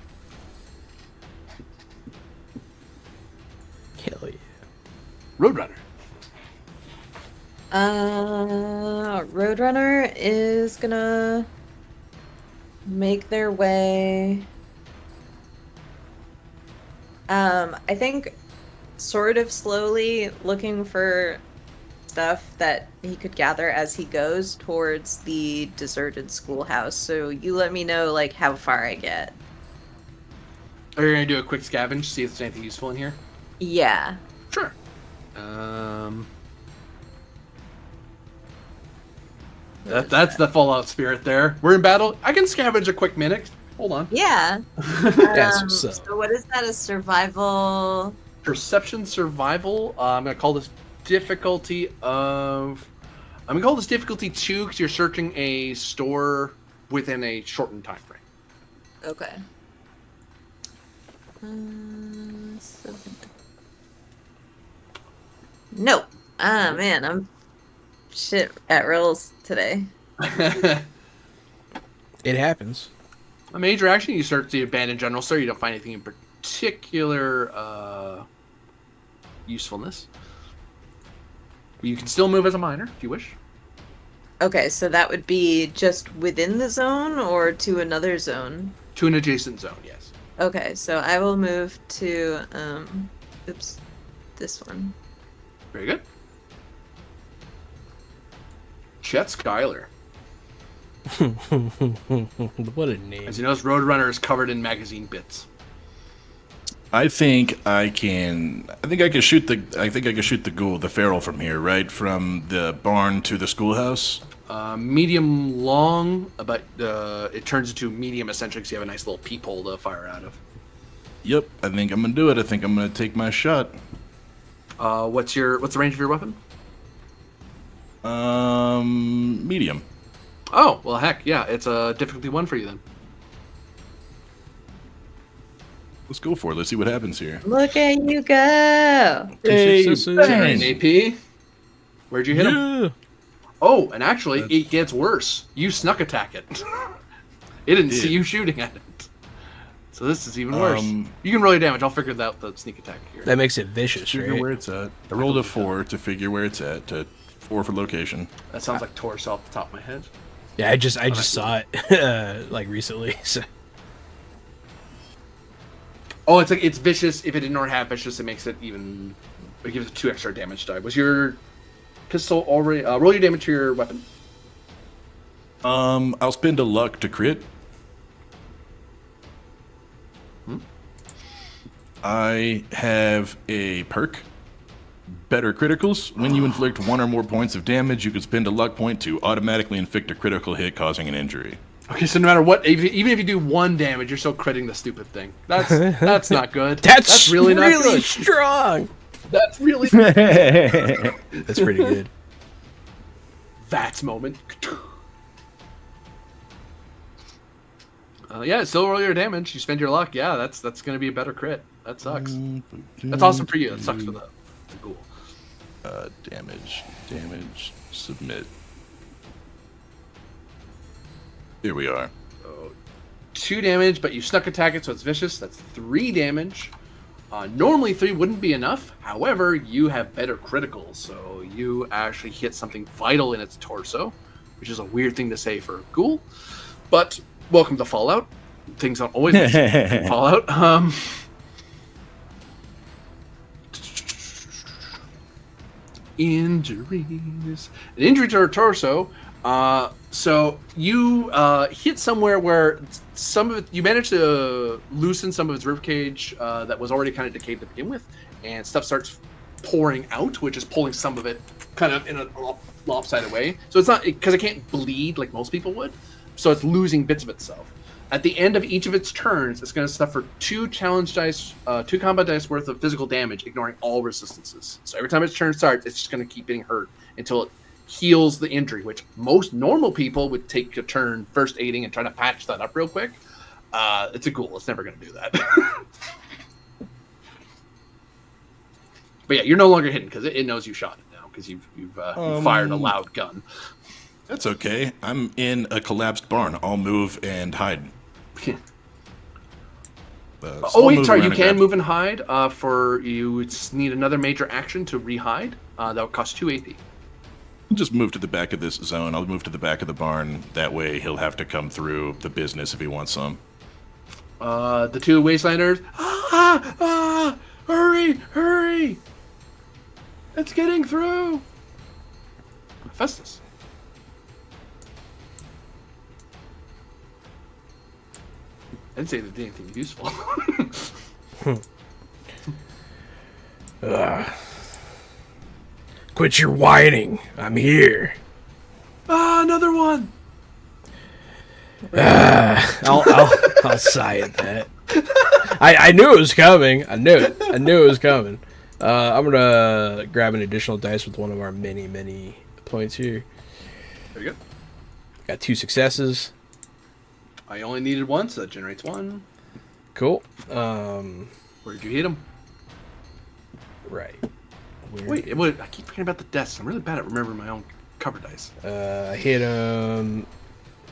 Hell yeah. Roadrunner. Roadrunner is gonna make their way. I think sort of slowly looking for stuff that he could gather as he goes towards the deserted schoolhouse. So you let me know like how far I get. Are you gonna do a quick scavenge, see if there's anything useful in here? Yeah. Sure. That's the Fallout spirit there. We're in battle. I can scavenge a quick minute. Hold on. Yeah. That's what's up. So what is that? A survival? Perception survival. I'm gonna call this difficulty of. I'm gonna call this difficulty 2 because you're searching a store within a shortened time frame. Okay. Nope. Ah man, I'm shit at rolls today. It happens. A major action, you search the abandoned general store. You don't find anything in particular usefulness. You can still move as a minor if you wish. Okay, so that would be just within the zone or to another zone? To an adjacent zone, yes. Okay, so I will move to oops, this one. Very good. Chet Schuyler. What a name. As you notice, Roadrunner is covered in magazine bits. I think I can shoot the ghoul, the feral from here, right? From the barn to the schoolhouse. Medium long, but it turns into medium essentially because you have a nice little peephole to fire out of. Yep, I think I'm gonna do it. I think I'm gonna take my shot. What's the range of your weapon? Medium. Oh, well, heck, yeah, it's a difficulty 1 for you then. Let's go for it. Let's see what happens here. Look at you go! Hey, Generate AP. Where'd you hit him? yeah. Oh, and actually, it gets worse. You snuck attack it. It didn't see you shooting at it. So this is even worse. You can roll your damage. I'll figure out the sneak attack here. That makes it vicious, Figure right? where it's at. I rolled a 4 to figure where it's at. To 4 for location. That sounds like torso off the top of my head. Yeah, I just saw it like recently. So. Oh, it's vicious. If it didn't already have vicious, it makes it even. It gives it 2 extra damage die. Was your pistol already? Roll your damage to your weapon. I'll spend a luck to crit. I have a perk. Better criticals. When you inflict 1 or more points of damage, you can spend a luck point to automatically inflict a critical hit, causing an injury. Okay, so no matter what, even if you do 1 damage, you're still critting the stupid thing. That's not good. That's really not really good. strong. That's really That's pretty good. That's moment. Yeah, still roll your damage. You spend your luck. Yeah, that's gonna be a better crit. That sucks. That's awesome for you. That sucks for the ghoul. Damage, submit. Here we are. 2 damage, but you snuck attack it, so it's vicious. That's 3 damage. Normally 3 wouldn't be enough. However, you have better criticals, so you actually hit something vital in its torso, which is a weird thing to say for a ghoul. But welcome to Fallout. Things don't always make sense in Fallout. Injuries. An injury to her torso. So you hit somewhere where some of it, you managed to loosen some of its ribcage that was already kind of decayed to begin with, and stuff starts pouring out, which is pulling some of it kind of in a lopsided way. So it's not because it can't bleed like most people would, so it's losing bits of itself. At the end of each of its turns, it's going to suffer 2 challenge dice, 2 combat dice worth of physical damage, ignoring all resistances. So every time its turn starts, it's just going to keep getting hurt until it heals the injury, which most normal people would take a turn first aiding and trying to patch that up real quick. It's a ghoul. It's never going to do that. But yeah, you're no longer hidden because it knows you shot it now because you've fired a loud gun. That's okay. I'm in a collapsed barn. I'll move and hide. So Oh I'll wait, move sorry. around You and can grab- move and hide. You would need another major action to re-hide. That would cost 2 AP. I'll just move to the back of this zone. I'll move to the back of the barn. That way he'll have to come through the business if he wants some. The 2 wastelanders. Hurry! It's getting through. Festus. I didn't say they did anything useful. Quit your whining. I'm here. Another one. I'll sigh at that. I knew it was coming. I knew it was coming. I'm gonna grab an additional dice with one of our many points here. There you go. Got 2 successes. I only needed 1, so that generates 1. Cool. Where did you hit him? Right. Wait, I keep forgetting about the deaths. I'm really bad at remembering my own cover dice. I hit him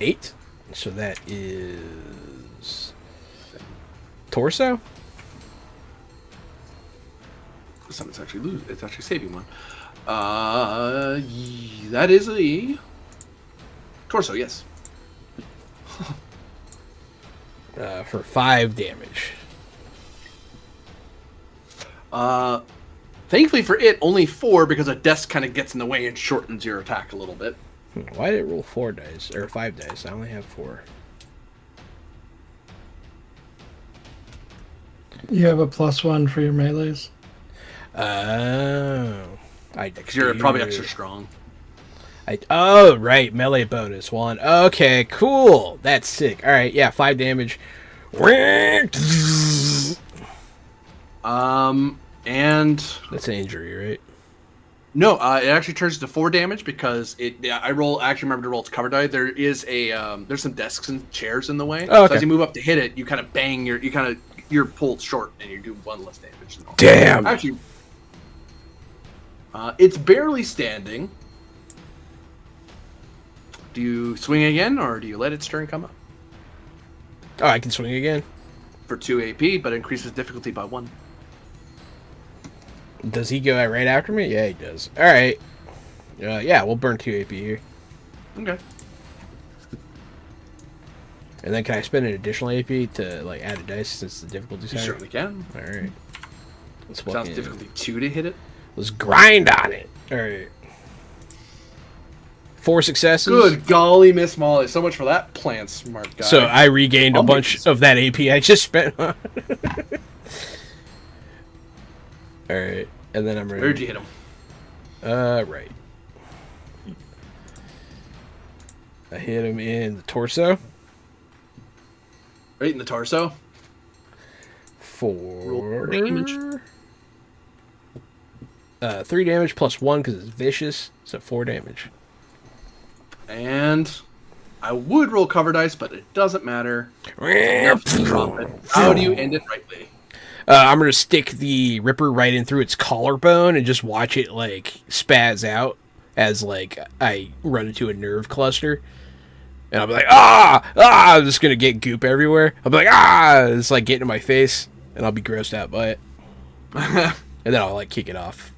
8. So that is torso. It's actually saving 1. That is the torso. Yes. For 5 damage. Thankfully for it, only 4 because a desk kind of gets in the way and shortens your attack a little bit. Why did it roll 4 dice or 5 dice? I only have 4. You have a +1 for your melees. Oh, Because you're probably extra strong. Oh, right, melee bonus 1. Okay, cool. That's sick. All right, yeah, 5 damage. And That's an injury, right? no, it actually turns to 4 damage because I actually remember to roll its cover die. There is there's some desks and chairs in the way. Oh, okay. So as you move up to hit it, you kind of bang you're pulled short and you do 1 less damage. Damn. Actually, it's barely standing. Do you swing again, or do you let its turn come up? Oh, I can swing again. For 2 AP, but increases difficulty by 1. Does he go right after me? Yeah, he does. All right. Yeah, we'll burn 2 AP here. Okay. And then can I spend an additional AP to like add a dice since the difficulty's You higher? certainly can. All right. Let's Sounds difficulty 2 to hit it. Let's grind on it. All right. 4 successes. Good golly, Miss Molly. So much for that plant smart guy. So I regained a I'll bunch make- of that AP I just spent on. All right, and then I'm ready. Where'd you hit him? Right. I hit him in the torso. Right in the torso. For damage. 3 damage plus 1 because it's vicious, so 4 damage. And I would roll cover dice, but it doesn't matter. Enough to drop it. How do you end it rightly? I'm gonna stick the Ripper right in through its collarbone and just watch it like spaz out as like I run into a nerve cluster. And I'll be like, ah, I'm just gonna get goop everywhere. I'll be like, it's like getting in my face, and I'll be grossed out by it. And then I'll like kick it off.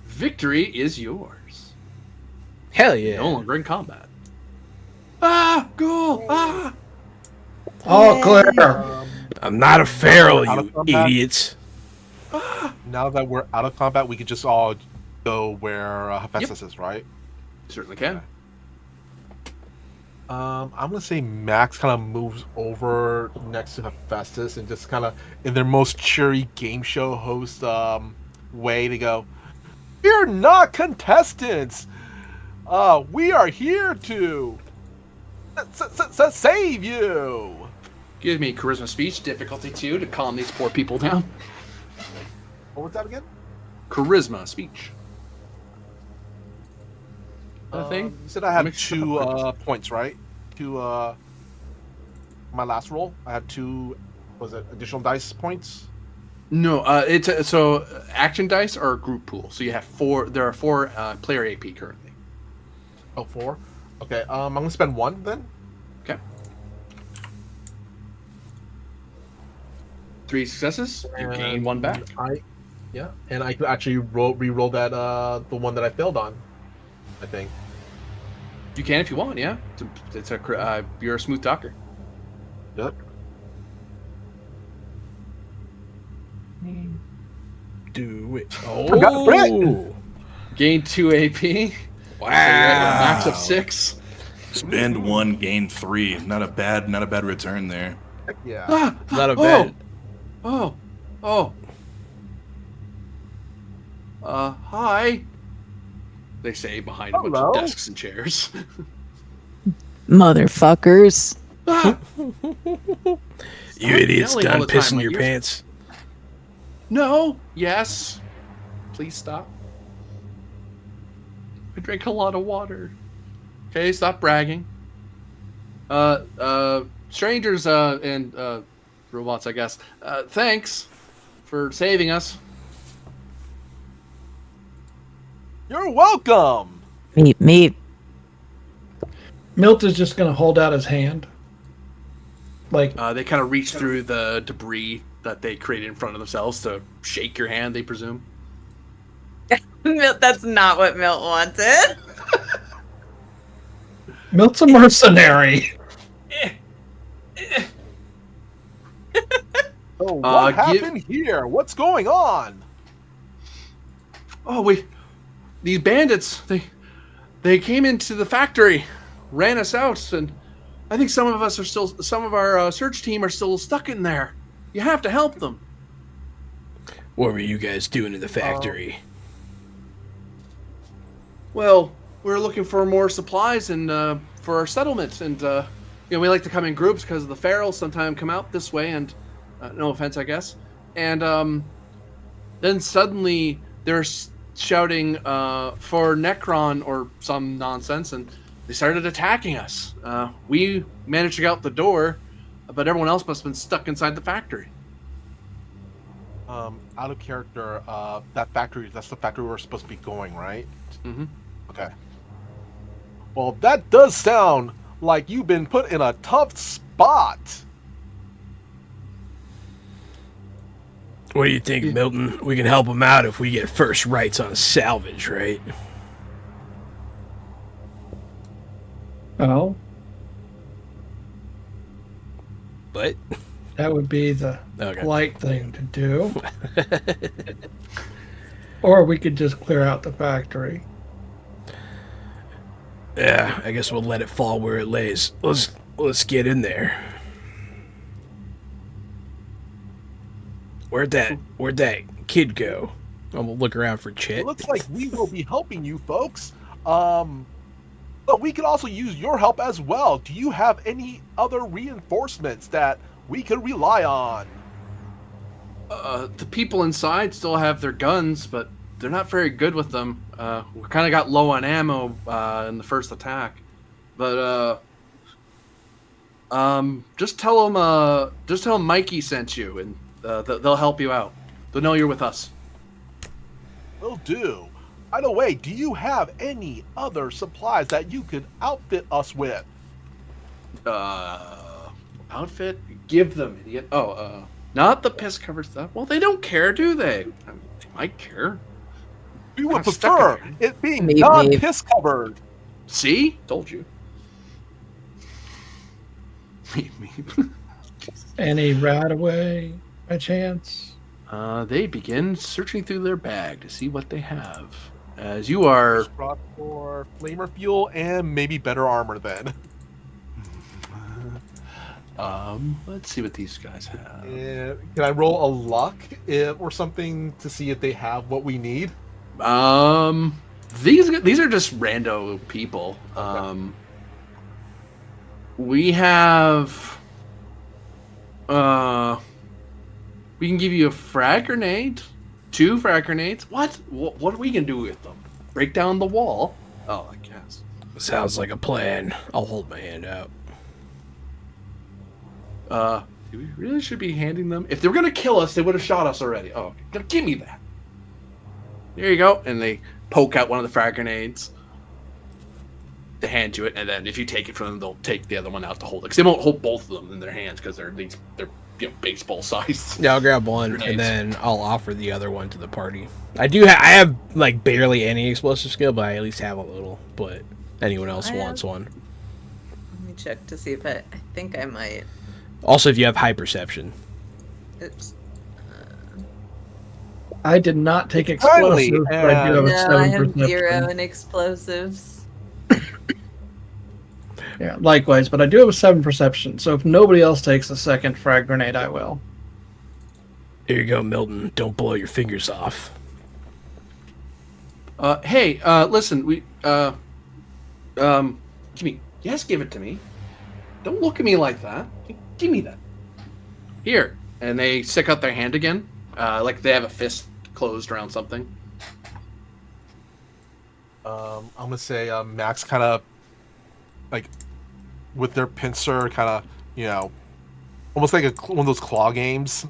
Victory is yours. Hell yeah. No longer in combat. Ah, goal! Ah! All clear. I'm not a feral, Out of you combat? idiots. Now that we're out of combat, we could just all go where Hephaestus is, right? Certainly can. I'm gonna say Max kind of moves over next to Hephaestus and just kind of, in their most cheery game show host way, to go, "We're not contestants. We are here to save you." Give me charisma speech, difficulty 2 to calm these poor people down. What was that again? Charisma speech. That thing? You said I have Mixed 2 up points, right? My last roll, I had 2. Was it additional dice points? No, it's so action dice are a group pool. So you have 4. There are 4 player AP currently. Oh, 4. Okay. I'm gonna spend 1 then. Okay. 3 successes. You gain 1 back. And I could actually re-roll that the one that I failed on. I think. You can if you want. Yeah. You're a smooth talker. Yep. Do it. Forgot the crit. Gain 2 AP. Wow. Max of 6. Spend 1, gain 3. Not a bad return there. Heck yeah. Ah, Not a bad. Oh. Hi. They say behind a bunch Hello. of desks and chairs. Motherfuckers. Ah, You idiots yelling all done the time, pissing my your ears- pants. no. Yes. Please stop. I drink a lot of water. Okay, stop bragging. Strangers and robots, I guess. Thanks for saving us. You're welcome. Meep. Milt is just going to hold out his hand. Like, They kind of reach through the debris that they created in front of themselves to shake your hand, they presume. That's not what Milt wanted. Milt's a mercenary. So what give- happened here? What's going on? Oh, these bandits, they came into the factory, ran us out, and I think some of our search team are still stuck in there. You have to help them. What were you guys doing in the factory? Well, we're looking for more supplies and for our settlement, and we like to come in groups because the ferals sometimes come out this way, and no offense, I guess. And then suddenly they're shouting for Necron or some nonsense, and they started attacking us. We managed to get out the door, but everyone else must have been stuck inside the factory. Out of character, that factory, that's the factory we're supposed to be going, right? Mm-hmm. Okay. Well, that does sound like you've been put in a tough spot. What do you think, Milton? We can help him out if we get first rights on a salvage, right? Well, But that would be the okay. polite thing to do. Or we could just clear out the factory. Yeah, I guess we'll let it fall where it lays. Let's get in there. Where'd that kid go? I'm gonna look around for Chet. It looks like we will be helping you folks. But we could also use your help as well. Do you have any other reinforcements that we could rely on? The people inside still have their guns, but they're not very good with them. We kind of got low on ammo in the first attack, but just tell them Mikey sent you, and they'll help you out. They'll know you're with us. Will do. By the way, do you have any other supplies that you could outfit us with? Outfit? Give them, idiot. Not the piss covered stuff. Well, they don't care, do they? I mean, they might care. We would I'm stuck prefer in it being Maybe. non-piss covered. See? Told you. Any right away by chance? They begin searching through their bag to see what they have. As you are... Brought for flamer fuel and maybe better armor then. Let's see what these guys have. Can I roll a luck or something to see if they have what we need? These are just rando people. We have... we can give you a frag grenade. 2 frag grenades. What are we gonna do with them? Break down the wall? Oh, I guess. Sounds like a plan. I'll hold my hand out. We really should be handing them. If they were gonna kill us, they would have shot us already. Oh, give me that. There you go. And they poke out one of the frag grenades. They hand to it, and then if you take it from them, they'll take the other one out to hold it. Because they won't hold both of them in their hands because they're baseball sized. Yeah, I'll grab one, Grenades. and then I'll offer the other one to the party. I have like barely any explosive skill, but I at least have a little. But anyone else I wants have- one. Let me check to see if I think I might. Also, if you have high perception. Oops. I did not take Finally, explosives, but I do have a No, 7 I have perception. 0 in explosives. Yeah, likewise, but I do have a 7 perception, so if nobody else takes a second frag grenade, I will. Here you go, Milton. Don't blow your fingers off. Hey, listen, we, give it to me. Don't look at me like that. Give me that. Here. And they stick out their hand again, like they have a fist closed around something. I'm gonna say Max kind of like with their pincer, kind of almost like one of those claw games.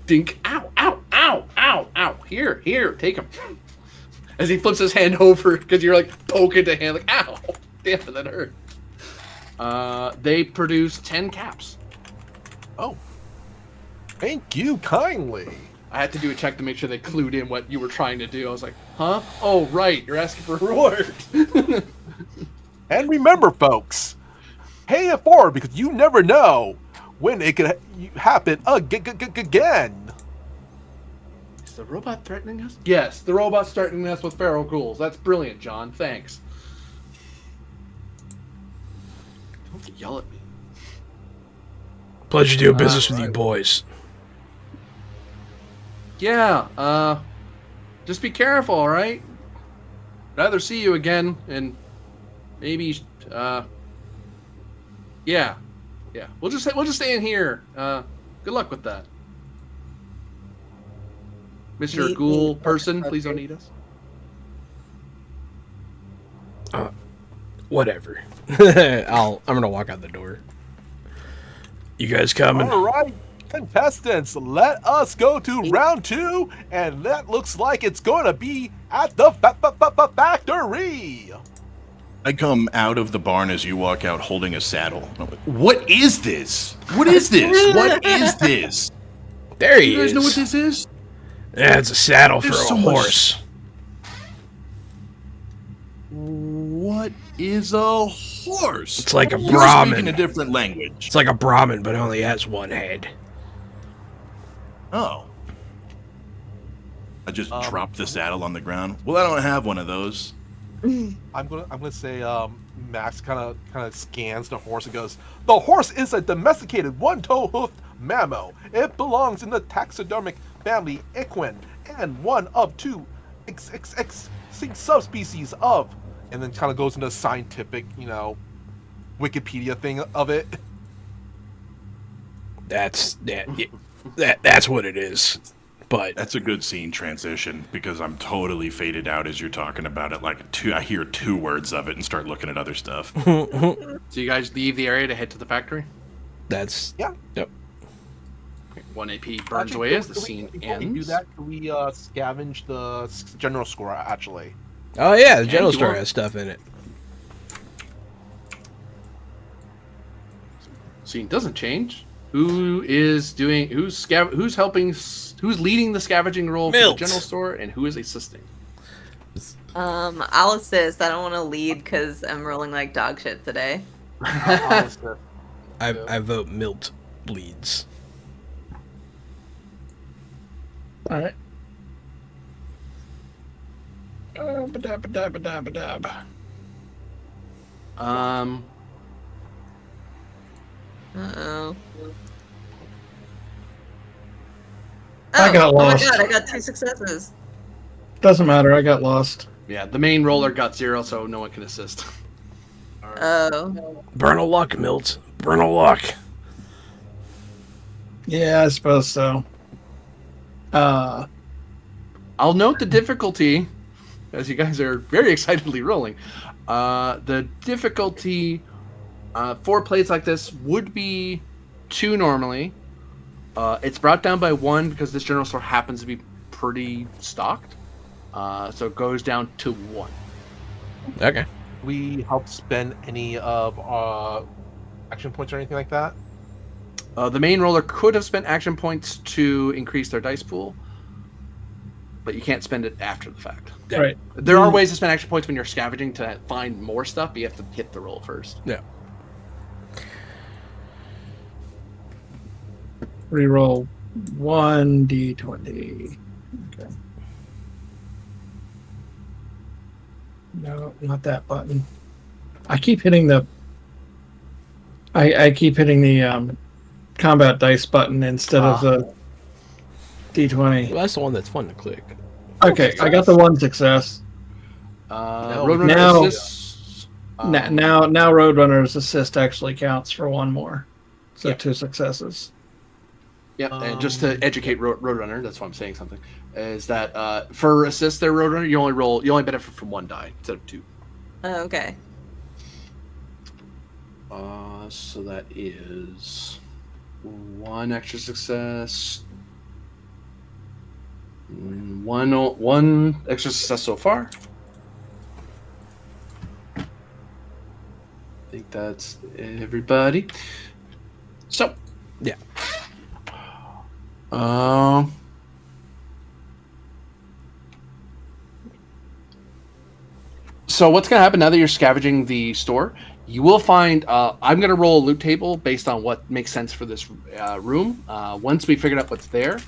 Dink. Ow, ow, ow, ow, ow. Here, take him. As he flips his hand over, because you're like poking the hand, like, ow. Damn, that hurt. They produce 10 caps. Oh, thank you kindly. I had to do a check to make sure they clued in what you were trying to do. I was like, huh? Oh, right. You're asking for a reward. And remember, folks, pay it forward because you never know when it could happen again. Is the robot threatening us? Yes, the robot's threatening us with feral ghouls. That's brilliant, John. Thanks. Don't yell at me. Pleasure doing business with you boys. Yeah, just be careful, all right? Rather see you again, and maybe, yeah. We'll just stay in here. Good luck with that, Mr. Meet Ghoul me. person. Please don't eat us. Whatever. I'm gonna walk out the door. You guys coming? All right, contestants, let us go to round 2, and that looks like it's going to be at the factory. I come out of the barn as you walk out holding a saddle. What is this? What is this? What is this? There he You guys is. know what this is? Yeah, it's a saddle for There's a so much- horse. What is a horse? It's like a You're Brahmin. speaking a different language. It's like a Brahmin, but it only has one head. Oh. I just dropped the saddle on the ground. Well, I don't have one of those. I'm gonna say Max kind of scans the horse and goes, the horse is a domesticated one-toe hoofed mammal. It belongs in the taxidermic family equine and one of 2 extinct subspecies of, and then kind of goes into scientific, Wikipedia thing of it. That's what it is. But That's a good scene transition because I'm totally faded out as you're talking about it. I hear 2 words of it and start looking at other stuff. So you guys leave the area to head to the factory? that's Yeah. Yep. 1 AP burns away as the scene before we do ends. that, can we scavenge the general score, actually? Oh yeah, the Yeah, general you store want- has stuff in it. Scene doesn't change. Who's leading the scavenging role for the Milt. general store, and who is assisting? I'll assist. I don't want to lead because I'm rolling like dog shit today. I'll assist. I vote Milt leads. All right. Ba-dab-ba-dab-ba-dab-ba-dab. Uh-oh. I got lost. Oh my god, I got 2 successes. Doesn't matter. I got lost. Yeah, the main roller got 0, so no one can assist. Oh. Burn a luck, Milt. Burn a luck. Yeah, I suppose so. I'll note the difficulty, as you guys are very excitedly rolling. The difficulty for plays like this would be 2 normally. It's brought down by 1 because this general store happens to be pretty stocked. So it goes down to 1. Okay. We help spend any of action points or anything like that? The main roller could have spent action points to increase their dice pool, but you can't spend it after the fact. Yeah. Right. There are ways to spend action points when you're scavenging to find more stuff, but you have to hit the roll first. Yeah. Reroll 1d20. Okay. No, not that button. I keep hitting the. I keep hitting the combat dice button instead of the d20. Well, that's the one that's fun to click. Okay, I got the 1 success. Roadrunner now- assists. Now Roadrunner's assist actually counts for 1 more, so Yeah. 2 successes. Yeah, and just to educate Roadrunner, that's why I'm saying something. Is that for assist there, Roadrunner, you only benefit from 1 die instead of 2. Oh, okay. So that is 1 extra success. 1 extra success so far. I think that's everybody. So, Yeah. So what's going to happen now that you're scavenging the store? You will find. I'm going to roll a loot table based on what makes sense for this room. Once we figured out what's there,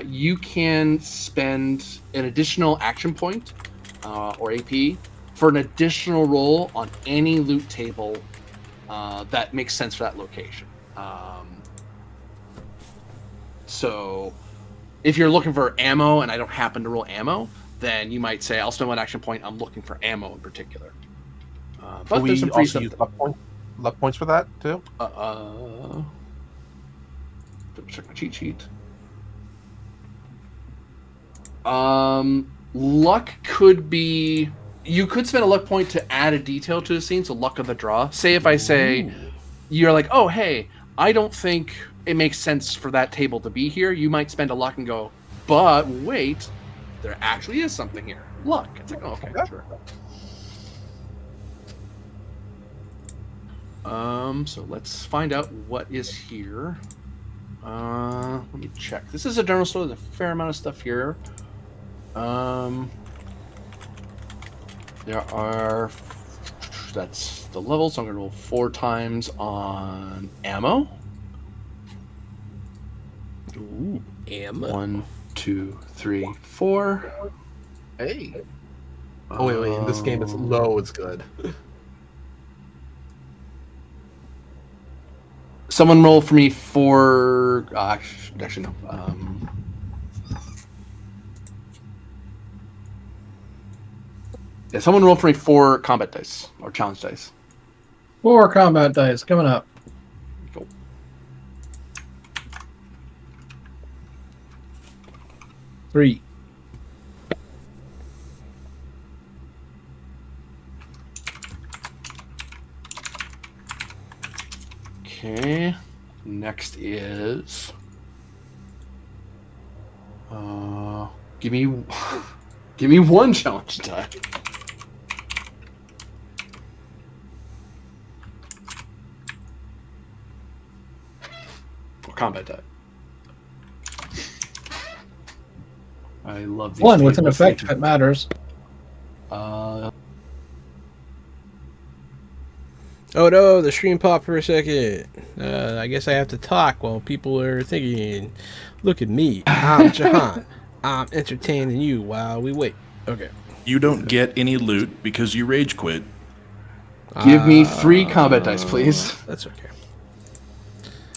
you can spend an additional action point or AP for an additional roll on any loot table that makes sense for that location. So if you're looking for ammo and I don't happen to roll ammo, then you might say, I'll spend 1 action point. I'm looking for ammo in particular. But we there's some free also stuff. use luck points for that, too? Double check my cheat sheet. Luck could be. You could spend a luck point to add a detail to the scene, so luck of the draw. Say if I say, you're like, oh, hey, I don't think it makes sense for that table to be here. You might spend a luck and go, but wait, there actually is something here. Luck. It's like, oh, okay, sure. So let's find out what is here. Let me check. This is a general store. There's a fair amount of stuff here. There are. That's the level, so I'm gonna roll 4 times on ammo. Ooh, ammo. 1, 2, 3, 4. Hey. Oh, wait. In this game, it's low. It's good. Someone roll for me for. Actually, no. Yeah, someone roll for me 4 combat dice or challenge dice. 4 combat dice coming up. Go. Three. Okay. Next is Give me, give me one challenge die. Or combat die. I love these. One with an tables. effect if it matters. Oh no, the stream popped for a second. I guess I have to talk while people are thinking. Look at me. I'm Jahan. I'm entertaining you while we wait. Okay. You don't get any loot because you rage quit. Give me 3 combat dice, please. That's okay.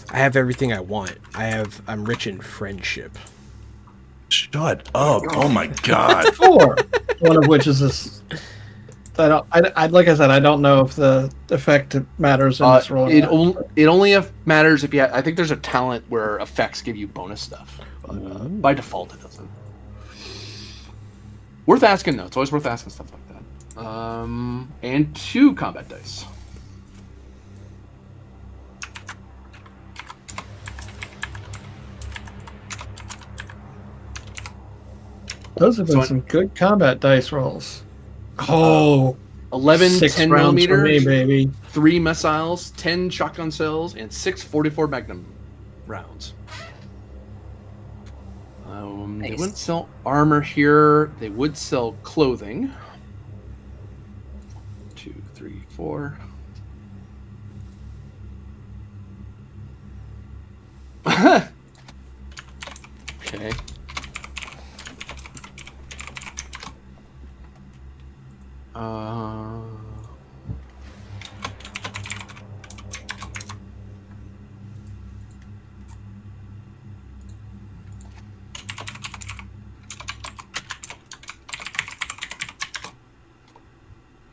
I have everything I want. I'm rich in friendship. Shut up. Oh my god. 4. One of which is this. I like I said, I don't know if the effect matters in this roll. It only matters if you. I think there's a talent where effects give you bonus stuff. By default, it doesn't. Worth asking though. It's always worth asking stuff like that. And 2 combat dice. Those have been some good combat dice rolls. Oh, 11 6 10 rounds for millimeter, me, baby. 3 missiles, 10 shotgun shells, and 6 44 Magnum rounds. They Nice. wouldn't sell armor here. They would sell clothing. 2, 3, 4. Okay.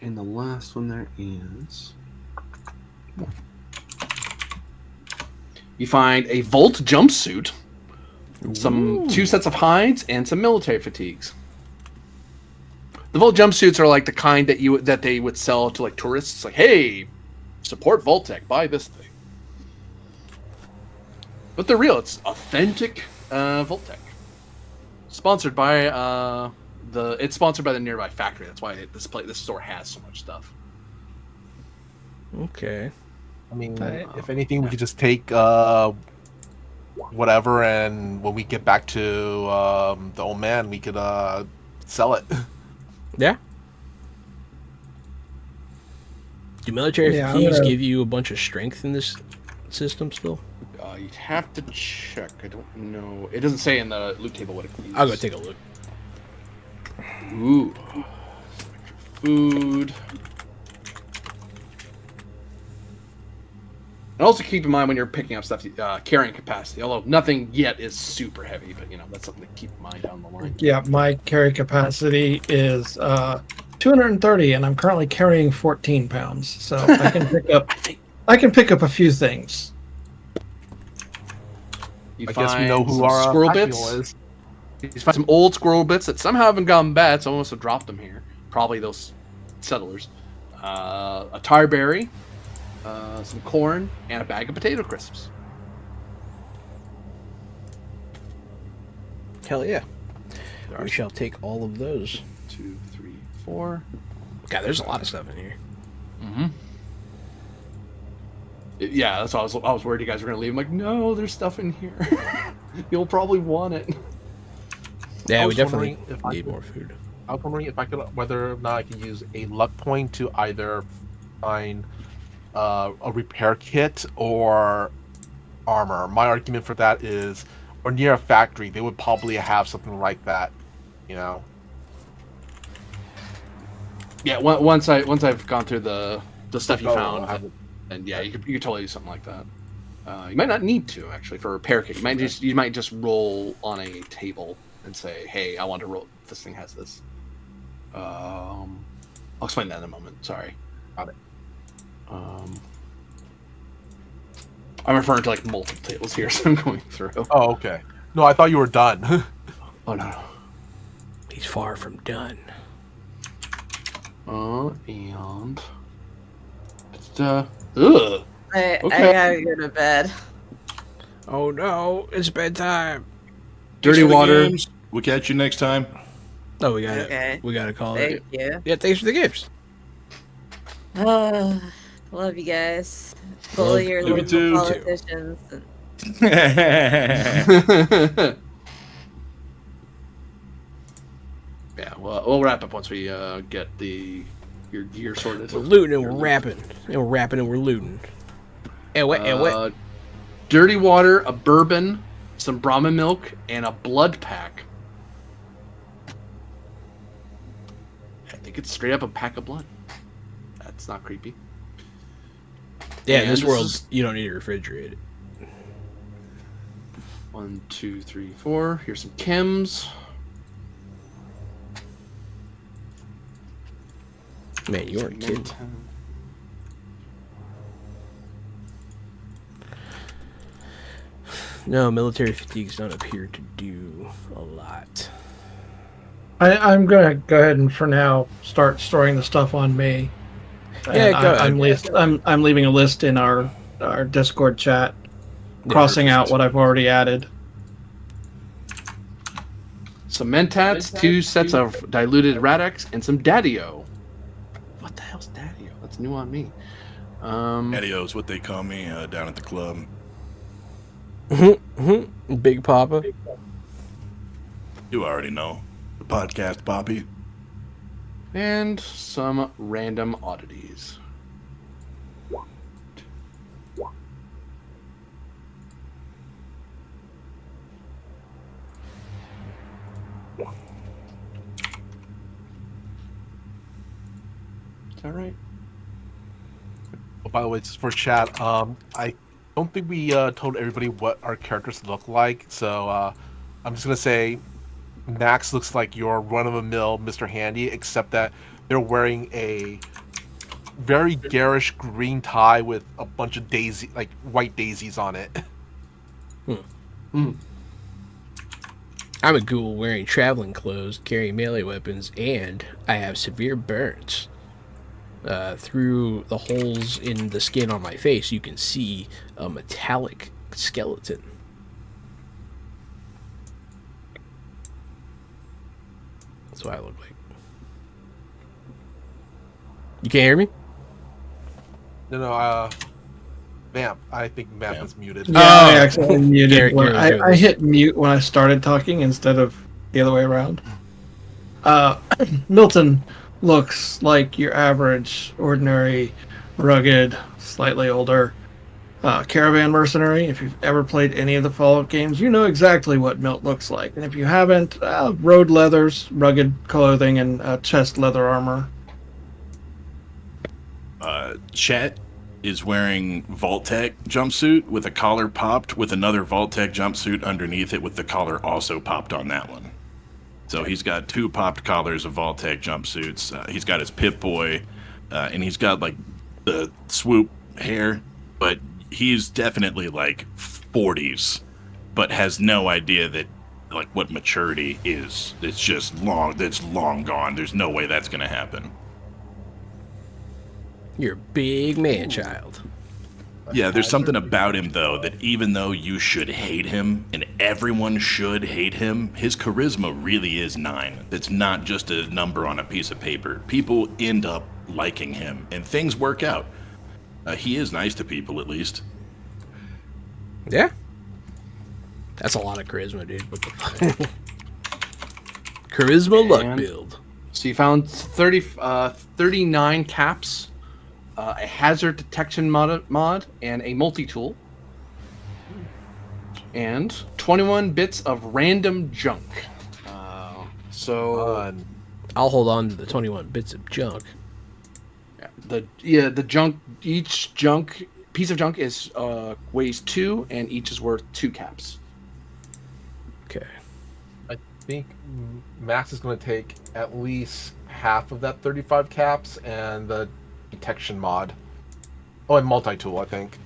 And the last one there is... You find a Volt jumpsuit, some 2 sets of hides, and some military fatigues. The Volt jumpsuits are like the kind that they would sell to like tourists. Like, hey, support Voltec, buy this thing. But they're real. It's authentic Voltec. Sponsored by it's sponsored by the nearby factory. That's why this store has so much stuff. Okay. I mean, if anything, we could just take whatever, and when we get back to the old man, we could sell it. Yeah. Do military Yeah, I'm fatigues gonna- give you a bunch of strength in this system still? You'd have to check. I don't know. It doesn't say in the loot table what it includes. I'll go take a look. Ooh. Food. And also keep in mind when you're picking up stuff, carrying capacity. Although nothing yet is super heavy, but that's something to keep in mind down the line. Yeah, my carry capacity is 230, and I'm currently carrying 14 pounds, so I can pick up a few things. You I guess we know who some our squirrel Pac bits. mule is. You find some old squirrel bits that somehow haven't gone bad. Someone must have dropped them here. Probably those settlers. A tar berry, some corn, and a bag of potato crisps. Hell yeah. There are We shall take all of those. 2, 3, 4. God, there's a lot of stuff in here. Mm-hmm. Yeah, that's why I was worried you guys were gonna leave. I'm like, no, there's stuff in here. You'll probably want it. Yeah, I we was definitely wondering if I need could- more food. I was wondering if I could, whether or not I could use a luck point to either find a repair kit or armor. My argument for that is, or near a factory, they would probably have something like that. Yeah, once I've gone through the stuff you Oh, found, I would- and yeah, you could totally do something like that. You might not need to actually for a repair kit. You might just roll on a table and say, "Hey, I want to roll. This thing has this." I'll explain that in a moment. Sorry. Got it. I'm referring to like multiple tables here, so I'm going through. Oh, okay. No, I thought you were done. Oh no. He's far from done. And it's I Okay. gotta go to bed. Oh no, it's bedtime. dirty Thanks for the water. games. We'll catch you next time. Oh, we got Okay. it. We got to call Thank it. you. Yeah, thanks for the gifts. Love you guys. Pull Love your you local too. politicians. Yeah, well, we'll wrap up once we get your gear sorted. We're looting and we're rapping. And we're rapping and we're looting. And what? Dirty water, a bourbon, some Brahma milk, and a blood pack. I think it's straight up a pack of blood. That's not creepy. Yeah, in And this this world, is- you don't need to refrigerate it. 1, 2, 3, 4. Here's some chems. Man, you weren't kidding. No, military fatigues don't appear to do a lot. I'm gonna go ahead and for now start storing the stuff on me. Yeah, And go ahead. I'm leaving a list in our Discord chat, crossing out what I've already added. Some mentats, 2 sets of diluted Radex, and some Daddy-O. What the hell's Daddy-O? That's new on me. Eddie-O is what they call me down at the club. Big Papa. You already know. The podcast, Poppy. And some random oddities. Is that right? Oh, by the way, just for chat, I don't think we told everybody what our characters look like, so I'm just gonna say Max looks like your run-of-the-mill Mr. Handy, except that they're wearing a very garish green tie with a bunch of white daisies on it. Mm. I'm a ghoul wearing traveling clothes, carrying melee weapons, and I have severe burns. Through the holes in the skin on my face, you can see a metallic skeleton. That's what I look like. You can't hear me? No, Vamp. I think Vamp is muted. Yeah, I accidentally muted. Garrett was doing I this. hit mute when I started talking instead of the other way around. Milton looks like your average, ordinary, rugged, slightly older caravan mercenary. If you've ever played any of the Fallout games, you know exactly what Milt looks like. And if you haven't, road leathers, rugged clothing, and chest leather armor. Chet is wearing Vault-Tec jumpsuit with a collar popped with another Vault-Tec jumpsuit underneath it with the collar also popped on that one. So he's got 2 popped collars of Vault-Tec jumpsuits. He's got his Pip-Boy, and he's got like the swoop hair, but he's definitely like 40s, but has no idea that like what maturity is. It's just long gone. There's no way that's gonna happen. You're a big man child. Yeah, there's something about him, though, that even though you should hate him, and everyone should hate him, his charisma really is 9. It's not just a number on a piece of paper. People end up liking him, and things work out. He is nice to people, at least. Yeah. That's a lot of charisma, dude. What the fuck? Charisma luck And- build. So you found 39 caps, a hazard detection mod, and a multi-tool. And 21 bits of random junk. I'll hold on to the 21 bits of junk. The junk, each junk piece of junk is weighs 2, and each is worth 2 caps. Okay. I think Max is going to take at least half of that 35 caps and the detection mod. Oh, and multi-tool, I think.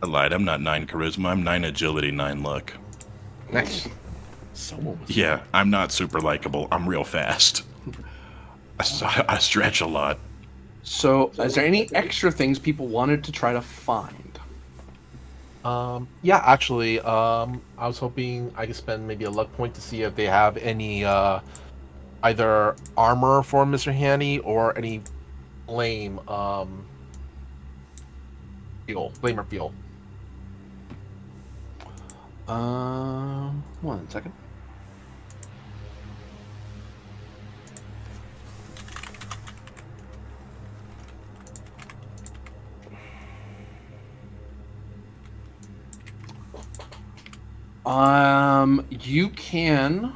I lied. I'm not 9 charisma. I'm 9 agility, 9 luck. Nice. Someone was Yeah, I'm not super likable. I'm real fast. I stretch a lot. So, is there any extra things people wanted to try to find? Yeah, actually, I was hoping I could spend maybe a luck point to see if they have any either armor for Mr. Handy or any flame fuel, flamer fuel. 1 second. You can.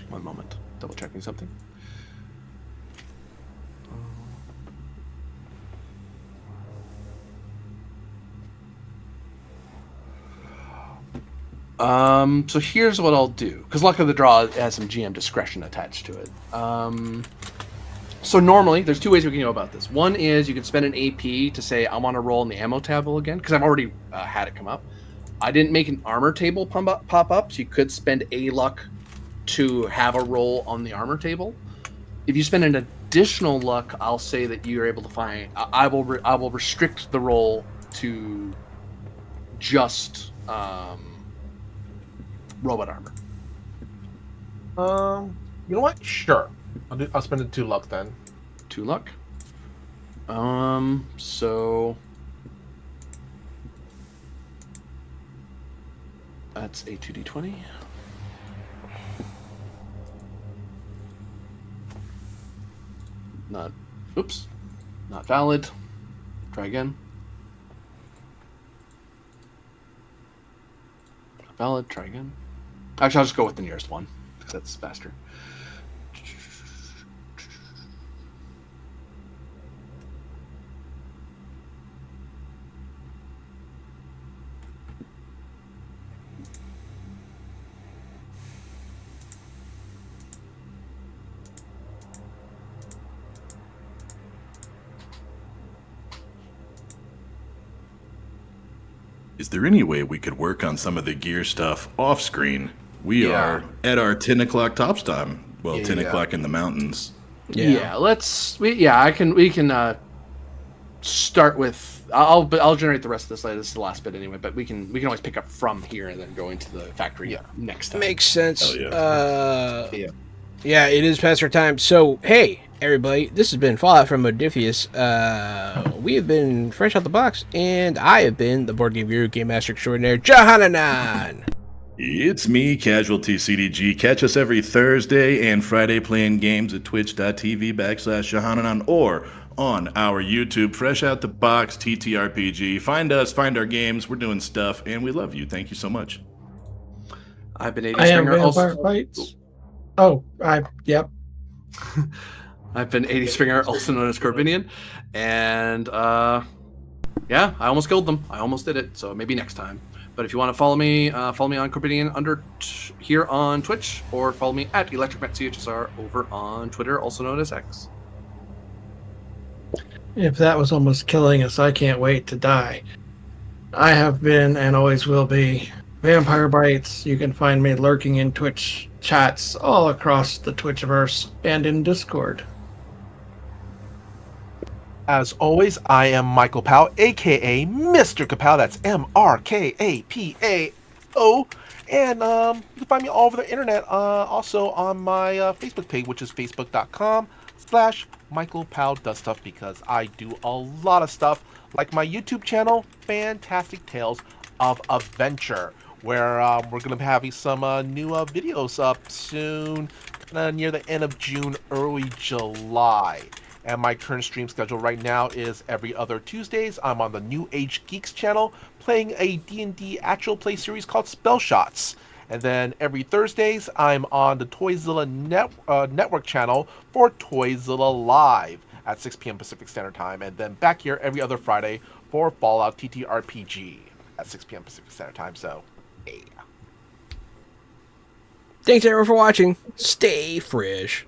One moment. Double checking something. So here's what I'll do, because Luck of the Draw has some GM discretion attached to it. So normally, there's two ways we can go about this. One is you can spend an AP to say, I want to roll in the ammo table again, because I've already had it come up. I didn't make an armor table pop up, so you could spend a luck to have a roll on the armor table. If you spend an additional luck, I'll say that you're able to find... I will restrict the roll to just robot armor. You know what? Sure. I'll spend the 2 luck then. 2 luck. So that's a 2d20. Not valid. Try again. Not valid. Try again. Actually, I'll just go with the nearest one because that's faster. Is there any way we could work on some of the gear stuff off screen? We Yeah. are at our 10 o'clock tops time. Well, 10 Yeah. o'clock in the mountains. Yeah, we can start with. I'll generate the rest of this later. This is the last bit anyway, but we can always pick up from here and then go into the factory next time. Makes sense. Oh, yeah. Yeah, it is past our time. So, hey, everybody, this has been Fallout from Modiphius. We have been fresh out the box, and I have been the board game guru, game master extraordinaire, Jahananan. It's me, Casualty CDG. Catch us every Thursday and Friday playing games at twitch.tv/Shahananan or on our YouTube, Fresh Out the Box, ttrpg. Find us, find our games. We're doing stuff, and we love you. Thank you so much. I've been 80 I am Springer. Vampire Bites. Yep. I've been 80 Springer, also known as Corbinian, and I almost killed them. I almost did it, so maybe next time. But if you want to follow me on Corbinian here on Twitch, or follow me at ElectricMetCHSR over on Twitter, also known as X. If that was almost killing us, I can't wait to die. I have been and always will be Vampire Bites. You can find me lurking in Twitch chats all across the Twitchiverse and in Discord. As always, I am Michael Powell, aka Mr. Kapow. That's MRKAPAO. And you can find me all over the internet, also on my Facebook page, which is facebook.com/Michael Powell Does Stuff, because I do a lot of stuff, like my YouTube channel, Fantastic Tales of Adventure, where we're going to be having some new videos up soon, near the end of June, early July. And my current stream schedule right now is every other Tuesdays. I'm on the New Age Geeks channel playing a D&D actual play series called Spell Shots. And then every Thursdays, I'm on the Toyzilla Network channel for Toyzilla Live at 6 p.m. Pacific Standard Time. And then back here every other Friday for Fallout ttrpg at 6 p.m. Pacific Standard Time. So, yeah. Thanks, everyone, for watching. Stay fresh.